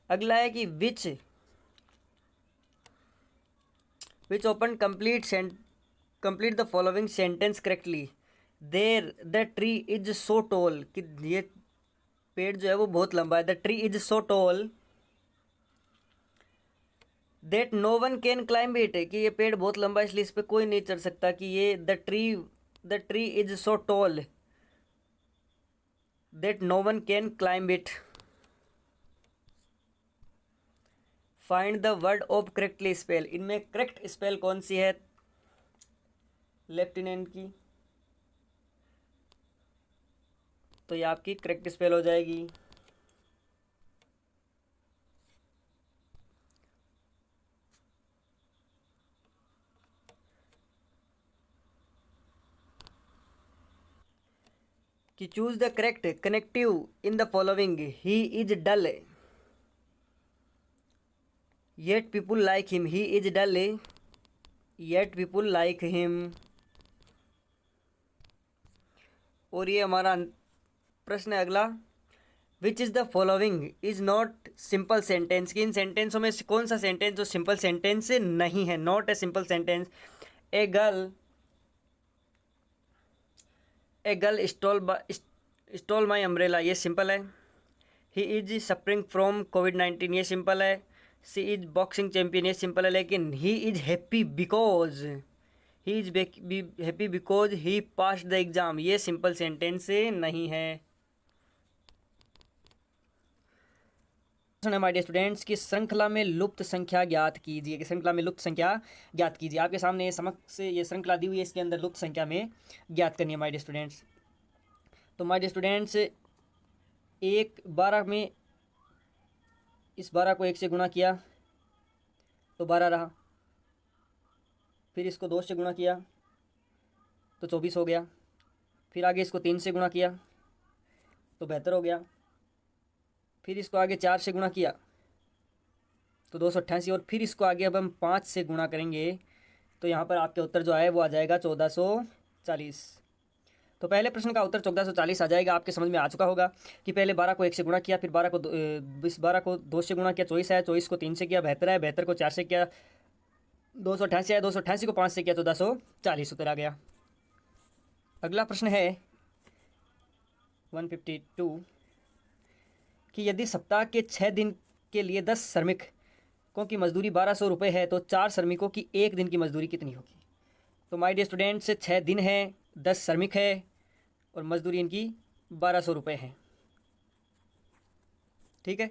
अगला है कि which open complete the following sentence correctly. There the tree is so tall, कि ये पेड़ जो है वो बहुत लंबा है। The tree is so tall that no one can climb it, कि ये पेड़ बहुत लंबा है इसलिए इस पर कोई नहीं चढ़ सकता। कि ये the tree is so tall that no one can climb it. Find the word of correctly spell, इनमें करेक्ट स्पेल कौन सी है लेफ्टिनेंट की? तो ये आपकी करेक्ट स्पेल हो जाएगी। कि choose the correct connective in the following. He is dull yet people like him, he is dull yet people like him. और ये हमारा प्रश्न है अगला, which is the following is not simple sentence. कि इन सेंटेंसों में से कौन सा सेंटेंस जो सिंपल सेंटेंस नहीं है, not a simple sentence? A girl stall my umbrella, ये सिंपल है। ही इज सफरिंग फ्रॉम कोविड-19, ये सिंपल है। सी इज बॉक्सिंग चैम्पियन, ये सिंपल है। लेकिन he is happy because he pass the exam, ये सिंपल सेंटेंस नहीं है। माय डियर स्टूडेंट्स की श्रृंखला में लुप्त संख्या ज्ञात कीजिए। कि श्रृंखला में लुप्त संख्या ज्ञात कीजिए। आपके सामने समक्ष ये श्रृंखला दी हुई है, इसके अंदर लुप्त संख्या में ज्ञात करनी है माय डियर स्टूडेंट्स। तो माय डियर स्टूडेंट्स, 12 में इस 12 को 1 से गुणा किया तो 12 रहा, फिर इसको 2 से गुणा किया तो 24 हो गया, फिर आगे इसको 3 से गुणा किया तो 72 हो गया, फिर इसको आगे 4 से गुणा किया तो 288, और फिर इसको आगे अब हम 5 से गुणा करेंगे तो यहाँ पर आपके उत्तर जो आए वो आ जाएगा 1440। तो पहले प्रश्न का उत्तर 1440 आ जाएगा। आपके समझ में आ चुका होगा कि पहले 12 को 1 से गुणा किया, फिर 12 को 2 से गुणा किया, 24 आया, 24 को 3 से किया 72 आया, 72 को 4 से किया 288 आया, 288 को 5 से किया 1440 उत्तर आ गया। अगला प्रश्न है 152 कि यदि सप्ताह के 6 दिन के लिए 10 श्रमिकों की मजदूरी 1200 रुपये है तो 4 श्रमिकों की एक दिन की मजदूरी कितनी होगी? तो माय डियर स्टूडेंट्स, 6 दिन है, 10 श्रमिक है और मजदूरी इनकी 1200 रुपये है। ठीक है,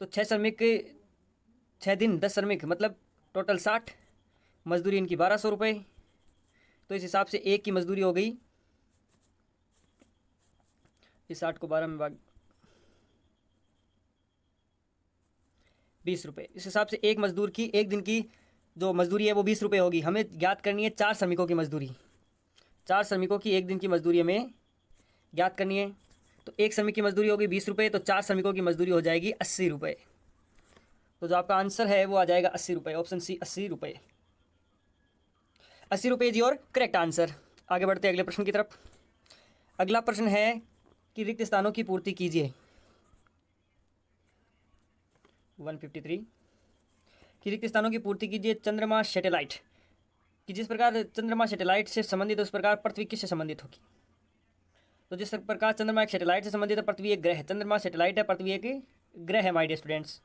तो 6 दिन 10 श्रमिक मतलब टोटल 60, मजदूरी इनकी 1200 रुपये। तो इस हिसाब से एक की मजदूरी हो गई, इस 60 को 12 में भाग 20 रुपये। इस हिसाब से एक मजदूर की एक दिन की जो मजदूरी है वो 20 रुपये होगी। हमें ज्ञात करनी है 4 श्रमिकों की मजदूरी। 4 श्रमिकों की एक दिन की मजदूरी हमें ज्ञात करनी है। तो एक श्रमिक की मजदूरी होगी 20 रुपये, तो 4 श्रमिकों की मजदूरी हो जाएगी 80 रुपये। तो जो आपका आंसर है वो आ जाएगा 80 रुपये, ऑप्शन सी 80 रुपये। ₹80 जी और करेक्ट आंसर। आगे बढ़ते हैं अगले प्रश्न की तरफ। अगला प्रश्न है कि रिक्त स्थानों की पूर्ति कीजिए। 153 कि रिक्त स्थानों की पूर्ति कीजिए चंद्रमा सैटेलाइट, कि जिस प्रकार चंद्रमा सैटेलाइट से संबंधित है उस प्रकार पृथ्वी किससे संबंधित होगी। तो जिस प्रकार चंद्रमा एक सैटेलाइट से संबंधित है, पृथ्वी एक ग्रह है। चंद्रमा सैटेलाइट है, पृथ्वी एक ग्रह है माय डियर स्टूडेंट्स।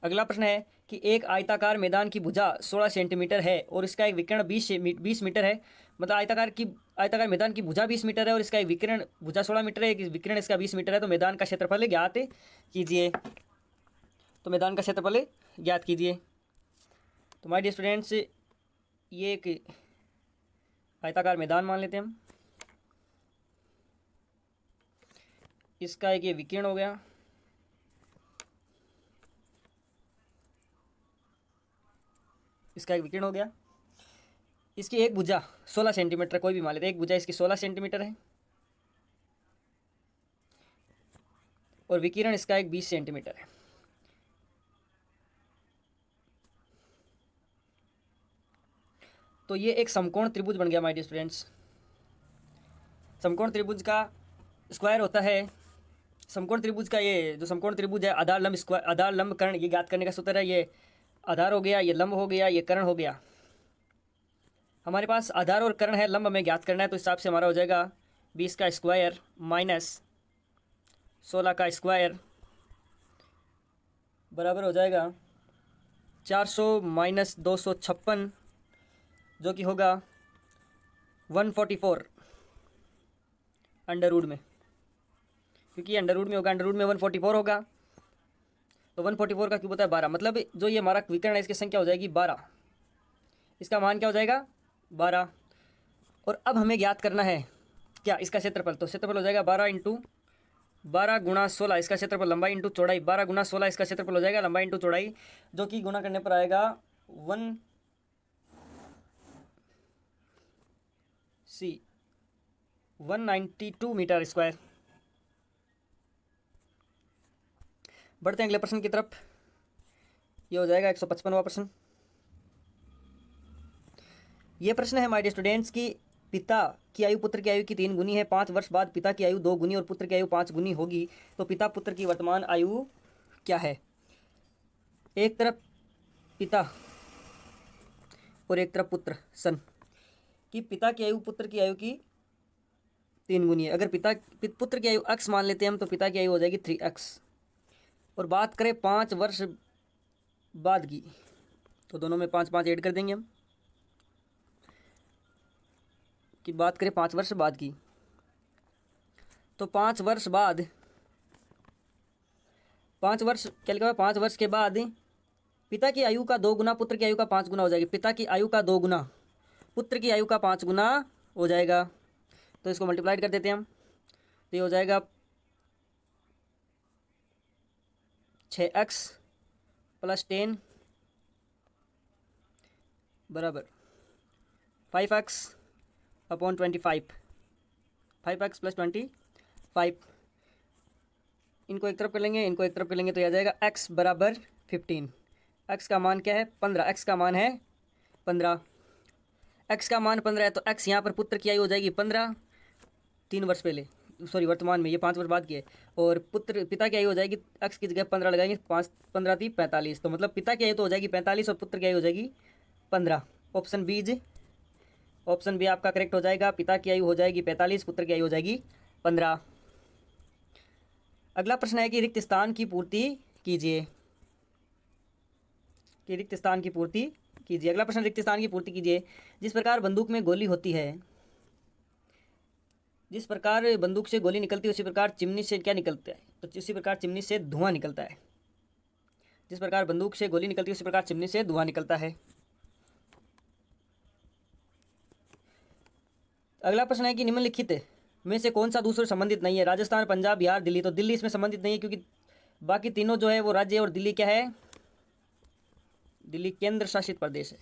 अगला प्रश्न है कि एक आयताकार मैदान की भुजा 16 सेंटीमीटर है और इसका एक विकर्ण 20 मीटर है। मतलब आयताकार मैदान की भुजा 20 मीटर है और इसका एक विकर्ण भुजा 16 मीटर है, एक विकर्ण इसका 20 मीटर है। तो मैदान का क्षेत्रफल ज्ञात कीजिए। तो मैदान का क्षेत्रफल ज्ञात कीजिए। तो माय डियर स्टूडेंट्स ये एक आयताकार मैदान मान लेते हैं हम। इसका एक ये विकीर्ण हो गया, इसका एक विकीर्ण हो गया। इसकी एक भुजा 16 सेंटीमीटर, कोई भी मान लेते हैं, एक भुजा इसकी 16 सेंटीमीटर है और विकिरण इसका एक 20 सेंटीमीटर है। तो ये एक समकोण त्रिभुज बन गया माय डियर स्टूडेंट्स। समकोण त्रिभुज का स्क्वायर होता है, समकोण त्रिभुज का ये जो समकोण त्रिभुज है आधार लंब स्क्वायर, आधार लंब कर्ण, ये ज्ञात करने का सूत्र है। ये आधार हो गया, ये लंब हो गया, ये कर्ण हो गया। हमारे पास आधार और कर्ण है, लंब हमें ज्ञात करना है। तो इस हिसाब से हमारा हो जाएगा 20 का स्क्वायर माइनस 16 का स्क्वायर बराबर हो जाएगा 400 माइनस 256, जो कि होगा 144 अंडर रूट में, क्योंकि ये अंडर रूट में होगा, अंडर रूट में 144 होगा। तो 144 का क्यूब होता है 12, मतलब जो ये हमारा विकर्ण है इसकी संख्या हो जाएगी 12, इसका मान क्या हो जाएगा 12। और अब हमें ज्ञात करना है क्या, इसका क्षेत्रफल। तो क्षेत्रफल हो जाएगा 12 इंटू 12 गुणा 16, इसका क्षेत्रफल लंबाई इंटू चौड़ाई, 12 गुणा 16 इसका क्षेत्रफल हो जाएगा लंबाई इंटू चौड़ाई, जो कि गुणा करने पर आएगा 192 मीटर स्क्वायर। बढ़ते हैं अगले प्रश्न की तरफ। ये हो जाएगा 155वां प्रश्न। ये प्रश्न है माय डियर स्टूडेंट्स कि पिता की आयु पुत्र की आयु की 3 गुनी है। 5 वर्ष बाद पिता की आयु 2 गुनी और पुत्र की आयु 5 गुनी होगी। तो पिता पुत्र की वर्तमान आयु क्या है। एक तरफ पिता और एक तरफ पुत्र सन, कि पिता की आयु पुत्र की आयु की 3 गुनी है। अगर पुत्र की आयु x मान लेते हैं हम, तो पिता की आयु हो जाएगी 3x। और बात करें 5 वर्ष बाद की, तो दोनों में 5 5 ऐड कर देंगे हम। कि बात करें 5 वर्ष बाद की, तो 5 वर्ष बाद, 5 वर्ष क्या लिखा हुआ है, 5 वर्ष के बाद पिता की आयु का 2 गुना पुत्र की आयु का 5 गुना हो जाएगी। पिता की आयु का 2 गुना पुत्र की आयु का 5 गुना हो जाएगा। तो इसको मल्टीप्लाइड कर देते हैं हम, तो ये हो जाएगा 6x प्लस 10 बराबर 5x अपॉन 25, 5x प्लस 25। इनको एक तरफ कर लेंगे, इनको एक तरफ कर लेंगे, तो यह आ जाएगा x बराबर 15। x का मान क्या है 15, x का मान है 15, x का मान 15 है। तो x यहाँ पर पुत्र की आयु हो जाएगी 15, 3 वर्ष पहले, सॉरी वर्तमान में, ये 5 वर्ष बाद की है। और पिता की आयु हो जाएगी, x की जगह 15 लगाएंगे, 5 15 थी 45, तो मतलब पिता की आयु तो हो जाएगी 45 और पुत्र की आयु हो जाएगी 15। ऑप्शन बी आपका करेक्ट हो जाएगा। पिता की आयु हो जाएगी 45, पुत्र की आयु हो जाएगी 15। अगला प्रश्न है कि रिक्त स्थान की पूर्ति कीजिए, कि रिक्त स्थान की पूर्ति कीजिए। अगला प्रश्न, रिक्त स्थान की पूर्ति कीजिए। जिस प्रकार बंदूक में गोली होती है, जिस प्रकार बंदूक से गोली निकलती है उसी प्रकार चिमनी से क्या निकलता है, तो उसी प्रकार चिमनी से धुआं निकलता है। जिस प्रकार बंदूक से गोली निकलती है उसी प्रकार चिमनी से धुआं निकलता है। अगला प्रश्न है कि निम्नलिखित में से कौन सा दूसरे संबंधित नहीं है। राजस्थान, पंजाब, बिहार, दिल्ली। तो दिल्ली इसमें संबंधित नहीं है, क्योंकि बाकी तीनों जो है वो राज्य है और दिल्ली क्या है, दिल्ली केंद्र शासित प्रदेश है।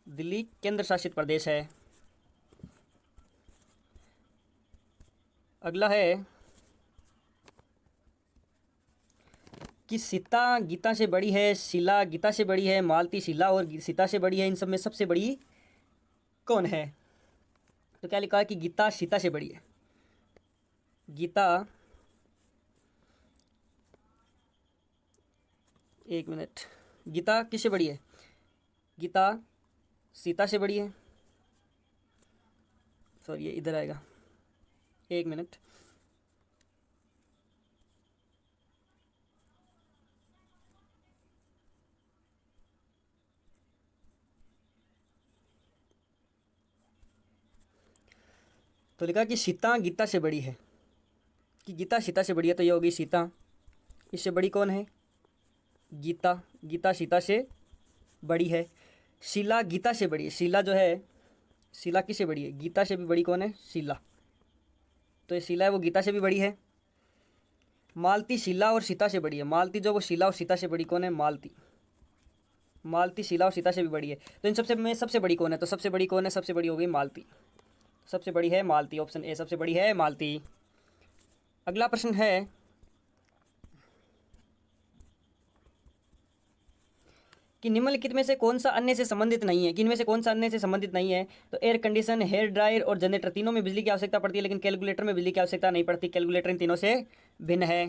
दिल्ली केंद्र शासित प्रदेश है। अगला है कि सीता गीता से बड़ी है, शीला गीता से बड़ी है, मालती शीला और सीता से बड़ी है, इन सब में सबसे बड़ी कौन है? तो क्या लिखा है कि गीता सीता से बड़ी है। गीता, एक मिनट, गीता किससे बड़ी है? गीता सीता से बड़ी है। सॉरी, ये इधर आएगा, एक मिनट। तो लिखा कि सीता गीता से बड़ी है, कि गीता सीता से बड़ी है, तो ये होगी सीता। इससे बड़ी कौन है? गीता। गीता सीता से बड़ी है। शीला गीता से बड़ी है। शीला जो है, शीला किससे बड़ी है? गीता से भी बड़ी कौन है? शीला। तो ये शीला है वो गीता से भी बड़ी है। मालती शीला और सीता से बड़ी है। मालती जो वो शीला और सीता से बड़ी कौन है? मालती। मालती शीला और सीता से भी बड़ी है। तो इन सबसे में सबसे बड़ी कौन है? तो सबसे बड़ी कौन है? सबसे बड़ी हो गई मालती। सबसे बड़ी है मालती, ऑप्शन ए सबसे बड़ी है मालती। अगला प्रश्न है कि निम्नलिखित में से कौन सा अन्य से संबंधित नहीं है? कि इनमें से कौन सा अन्य से संबंधित नहीं है? तो एयर कंडीशन, हेयर ड्रायर और जनरेटर, तीनों में बिजली की आवश्यकता पड़ती है, लेकिन कैलकुलेटर में बिजली की आवश्यकता नहीं पड़ती। कैलकुलेटर इन तीनों से भिन्न है।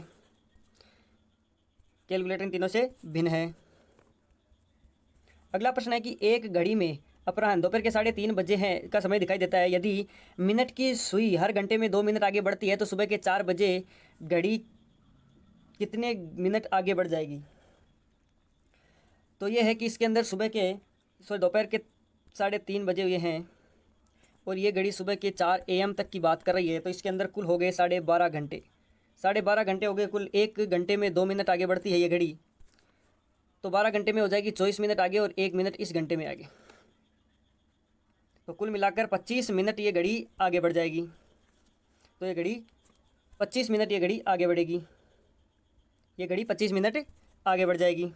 कैलकुलेटर इन तीनों से भिन्न है। अगला प्रश्न है कि एक घड़ी में अपराह्न दोपहर के 3:30 बजे हैं का समय दिखाई देता है। यदि मिनट की सुई हर घंटे में 2 मिनट आगे बढ़ती है तो सुबह के 4 बजे घड़ी कितने मिनट आगे बढ़ जाएगी? तो ये है कि इसके अंदर सुबह के दोपहर के 3:30 बजे हुए हैं और ये घड़ी सुबह के 4 AM तक की बात कर रही है। तो इसके अंदर कुल हो गए 12.5 घंटे। 12.5 घंटे हो गए कुल। एक घंटे में 2 मिनट आगे बढ़ती है ये घड़ी, तो 12 घंटे में हो जाएगी 24 मिनट आगे और 1 मिनट इस घंटे में आगे। तो कुल मिलाकर 25 मिनट ये घड़ी आगे बढ़ जाएगी। तो ये घड़ी 25 मिनट ये घड़ी आगे बढ़ेगी। ये घड़ी 25 मिनट आगे बढ़ जाएगी।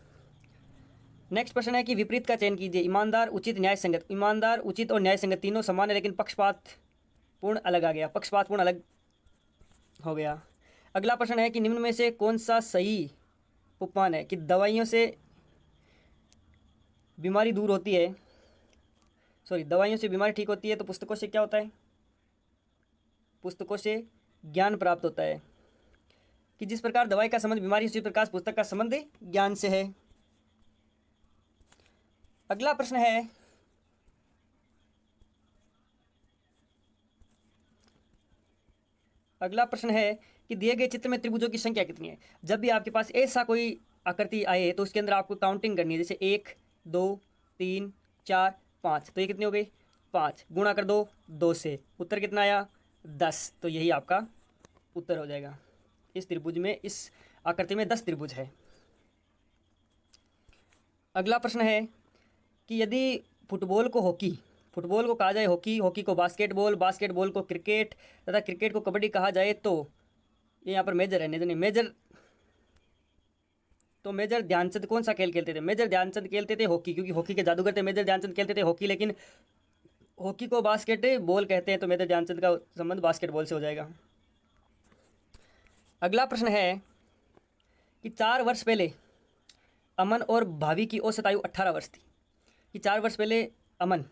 नेक्स्ट प्रश्न है कि विपरीत का चयन कीजिए। ईमानदार, उचित, न्याय संगत। ईमानदार, उचित और न्याय संगत तीनों समान है, लेकिन पक्षपात पूर्ण अलग आ गया। पक्षपात पूर्ण अलग हो गया। अगला प्रश्न है कि निम्न में से कौन सा सही उपमान है? कि दवाइयों से बीमारी दूर होती है, दवाइयों से बीमारी ठीक होती है, तो पुस्तकों से क्या होता है? पुस्तकों से ज्ञान प्राप्त होता है। कि जिस प्रकार दवाई का संबंध बीमारी से, उसी प्रकार पुस्तक का संबंध ज्ञान से है। अगला प्रश्न है कि दिए गए चित्र में त्रिभुजों की संख्या कितनी है? जब भी आपके पास ऐसा कोई आकृति आए तो उसके अंदर आपको काउंटिंग करनी है। जैसे 1 2 3 4 5, तो ये कितनी हो गई? 5। गुणा कर दो 2 से, उत्तर कितना आया? 10। तो यही आपका उत्तर हो जाएगा। इस त्रिभुज में, इस आकृति में 10 त्रिभुज है। अगला प्रश्न है कि यदि फुटबॉल को हॉकी, फुटबॉल को कहा जाए हॉकी, हॉकी को बास्केटबॉल, बास्केटबॉल को क्रिकेट तथा क्रिकेट को कबड्डी कहा जाए, तो ये यहाँ पर मेजर है, नहीं मेजर, तो मेजर ध्यानचंद कौन सा खेल खेलते थे? मेजर ध्यानचंद खेलते थे हॉकी, क्योंकि हॉकी के जादूगर थे। मेजर ध्यानचंद खेलते थे हॉकी, लेकिन हॉकी को बास्केटबॉल कहते हैं, तो मेजर ध्यानचंद का संबंध बास्केटबॉल से हो जाएगा। अगला प्रश्न है कि 4 वर्ष पहले अमन और भावी की औसत आयु 18 वर्ष थी। कि 4 वर्ष पहले अमन,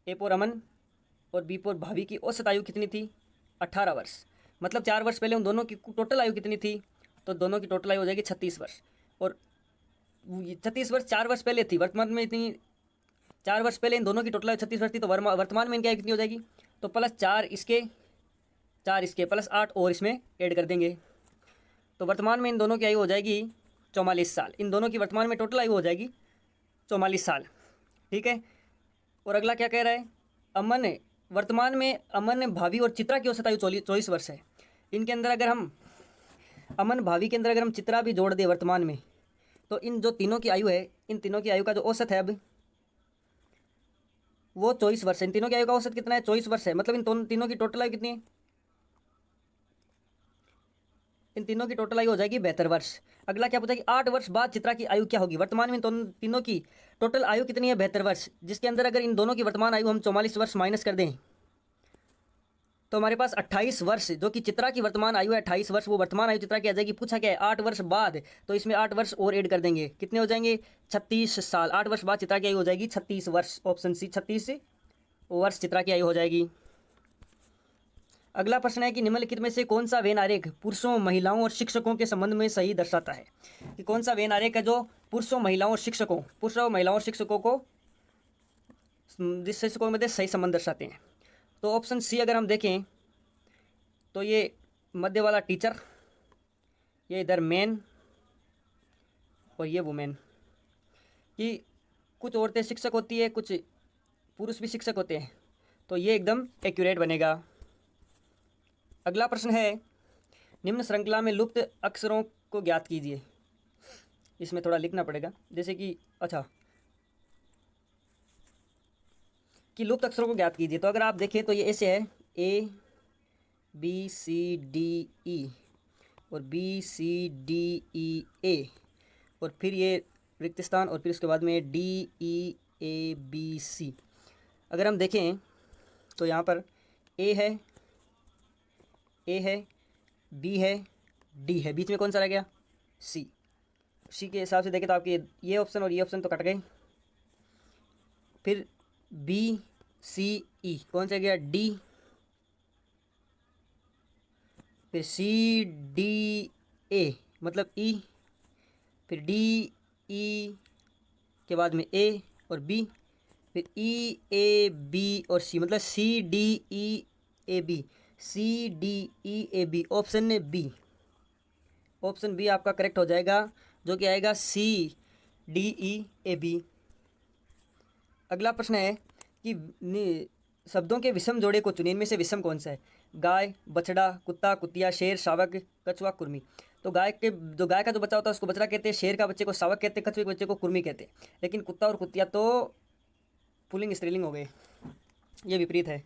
ए पर अमन और बी पर भावी की औसत आयु कितनी थी? 18 वर्ष। मतलब 4 वर्ष पहले उन दोनों की टोटल आयु कितनी थी? तो दोनों की टोटल आयु हो जाएगी 36 वर्ष। और 36 वर्ष 4 वर्ष पहले थी, वर्तमान में इतनी, 4 वर्ष पहले इन दोनों की टोटल आयु 36 वर्ष थी, तो वर्तमान में इनकी आयु कितनी हो जाएगी? तो प्लस 4 इसके, 4 इसके, प्लस 8 और इसमें ऐड कर देंगे, तो वर्तमान में इन दोनों की आयु हो जाएगी 44 साल। इन दोनों की वर्तमान में टोटल आयु हो जाएगी 44 साल। ठीक है। और अगला क्या कह रहा है? अमन, वर्तमान में अमन, भाभी और चित्रा की औसत आयु 24 वर्ष है। इनके अंदर अगर हम अमन भाभी के अंदर अगर हम चित्रा भी जोड़ दें वर्तमान में, तो इन जो तीनों की आयु है, इन तीनों की आयु का जो औसत है अब वो 24 वर्ष है। इन तीनों की आयु का औसत कितना है? 24 वर्ष है। मतलब इन तीनों की टोटल आयु कितनी है? इन तीनों की टोटल आयु हो जाएगी 72 वर्ष। अगला क्या पूछा कि 8 वर्ष बाद चित्रा की आयु क्या होगी? वर्तमान में इन तीनों की टोटल आयु कितनी है? 72 वर्ष। जिसके अंदर अगर इन दोनों की वर्तमान आयु हम 44 वर्ष माइनस कर दें, तो हमारे पास 28 वर्ष, जो कि चित्रा की वर्तमान आयु है 28 वर्ष, वो वर्तमान आयु चित्रा की आ जाएगी। पूछा क्या है 8 वर्ष बाद, तो इसमें 8 वर्ष और ऐड कर देंगे, कितने हो जाएंगे 36 साल। 8 वर्ष बाद चित्रा की आयु हो जाएगी 36 वर्ष, ऑप्शन सी 36 वर्ष चित्रा की आयु हो जाएगी। अगला प्रश्न है कि निम्नलिखित में से कौन सा वेन आरेख पुरुषों, महिलाओं और शिक्षकों के संबंध में सही दर्शाता है, कि कौन सा वेन आरेख है जो पुरुषों, महिलाओं और शिक्षकों को जिस शिक्षकों के मध्य सही संबंध दर्शाते हैं। तो ऑप्शन सी अगर हम देखें तो ये मध्य वाला टीचर, ये इधर मैन और ये वुमेन, कि कुछ औरतें शिक्षक होती है, कुछ पुरुष भी शिक्षक होते हैं, तो ये एकदम एक्यूरेट बनेगा। अगला प्रश्न है निम्न श्रृंखला में लुप्त अक्षरों को ज्ञात कीजिए। इसमें थोड़ा लिखना पड़ेगा, जैसे कि अच्छा कि लुप्त अक्षरों को ज्ञात कीजिए। तो अगर आप देखें तो ये ऐसे है A B C D E और B C D E A और फिर ये रिक्त स्थान और फिर उसके बाद में D E A B C। अगर हम देखें तो यहाँ पर A है B है D है, बीच में कौन सा रह गया C के हिसाब से देखें तो आपके ये ऑप्शन और ये ऑप्शन तो कट गए। फिर B C E कौन सा गया D, फिर C D A मतलब E, फिर D E के बाद में A और B, फिर E A B और C मतलब C D E A B, C D E A B, option B आपका करेक्ट हो जाएगा, जो कि आएगा C D E A B। अगला प्रश्न है कि शब्दों के विषम जोड़े को चुनें, इनमें से विषम कौन सा है। गाय, बछड़ा, कुत्ता, कुतिया, शेर, शावक, कछुआ, कुर्मी। तो गाय का जो बच्चा होता है उसको बछड़ा कहते हैं, शेर का बच्चे को शावक कहते हैं, कछुए के बच्चे को कुर्मी कहते हैं। लेकिन कुत्ता और कुतिया तो पुल्लिंग स्त्रीलिंग हो गए, ये विपरीत है।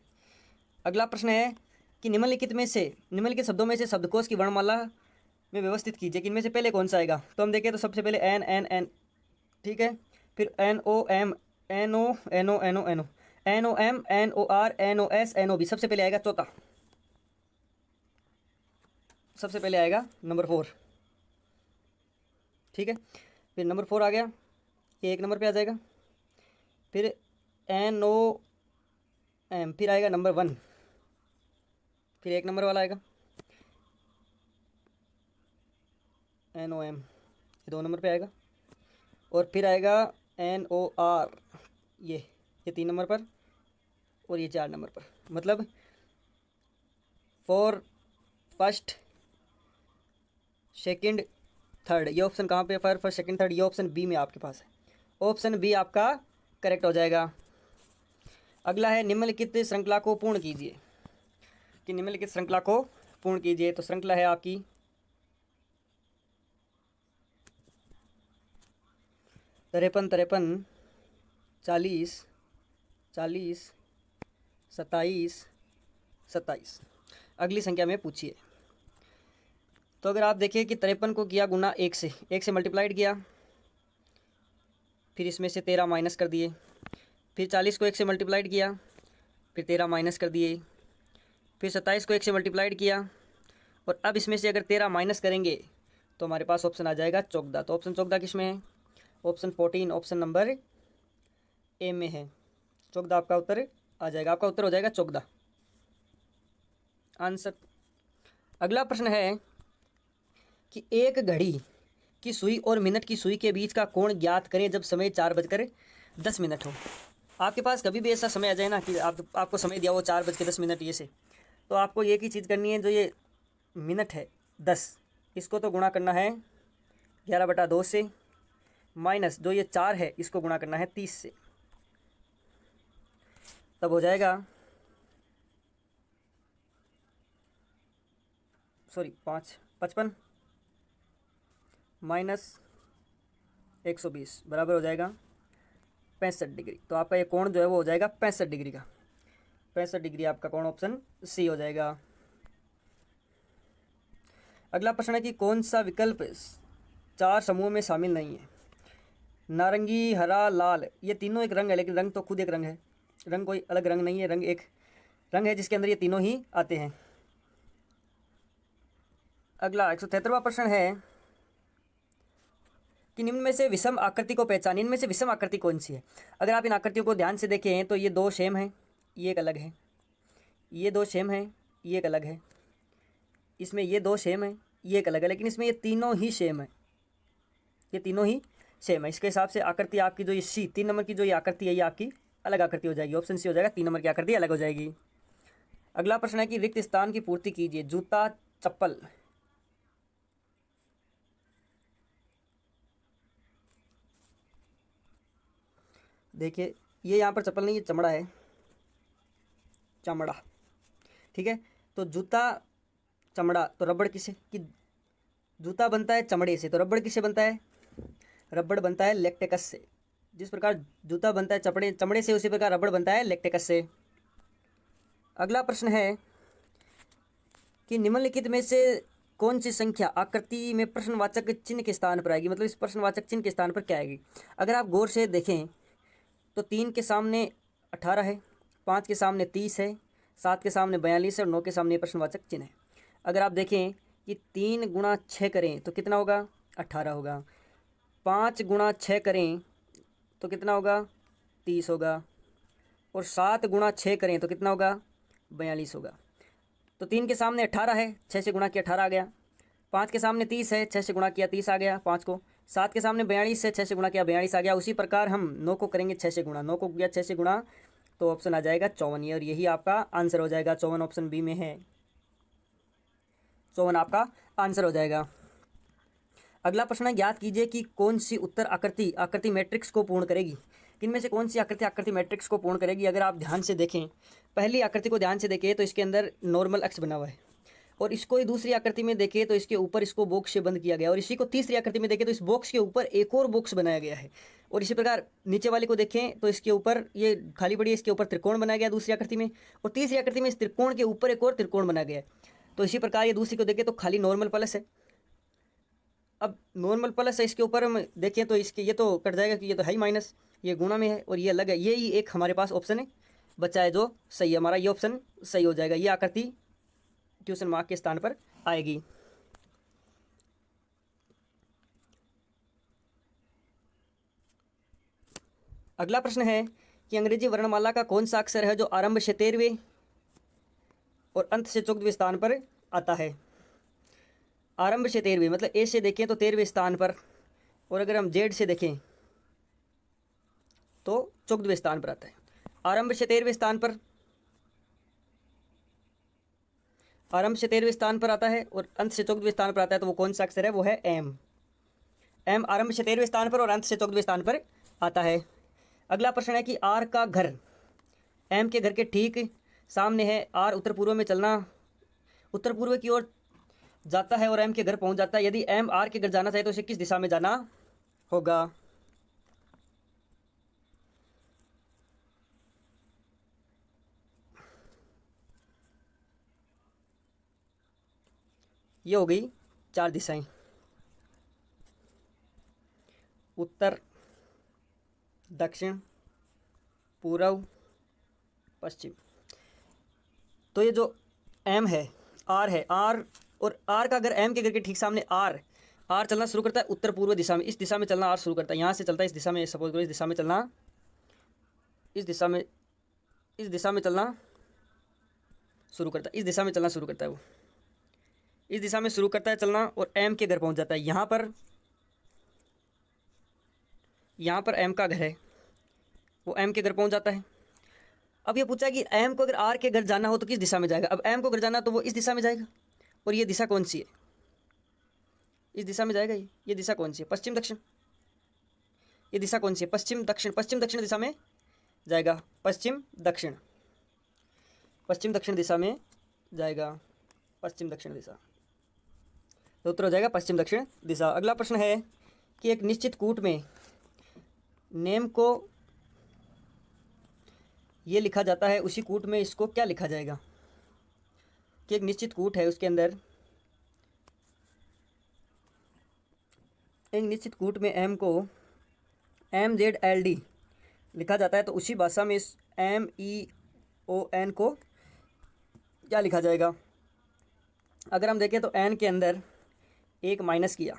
अगला प्रश्न है कि निम्नलिखित शब्दों में से शब्दकोश की वर्णमाला में व्यवस्थित कीजिए कि इनमें से पहले कौन सा आएगा। तो हम देखें तो सबसे पहले एन, ठीक है, फिर NOM, NO, NOM, NOR, NOS, NOB, सबसे पहले आएगा चौथा, सबसे पहले आएगा नंबर 4, ठीक है। फिर नंबर 4 आ गया, ये 1 नंबर पे आ जाएगा। फिर NOM, फिर आएगा नंबर 1, फिर 1 नंबर वाला आएगा NOM, ये 2 नंबर पे आएगा। और फिर आएगा NOR, ये 3 नंबर पर और ये 4 नंबर पर, मतलब 4 फर्स्ट सेकंड थर्ड, ये ऑप्शन कहाँ पे, फर्स्ट सेकंड थर्ड, ये ऑप्शन बी में आपके पास है, ऑप्शन बी आपका करेक्ट हो जाएगा। अगला है निम्नलिखित श्रृंखला को पूर्ण कीजिए, कि निम्नलिखित श्रृंखला को पूर्ण कीजिए। तो श्रृंखला है आपकी 53, 40, 40, 27, 27। अगली संख्या में पूछिए। तो अगर आप देखें कि 53 को किया गुना 1 से मल्टीप्लाइड किया, फिर इसमें से 13 माइनस कर दिए, फिर 40 को 1 से मल्टीप्लाइड किया, फिर 13 माइनस कर दिए, फिर 27 को 1 से मल्टीप्लाइड किया, और अब इसमें से अगर 13 माइनस करेंगे तो हमारे पास ऑप्शन आ जाएगा 14। तो ऑप्शन 14 किस में है, ऑप्शन 14, ऑप्शन नंबर ए में है। 14 आपका उत्तर आ जाएगा, आपका उत्तर हो जाएगा 14 आंसर। अगला प्रश्न है कि एक घड़ी की सुई और मिनट की सुई के बीच का कोण ज्ञात करें जब समय 4:10 हो। आपके पास कभी भी ऐसा समय आ जाए ना कि आपको समय दिया हो 4:10 ये से, तो आपको एक ही चीज़ करनी है, जो ये मिनट है 10, इसको तो गुणा करना है 11/2 से, माइनस जो ये 4 है इसको गुणा करना है 30 से, तब हो जाएगा 55 माइनस 120 बराबर हो जाएगा 65 डिग्री। तो आपका ये कोण जो है वो हो जाएगा 65 डिग्री का, 65 डिग्री आपका कोण ऑप्शन सी हो जाएगा। अगला प्रश्न है कि कौन सा विकल्प 4 समूह में शामिल नहीं है। नारंगी, हरा, लाल, ये तीनों एक रंग है, लेकिन रंग तो खुद एक रंग है, रंग कोई अलग रंग नहीं है, रंग एक रंग है जिसके अंदर ये तीनों ही आते हैं। अगला 173वां प्रश्न है कि निम्न में से विषम आकृति को पहचान। इनमें से विषम आकृति कौन सी है? अगर आप इन आकृतियों को ध्यान से देखें तो ये दो सेम है, ये एक अलग है, ये दो सेम है, ये एक अलग है, इसमें ये दो सेम है, ये एक अलग है, लेकिन इसमें ये तीनों ही सेम है, ये तीनों ही सेम है। इसके हिसाब से आकृति आपकी जो ये सी 3 नंबर की जो ये आकृति है ये आपकी अलग आकृति हो जाएगी। ऑप्शन सी हो जाएगा, 3 नंबर की आकृति अलग हो जाएगी। अगला प्रश्न है कि रिक्त स्थान की पूर्ति कीजिए। जूता, चप्पल। देखिए ये यहाँ पर चप्पल नहीं, ये चमड़ा है, चमड़ा, ठीक है। तो जूता चमड़ा, तो रबड़ किसे कि जूता बनता है चमड़े से, तो रबड़ किसे बनता है? रबड़ बनता है लैक्टेकस से। जिस प्रकार जूता बनता है चमड़े से, उसी प्रकार रबड़ बनता है लैक्टेकस से। अगला प्रश्न है कि निम्नलिखित में से कौन सी संख्या आकृति में प्रश्नवाचक चिन्ह के स्थान पर आएगी? मतलब इस प्रश्नवाचक चिन्ह के स्थान पर क्या आएगी? अगर आप गौर से देखें तो 3 के सामने 18 है, 5 के सामने 30 है, 7 के सामने 42 है और 9 के सामने प्रश्नवाचक चिन्ह है। अगर आप देखें कि 3 गुणा 6 करें तो कितना होगा? 18 होगा। 5 गुणा 6 करें तो कितना होगा? 30 होगा। और 7 गुणा 6 करें तो कितना होगा? 42 होगा। तो 3 के सामने 18 है, 6 से गुणा किया 18 आ गया। 5 के सामने 30 है, 6 से गुणा किया 30 आ गया 5 को। 7 के सामने 42 है, 6 से गुणा किया 42 आ गया। उसी प्रकार हम 9 को करेंगे 6 से गुणा, 9 को किया 6 से गुणा, तो ऑप्शन आ जाएगा 54, और यही आपका आंसर हो जाएगा। 54 ऑप्शन बी में है, 54 आपका आंसर हो जाएगा। अगला प्रश्न है, ज्ञात कीजिए कि कौन सी उत्तर आकृति मैट्रिक्स को पूर्ण करेगी। इनमें से कौन सी आकृति मैट्रिक्स को पूर्ण करेगी? अगर आप ध्यान से देखें, पहली आकृति को ध्यान से देखें तो इसके अंदर नॉर्मल अक्ष बना हुआ है, और इसको दूसरी आकृति में देखें तो इसके ऊपर इसको बॉक्स से बंद किया गया, और इसी को तीसरी आकृति में देखें तो इस बॉक्स के ऊपर एक और बॉक्स बनाया गया है। और इसी प्रकार नीचे वाले को देखें तो इसके ऊपर ये खाली पड़ी है, इसके ऊपर त्रिकोण बनाया गया दूसरी आकृति में, और तीसरी आकृति में इस त्रिकोण के ऊपर एक और त्रिकोण बनाया गया है। तो इसी प्रकार ये दूसरी को देखें तो खाली नॉर्मल प्लस है। अब नॉर्मल प्लस है, इसके ऊपर हम देखें तो इसके ये तो कट जाएगा कि ये तो है ही माइनस, ये गुणा में है और ये अलग है। ये ही एक हमारे पास ऑप्शन है बचा है जो सही है, हमारा ये ऑप्शन सही हो जाएगा। ये आकृति क्वेश्चन मार्क के स्थान पर आएगी। अगला प्रश्न है कि अंग्रेजी वर्णमाला का कौन सा अक्षर है जो आरंभ से 13वें और अंत से 14वें स्थान पर आता है? आरंभ से 13वें मतलब ए से देखें तो 13वें स्थान पर, और अगर हम जेड से देखें तो 14वें स्थान पर आता है। आरंभ से 13वें स्थान पर, आरंभ से 13वें स्थान पर आता है और अंत से 14वें स्थान पर आता है, तो वो कौन सा अक्षर है? वो है एम। एम आरंभ से 13वें स्थान पर और अंत से 14वें स्थान पर आता है। अगला प्रश्न है कि आर का घर एम के घर के ठीक सामने है। आर उत्तर पूर्व में चलना, उत्तर पूर्व की ओर जाता है और एम के घर पहुंच जाता है। यदि एम आर के घर जाना चाहे तो उसे किस दिशा में जाना होगा? ये हो गई 4 दिशाएं, उत्तर, दक्षिण, पूर्व, पश्चिम। तो ये जो एम है, आर है, आर और आर का अगर एम के घर के ठीक सामने आर चलना शुरू करता है उत्तर पूर्व दिशा में, इस दिशा में चलना आर शुरू करता है, यहाँ से चलता है इस दिशा में, सपोज करो इस दिशा में चलना, इस दिशा में चलना शुरू करता है, इस दिशा में चलना शुरू करता है, वो इस दिशा में शुरू करता है चलना और एम के घर पहुँच जाता है। यहाँ पर एम का घर है, वो एम के घर पहुँच जाता है। अब ये पूछा कि एम को अगर आर के घर जाना हो तो किस दिशा में जाएगा? अब एम को घर जाना तो वो इस दिशा में जाएगा, और ये दिशा कौन सी है? इस दिशा में जाएगा। ये दिशा कौन सी है? पश्चिम दक्षिण। ये दिशा कौन सी है? पश्चिम दक्षिण। पश्चिम दक्षिण दिशा में जाएगा, पश्चिम दक्षिण दिशा में जाएगा, पश्चिम दक्षिण दिशा। तो उत्तर हो जाएगा पश्चिम दक्षिण दिशा। अगला प्रश्न है कि एक निश्चित कूट में नेम को ये लिखा जाता है, उसी कूट में इसको क्या लिखा जाएगा? कि एक निश्चित कूट है, उसके अंदर एक निश्चित कूट में एम को MZLD लिखा जाता है, तो उसी भाषा में इस MEON को क्या लिखा जाएगा? अगर हम देखें तो एन के अंदर एक माइनस किया,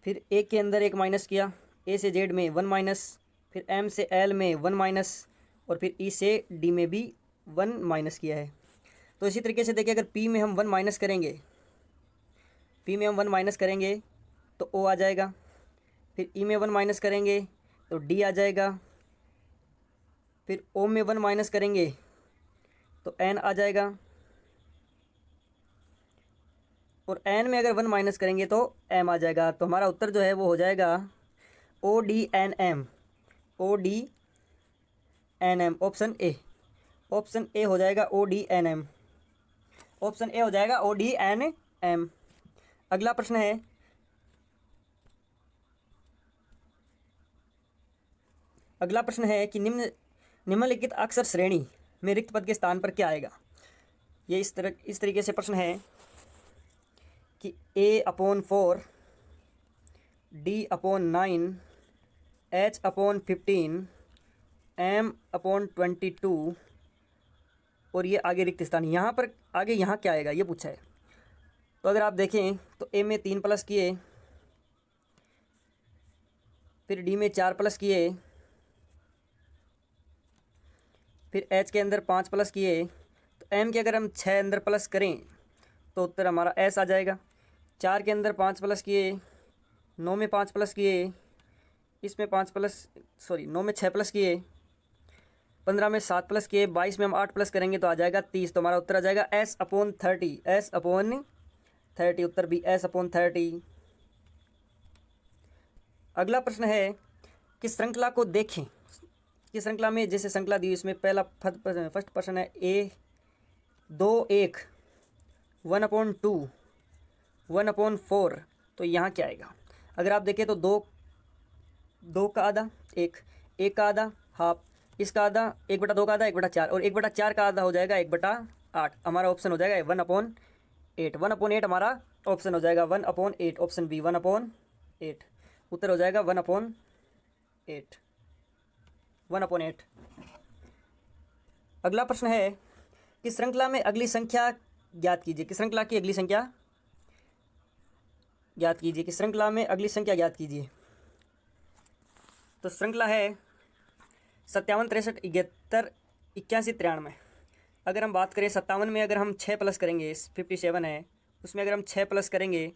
फिर ए के अंदर एक माइनस किया, ए से जेड में वन माइनस, फिर एम से एल में वन माइनस, और फिर ई से डी में भी वन माइनस किया है। तो इसी तरीके से देखिए, अगर पी में हम वन माइनस करेंगे, पी में हम वन माइनस करेंगे तो ओ आ जाएगा, फिर ई में वन माइनस करेंगे तो डी आ जाएगा, फिर ओ में वन माइनस करेंगे तो एन आ जाएगा, और एन में अगर वन माइनस करेंगे तो एम आ जाएगा। तो हमारा उत्तर जो है वो हो जाएगा O D N M, O D N M, option A. Option A हो जाएगा O D N M, option A हो जाएगा ओ डी एन एम। अगला प्रश्न है, अगला प्रश्न है कि निम्नलिखित अक्षर श्रेणी में रिक्त पद के स्थान पर क्या आएगा? ये इस तरीके से प्रश्न है कि A upon 4, D upon 9, H upon 15, M upon 22, और ये आगे रिक्त स्थान। यहाँ पर आगे यहाँ क्या आएगा ये पूछा है। तो अगर आप देखें तो ए में 3 प्लस किए, फिर डी में 4 प्लस किए, फिर एच के अंदर 5 प्लस किए, तो एम के अगर हम 6 अंदर प्लस करें तो उत्तर हमारा एस आ जाएगा। 4 के अंदर 5 प्लस किए, 9 में 5 प्लस किए, इसमें 5 प्लस 9 में 6 प्लस किए, 15 में 7 प्लस किए, 22 में हम 8 प्लस करेंगे तो आ जाएगा 30। तो हमारा उत्तर आ जाएगा एस अपॉन 30, एस अपॉन 30, उत्तर भी एस अपॉन 30। अगला प्रश्न है कि श्रृंखला को देखें कि श्रृंखला में जैसे श्रृंखला दी इसमें पहला फर्स्ट प्रश्न है ए 2 1 1/2 1/4, तो यहाँ क्या आएगा? अगर आप देखें तो 2 का आधा 1 का आधा हाफ, इसका आधा 1/2 का आधा 1/4, और 1/4 का आधा हो जाएगा 1/8। हमारा ऑप्शन हो जाएगा 1/8, 1/8 हमारा ऑप्शन हो जाएगा 1/8, ऑप्शन बी 1/8, उत्तर हो जाएगा 1/8, 1/8। अगला प्रश्न है कि श्रृंखला में अगली संख्या ज्ञात कीजिए, कि श्रृंखला की अगली संख्या ज्ञात कीजिए, कि श्रृंखला में अगली संख्या ज्ञात कीजिए। तो श्रृंखला है 57 63 71 81 93। अगर हम बात करें 57 में अगर हम 6 प्लस करेंगे, 57 है, उसमें अगर हम 6 प्लस करेंगे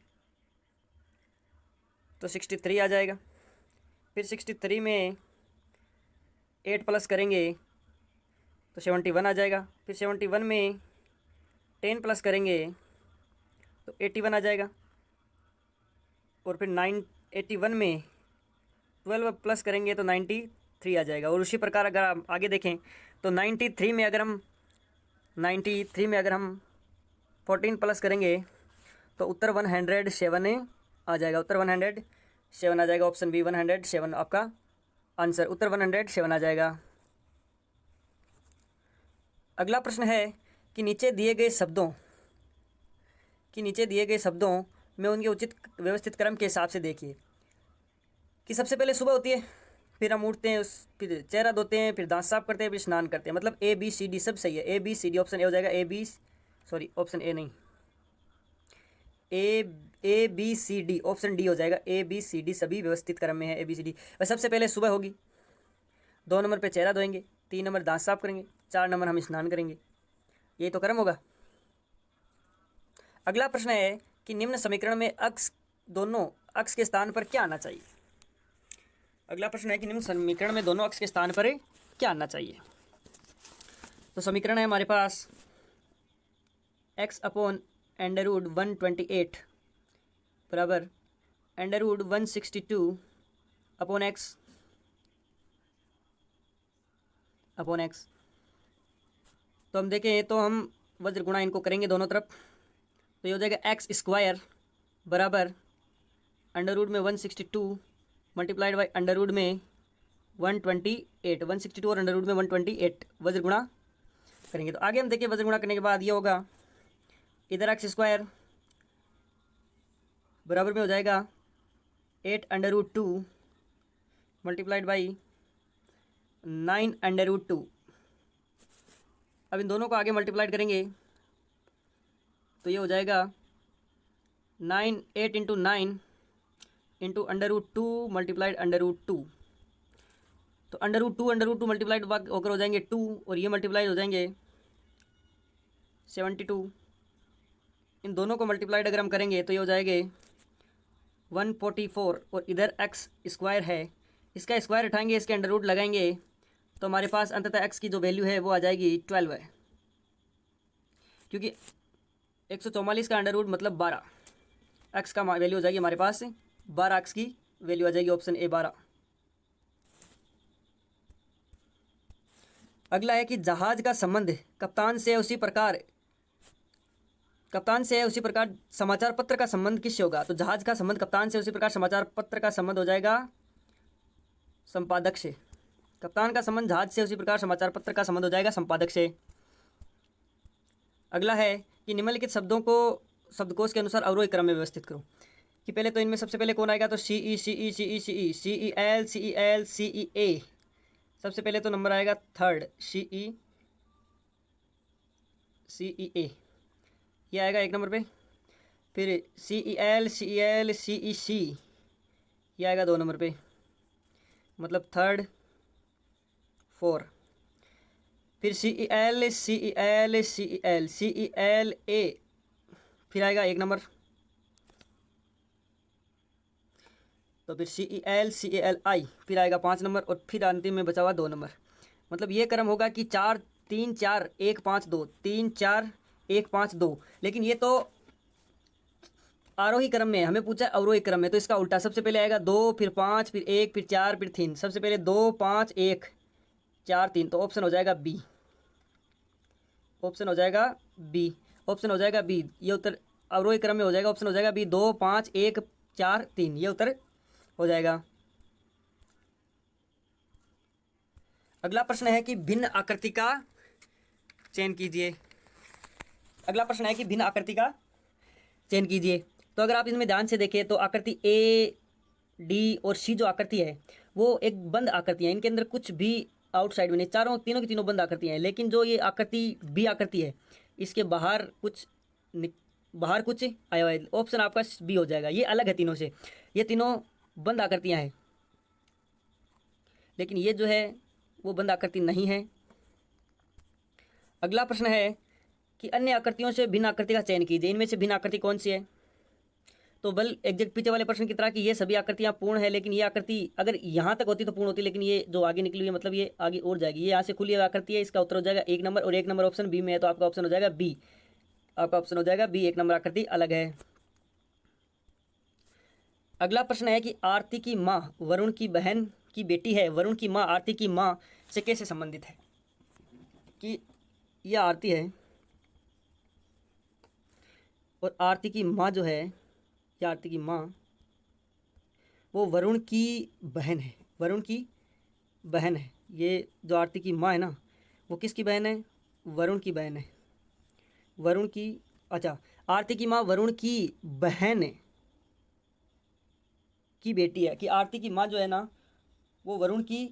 तो 63 आ जाएगा। फिर 63 में 8 प्लस करेंगे तो 71 आ जाएगा। फिर 71 में 10 प्लस करेंगे तो 81 आ जाएगा। और फिर 81 में 12 प्लस करेंगे तो 93 आ जाएगा। और उसी प्रकार अगर आप आगे देखें तो 93 में अगर हम 14 प्लस करेंगे तो उत्तर 107 आ जाएगा, उत्तर 107 आ जाएगा, ऑप्शन बी 107 आपका आंसर, उत्तर 107 आ जाएगा। अगला प्रश्न है कि नीचे दिए गए शब्दों में उनके उचित व्यवस्थित क्रम के हिसाब से देखिए कि सबसे पहले सुबह होती है, फिर हम उठते हैं, फिर चेहरा धोते हैं, फिर दांत साफ करते हैं, फिर स्नान करते हैं, मतलब ए बी सी डी सब सही है। A B C D option A हो जाएगा, ऑप्शन ए नहीं, A B C D option D हो जाएगा, ए बी सी डी सभी व्यवस्थित क्रम में है, ए बी सी डी। वह सबसे पहले सुबह होगी, 2 नंबर पे चेहरा धोएंगे, 3 नंबर दांत साफ करेंगे, 4 नंबर हम स्नान करेंगे, यही तो क्रम होगा। अगला प्रश्न है कि निम्न समीकरण में दोनों अक्ष के स्थान पर क्या आना चाहिए। अगला प्रश्न है कि निम्न समीकरण में दोनों अक्ष के स्थान पर क्या आना चाहिए। तो समीकरण है हमारे पास x/√128 बराबर √162/x तो हम देखें तो हम वज्र गुणा इनको करेंगे दोनों तरफ, तो ये हो जाएगा x² बराबर √162 मल्टीप्लाइड बाई √128, 162 और √128 वज्र गुणा करेंगे। तो आगे हम देखें वज्र गुणा करने के बाद ये होगा इधर x² बराबर में हो जाएगा 8√2 मल्टीप्लाइड बाई 9√2, अब इन दोनों को आगे मल्टीप्लाइड करेंगे तो ये हो जाएगा 8 इंटू 9 इंटू √2 मल्टीप्लाइड √2। तो √2 मल्टीप्लाइड होकर हो जाएंगे 2 और ये मल्टीप्लाइड हो जाएंगे 72। इन दोनों को मल्टीप्लाइड अगर हम करेंगे तो ये हो जाएंगे 144 और इधर एक्स स्क्वायर है, इसका स्क्वायर उठाएंगे, इसके अंडर रूट लगाएंगे तो हमारे पास अंततः एक्स की जो वैल्यू है वो आ जाएगी 12 है, क्योंकि 144 का अंडर रूट मतलब 12, एक्स का वैल्यू हो जाएगी हमारे पास 12, एक्स की वैल्यू आ जाएगी ऑप्शन ए 12। अगला है कि जहाज का संबंध कप्तान से उसी प्रकार समाचार पत्र का संबंध किससे होगा? तो जहाज का संबंध कप्तान से उसी प्रकार समाचार पत्र का संबंध हो जाएगा संपादक से। कप्तान का संबंध जहाज से उसी प्रकार समाचार पत्र का संबंध हो जाएगा संपादक से। अगला है कि निम्नलिखित शब्दों को शब्दकोश के अनुसार अवरोही क्रम में व्यवस्थित करो। कि पहले तो इनमें सबसे पहले कौन आएगा? तो सी ई ए। सबसे पहले तो नंबर आएगा थर्ड सी ई ए, ये आएगा एक नंबर पे। फिर सी ई एल सी, ये आएगा 2 नंबर पे, मतलब थर्ड 4। फिर सी ई एल ए, फिर आएगा 1 नंबर। तो फिर सी ई एल आई, फिर आएगा 5 नंबर, और फिर अंतिम में बचा हुआ 2 नंबर। मतलब ये क्रम होगा कि 4 3 4 1 5 2, 3 4 1 5 2। लेकिन ये तो आरोही क्रम में, हमें पूछा अवरोही क्रम में, तो इसका उल्टा सबसे पहले आएगा 2 फिर 5 फिर 1 फिर 4 फिर 3। सबसे पहले 2 5 1 4 3, तो ऑप्शन हो जाएगा बी, ऑप्शन हो जाएगा बी, ऑप्शन हो जाएगा बी। ये उत्तर अवरोही क्रम में हो जाएगा, ऑप्शन हो जाएगा बी, 2 5 1 4 3, ये उत्तर हो जाएगा। अगला प्रश्न है कि भिन्न आकृति का चयन कीजिए। अगला प्रश्न है कि भिन्न आकृति का चयन कीजिए। तो अगर आप इसमें ध्यान से देखें तो आकृति ए डी और सी जो आकृति है वो एक बंद आकृति है, इनके अंदर कुछ भी आउटसाइड में नहीं, तीनों की तीनों बंद आकृतियाँ हैं। लेकिन जो ये आकृति बी आकृति है इसके बाहर कुछ आया हुआ है, ऑप्शन आपका बी हो जाएगा। ये अलग है तीनों से, ये तीनों बंद आकृतियाँ हैं, लेकिन ये जो है वो बंद आकृति नहीं है। अगला प्रश्न है कि अन्य आकृतियों से भिन्न आकृति का चयन कीजिए। इनमें से भिन्न आकृति कौन सी है? तो बल एग्जैक्ट पीछे वाले प्रश्न की तरह कि ये सभी आकृतियां पूर्ण है, लेकिन ये आकृति अगर यहाँ तक होती तो पूर्ण होती, लेकिन ये जो आगे निकली हुई है मतलब ये आगे और जाएगी। ये यहाँ से खुली हुई आकृति है, इसका उत्तर हो जाएगा 1 नंबर, और 1 नंबर ऑप्शन बी में है, तो आपका ऑप्शन हो जाएगा बी, आपका ऑप्शन हो जाएगा बी, 1 नंबर आकृति अलग है। अगला प्रश्न है कि आरती की माँ वरुण की बहन की बेटी है, वरुण की माँ आरती की माँ से कैसे संबंधित है? कि यह आरती है और आरती की माँ जो है, या आरती की माँ वो वरुण की बहन है, वरुण की बहन है। ये जो आरती की माँ है ना वो किसकी बहन है? वरुण की बहन है, वरुण की, अच्छा आरती की माँ वरुण की बहन की बेटी है। कि आरती की माँ जो है ना वो वरुण की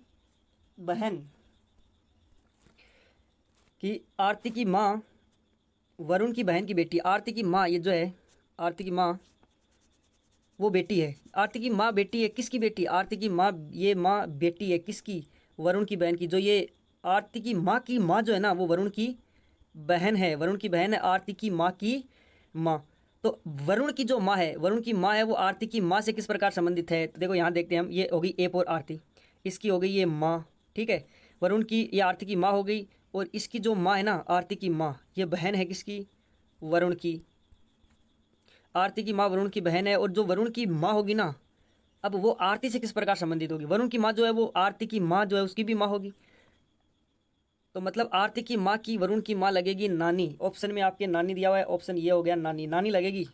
बहन, कि आरती की माँ वरुण की बहन की बेटी। आरती की माँ ये जो है, आरती की माँ वो बेटी है, आरती की माँ बेटी है, किसकी बेटी? आरती की माँ, ये माँ बेटी है किसकी? वरुण की बहन की। जो ये आरती की माँ जो है ना वो वरुण की बहन है, वरुण की बहन है आरती की माँ की माँ। तो वरुण की जो माँ है, वरुण की माँ है, वो आरती की माँ से किस प्रकार संबंधित है? तो देखो यहाँ देखते हैं हम, ये होगी ए और आरती, इसकी हो गई ये माँ, ठीक है। वरुण की, ये आरती की माँ हो गई, और इसकी जो माँ है ना आरती की माँ, ये बहन है किसकी? वरुण की। आरती की माँ वरुण की बहन है, और जो वरुण की माँ होगी ना, अब वो आरती से किस प्रकार संबंधित होगी? वरुण की माँ जो है वो आरती की माँ जो है उसकी भी माँ होगी, तो मतलब आरती की माँ की वरुण की माँ लगेगी नानी। ऑप्शन में आपके नानी दिया हुआ है, ऑप्शन ये हो गया नानी, नानी लगेगी।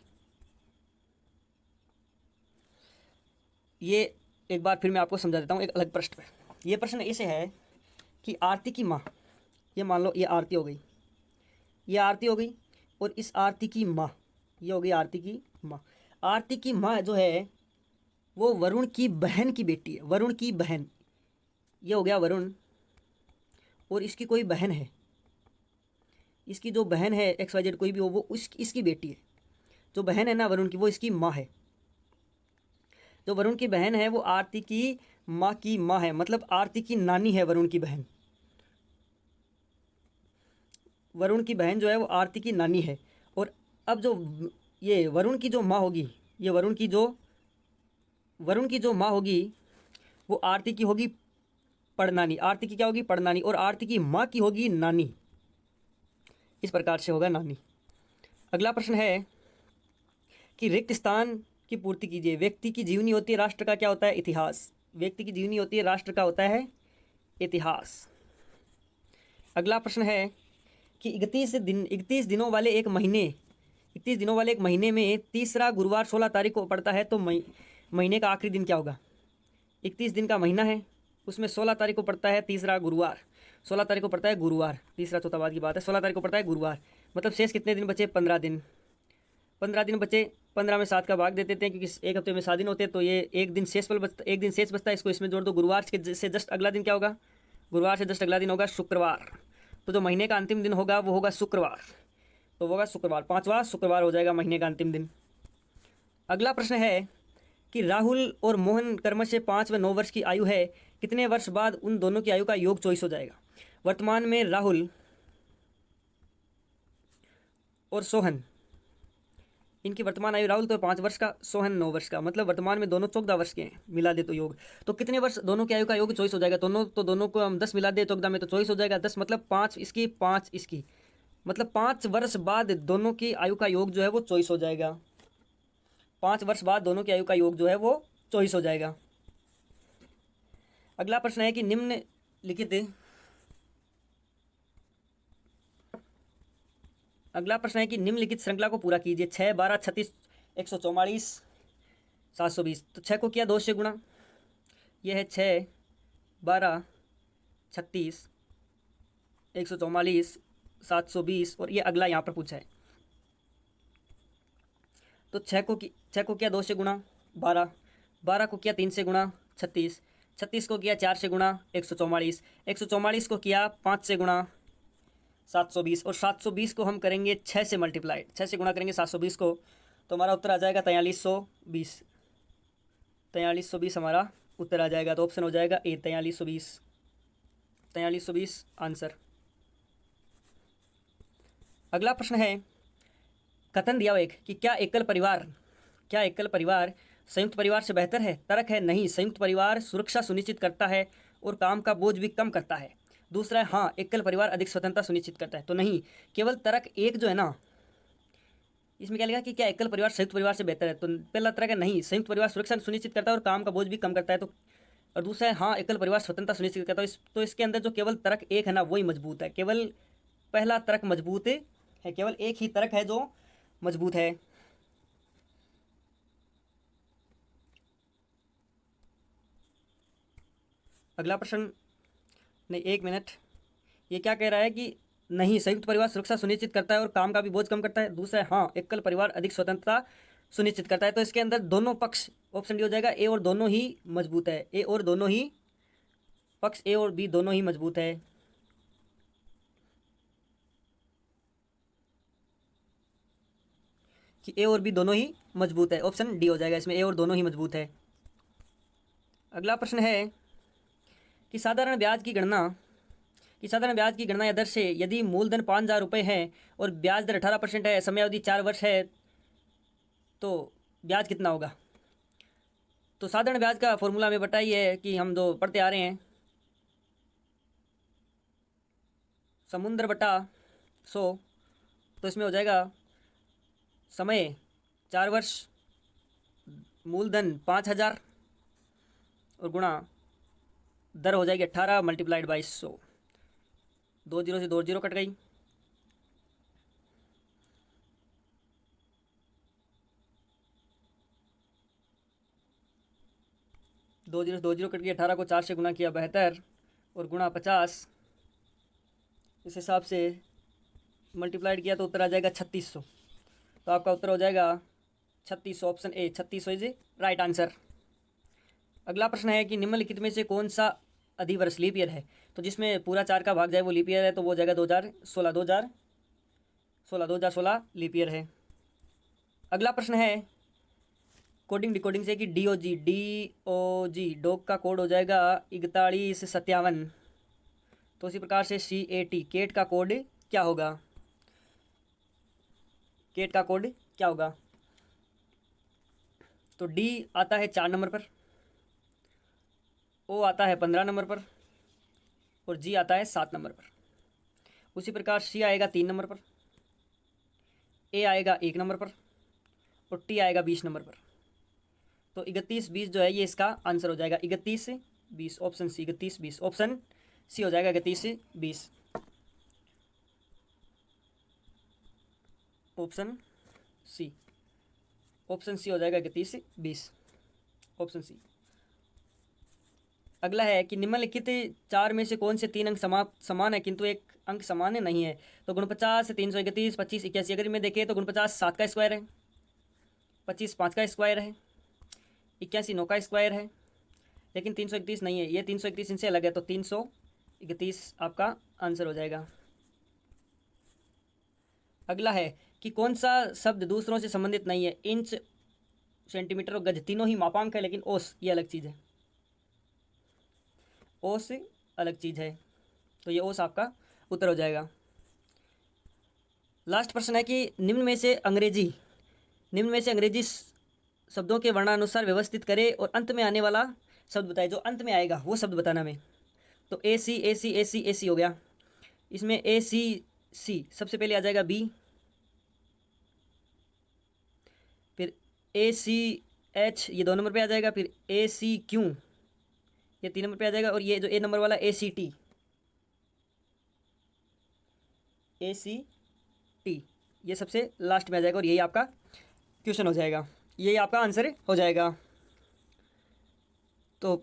ये एक बार फिर मैं आपको समझा देता हूँ एक अलग प्रश्न पे। ये प्रश्न ऐसे है कि आरती की माँ, ये मान लो ये आरती हो गई, ये आरती हो गई, और इस आरती की माँ ये हो गई आरती की माँ। आरती की माँ जो है वो वरुण की बहन की बेटी है, वरुण की बहन, ये हो गया वरुण, और इसकी कोई बहन है, इसकी जो बहन है XYZ कोई भी हो, वो इसकी बेटी है। जो बहन है ना वरुण की, वो इसकी माँ है। जो वरुण की बहन है वो आरती की माँ है, मतलब आरती की नानी है वरुण की बहन। वरुण की बहन जो है वो आरती की नानी है। और अब जो ये वरुण की जो माँ होगी, ये वरुण की जो माँ होगी वो आरती की होगी पड़नानी। आरती की क्या होगी? पड़नानी। और आरती की माँ की होगी नानी। इस प्रकार से होगा नानी। अगला प्रश्न है कि रिक्त स्थान की पूर्ति कीजिए। व्यक्ति की जीवनी होती है, राष्ट्र का क्या होता है? इतिहास। व्यक्ति की जीवनी होती है, राष्ट्र का होता है इतिहास। अगला प्रश्न है कि 31 दिनों वाले एक महीने में तीसरा गुरुवार 16 तारीख को पड़ता है, तो महीने का आखिरी दिन क्या होगा? 31 दिन का महीना है, उसमें 16 तारीख को पड़ता है तीसरा गुरुवार। 16 तारीख को पड़ता है गुरुवार, तीसरा चौथा बाद की बात है। 16 तारीख को पड़ता है गुरुवार, मतलब शेष कितने दिन बचे? 15 दिन। 15 दिन बचे। 15 में 7 का भाग दे देते हैं, क्योंकि एक हफ्ते में 7 दिन होते हैं, तो ये एक दिन शेष बचता है। इसको इसमें जोड़ दो। गुरुवार से जस्ट अगला दिन क्या होगा? गुरुवार से जस्ट अगला दिन होगा शुक्रवार। तो जो महीने का अंतिम दिन होगा वो होगा शुक्रवार। तो वो होगा शुक्रवार, 5वां शुक्रवार हो जाएगा महीने का अंतिम दिन। अगला प्रश्न है कि राहुल और मोहन क्रमशः 5 व 9 वर्ष की आयु है, कितने वर्ष बाद उन दोनों की आयु का योग 24 हो जाएगा? वर्तमान में राहुल और सोहन, इनकी वर्तमान आयु, राहुल तो 5 वर्ष का, सोहन 9 वर्ष का, मतलब वर्तमान में दोनों 14 वर्ष के हैं। मिला दे तो योग, तो कितने वर्ष दोनों की आयु का योग 24 हो जाएगा? दोनों को हम 10 मिला दे 14 में, तो 24 हो जाएगा। 10 मतलब 5 इसकी 5 इसकी, मतलब 5 वर्ष बाद दोनों की आयु का योग जो है वो 24 हो जाएगा। 5 वर्ष बाद दोनों की आयु का योग जो है वो 24 हो जाएगा। अगला प्रश्न है कि निम्नलिखित श्रृंखला को पूरा कीजिए। 6, 12, 36, 144, 720। तो 6 को किया 2 से गुणा, यह है 6, 12, 36, 144, 720, और ये अगला यहाँ पर पूछा है। तो 6 को किया 2 से गुणा 12, 12 को किया 3 से गुणा 36, 36 को किया 4 से गुणा 144, 144 को किया 5 से गुणा 720, और 720 को हम करेंगे 6 से मल्टीप्लाइड, 6 से गुणा करेंगे 720 को, तो हमारा उत्तर आ जाएगा 4320। 4320 हमारा उत्तर आ जाएगा। तो ऑप्शन हो जाएगा ए, 4320। 4320 आंसर। अगला प्रश्न है, कथन दिया हुआ एक कि क्या एकल परिवार संयुक्त परिवार से बेहतर है? तर्क है नहीं, संयुक्त परिवार सुरक्षा सुनिश्चित करता है और काम का बोझ भी कम करता है। दूसरा है हाँ, एकल परिवार अधिक स्वतंत्रता सुनिश्चित करता है। तो नहीं, केवल तर्क एक जो है ना, इसमें क्या लिखा कि क्या एकल परिवार संयुक्त परिवार से बेहतर है? तो पहला तर्क है नहीं, संयुक्त परिवार सुरक्षा सुनिश्चित करता है और काम का बोझ भी कम करता है। तो और दूसरा है हाँ, एकल परिवार स्वतंत्रता सुनिश्चित करता है। तो इसके अंदर जो केवल तर्क एक है ना, वही मजबूत है। केवल पहला तर्क मजबूत है, केवल एक ही तर्क है जो मजबूत है। अगला प्रश्न, नहीं 1 मिनट, ये क्या कह रहा है कि नहीं, संयुक्त परिवार सुरक्षा सुनिश्चित करता है और काम का भी बोझ कम करता है। दूसरा है हाँ, एकल परिवार अधिक स्वतंत्रता सुनिश्चित करता है। तो इसके अंदर दोनों पक्ष, ऑप्शन डी हो जाएगा, ए और दोनों ही मजबूत है। ए और दोनों ही पक्ष, ए और बी दोनों ही मजबूत है। कि ए और बी दोनों ही मजबूत है, ऑप्शन डी हो जाएगा इसमें, ए और दोनों ही मजबूत है। अगला प्रश्न है कि साधारण ब्याज की गणना या दर से यदि मूलधन 5,000 रुपये है और ब्याज दर 18% है, समयावधि 4 वर्ष है, तो ब्याज कितना होगा? तो साधारण ब्याज का फॉर्मूला में बताइए है कि हम जो पढ़ते आ रहे हैं, समुद्र बटा 100। तो इसमें हो जाएगा समय 4 वर्ष, मूलधन 5,000 और गुणा दर हो जाएगी 18 मल्टीप्लाइड बाई 100। 2 जीरो से 2 जीरो कट गई, दो जीरो कट गई। 18 को 4 से गुणा किया 72 और गुणा 50, इस हिसाब से मल्टीप्लाइड किया तो उत्तर आ जाएगा 3600। तो आपका उत्तर हो जाएगा 3600, option A, 3600 is right answer. अगला प्रश्न है कि निम्नलिखित में से कौन सा अधिवर्ष लीप ईयर है? तो जिसमें पूरा 4 का भाग जाए वो लीप ईयर है, तो वो हो जाएगा 2016। 2016 लीप ईयर है। अगला प्रश्न है कोडिंग डिकोडिंग से कि DOG डॉग का कोड हो जाएगा 4157। तो उसी प्रकार से CAT केट का कोड क्या होगा? केट का कोड क्या होगा? तो D आता है 4 नंबर पर, O आता है 15 नंबर पर और G आता है 7 नंबर पर। उसी प्रकार C आएगा 3 नंबर पर, A आएगा 1 नंबर पर और T आएगा 20 नंबर पर। तो 31-20 जो है ये इसका आंसर हो जाएगा। 31-20 ऑप्शन सी। 31-20 ऑप्शन सी हो जाएगा। 31-20 ऑप्शन सी। ऑप्शन सी हो जाएगा 31-20 ऑप्शन सी। अगला है कि निम्नलिखित 4 में से कौन से 3 अंक समान है किंतु एक अंक समान नहीं है? तो 49, 331, 25, 81। अगर में देखें तो 49 7 का स्क्वायर है, 25 5 का स्क्वायर है, 81 9 का स्क्वायर है, लेकिन 331 नहीं है। ये 331 इनसे अलग है, तो 331 आपका आंसर हो जाएगा। अगला है कि कौन सा शब्द दूसरों से संबंधित नहीं है? इंच, सेंटीमीटर और गज तीनों ही मापांक है, लेकिन ओस ये अलग चीज़ है। ओस अलग चीज़ है, तो ये ओस आपका उत्तर हो जाएगा। लास्ट प्रश्न है कि निम्न में से अंग्रेजी शब्दों के वर्णानुसार व्यवस्थित करें और अंत में आने वाला शब्द बताए। जो अंत में आएगा वो शब्द बताना हमें। तो AC हो गया। इसमें ACC सबसे पहले आ जाएगा B, फिर ACH ये 2 नंबर पे आ जाएगा, फिर ACQ ये 3 नंबर पे आ जाएगा, और ये जो A नंबर वाला ACT ये सबसे लास्ट में आ जाएगा, और यही आपका क्वेश्चन हो जाएगा, यही आपका आंसर हो जाएगा। तो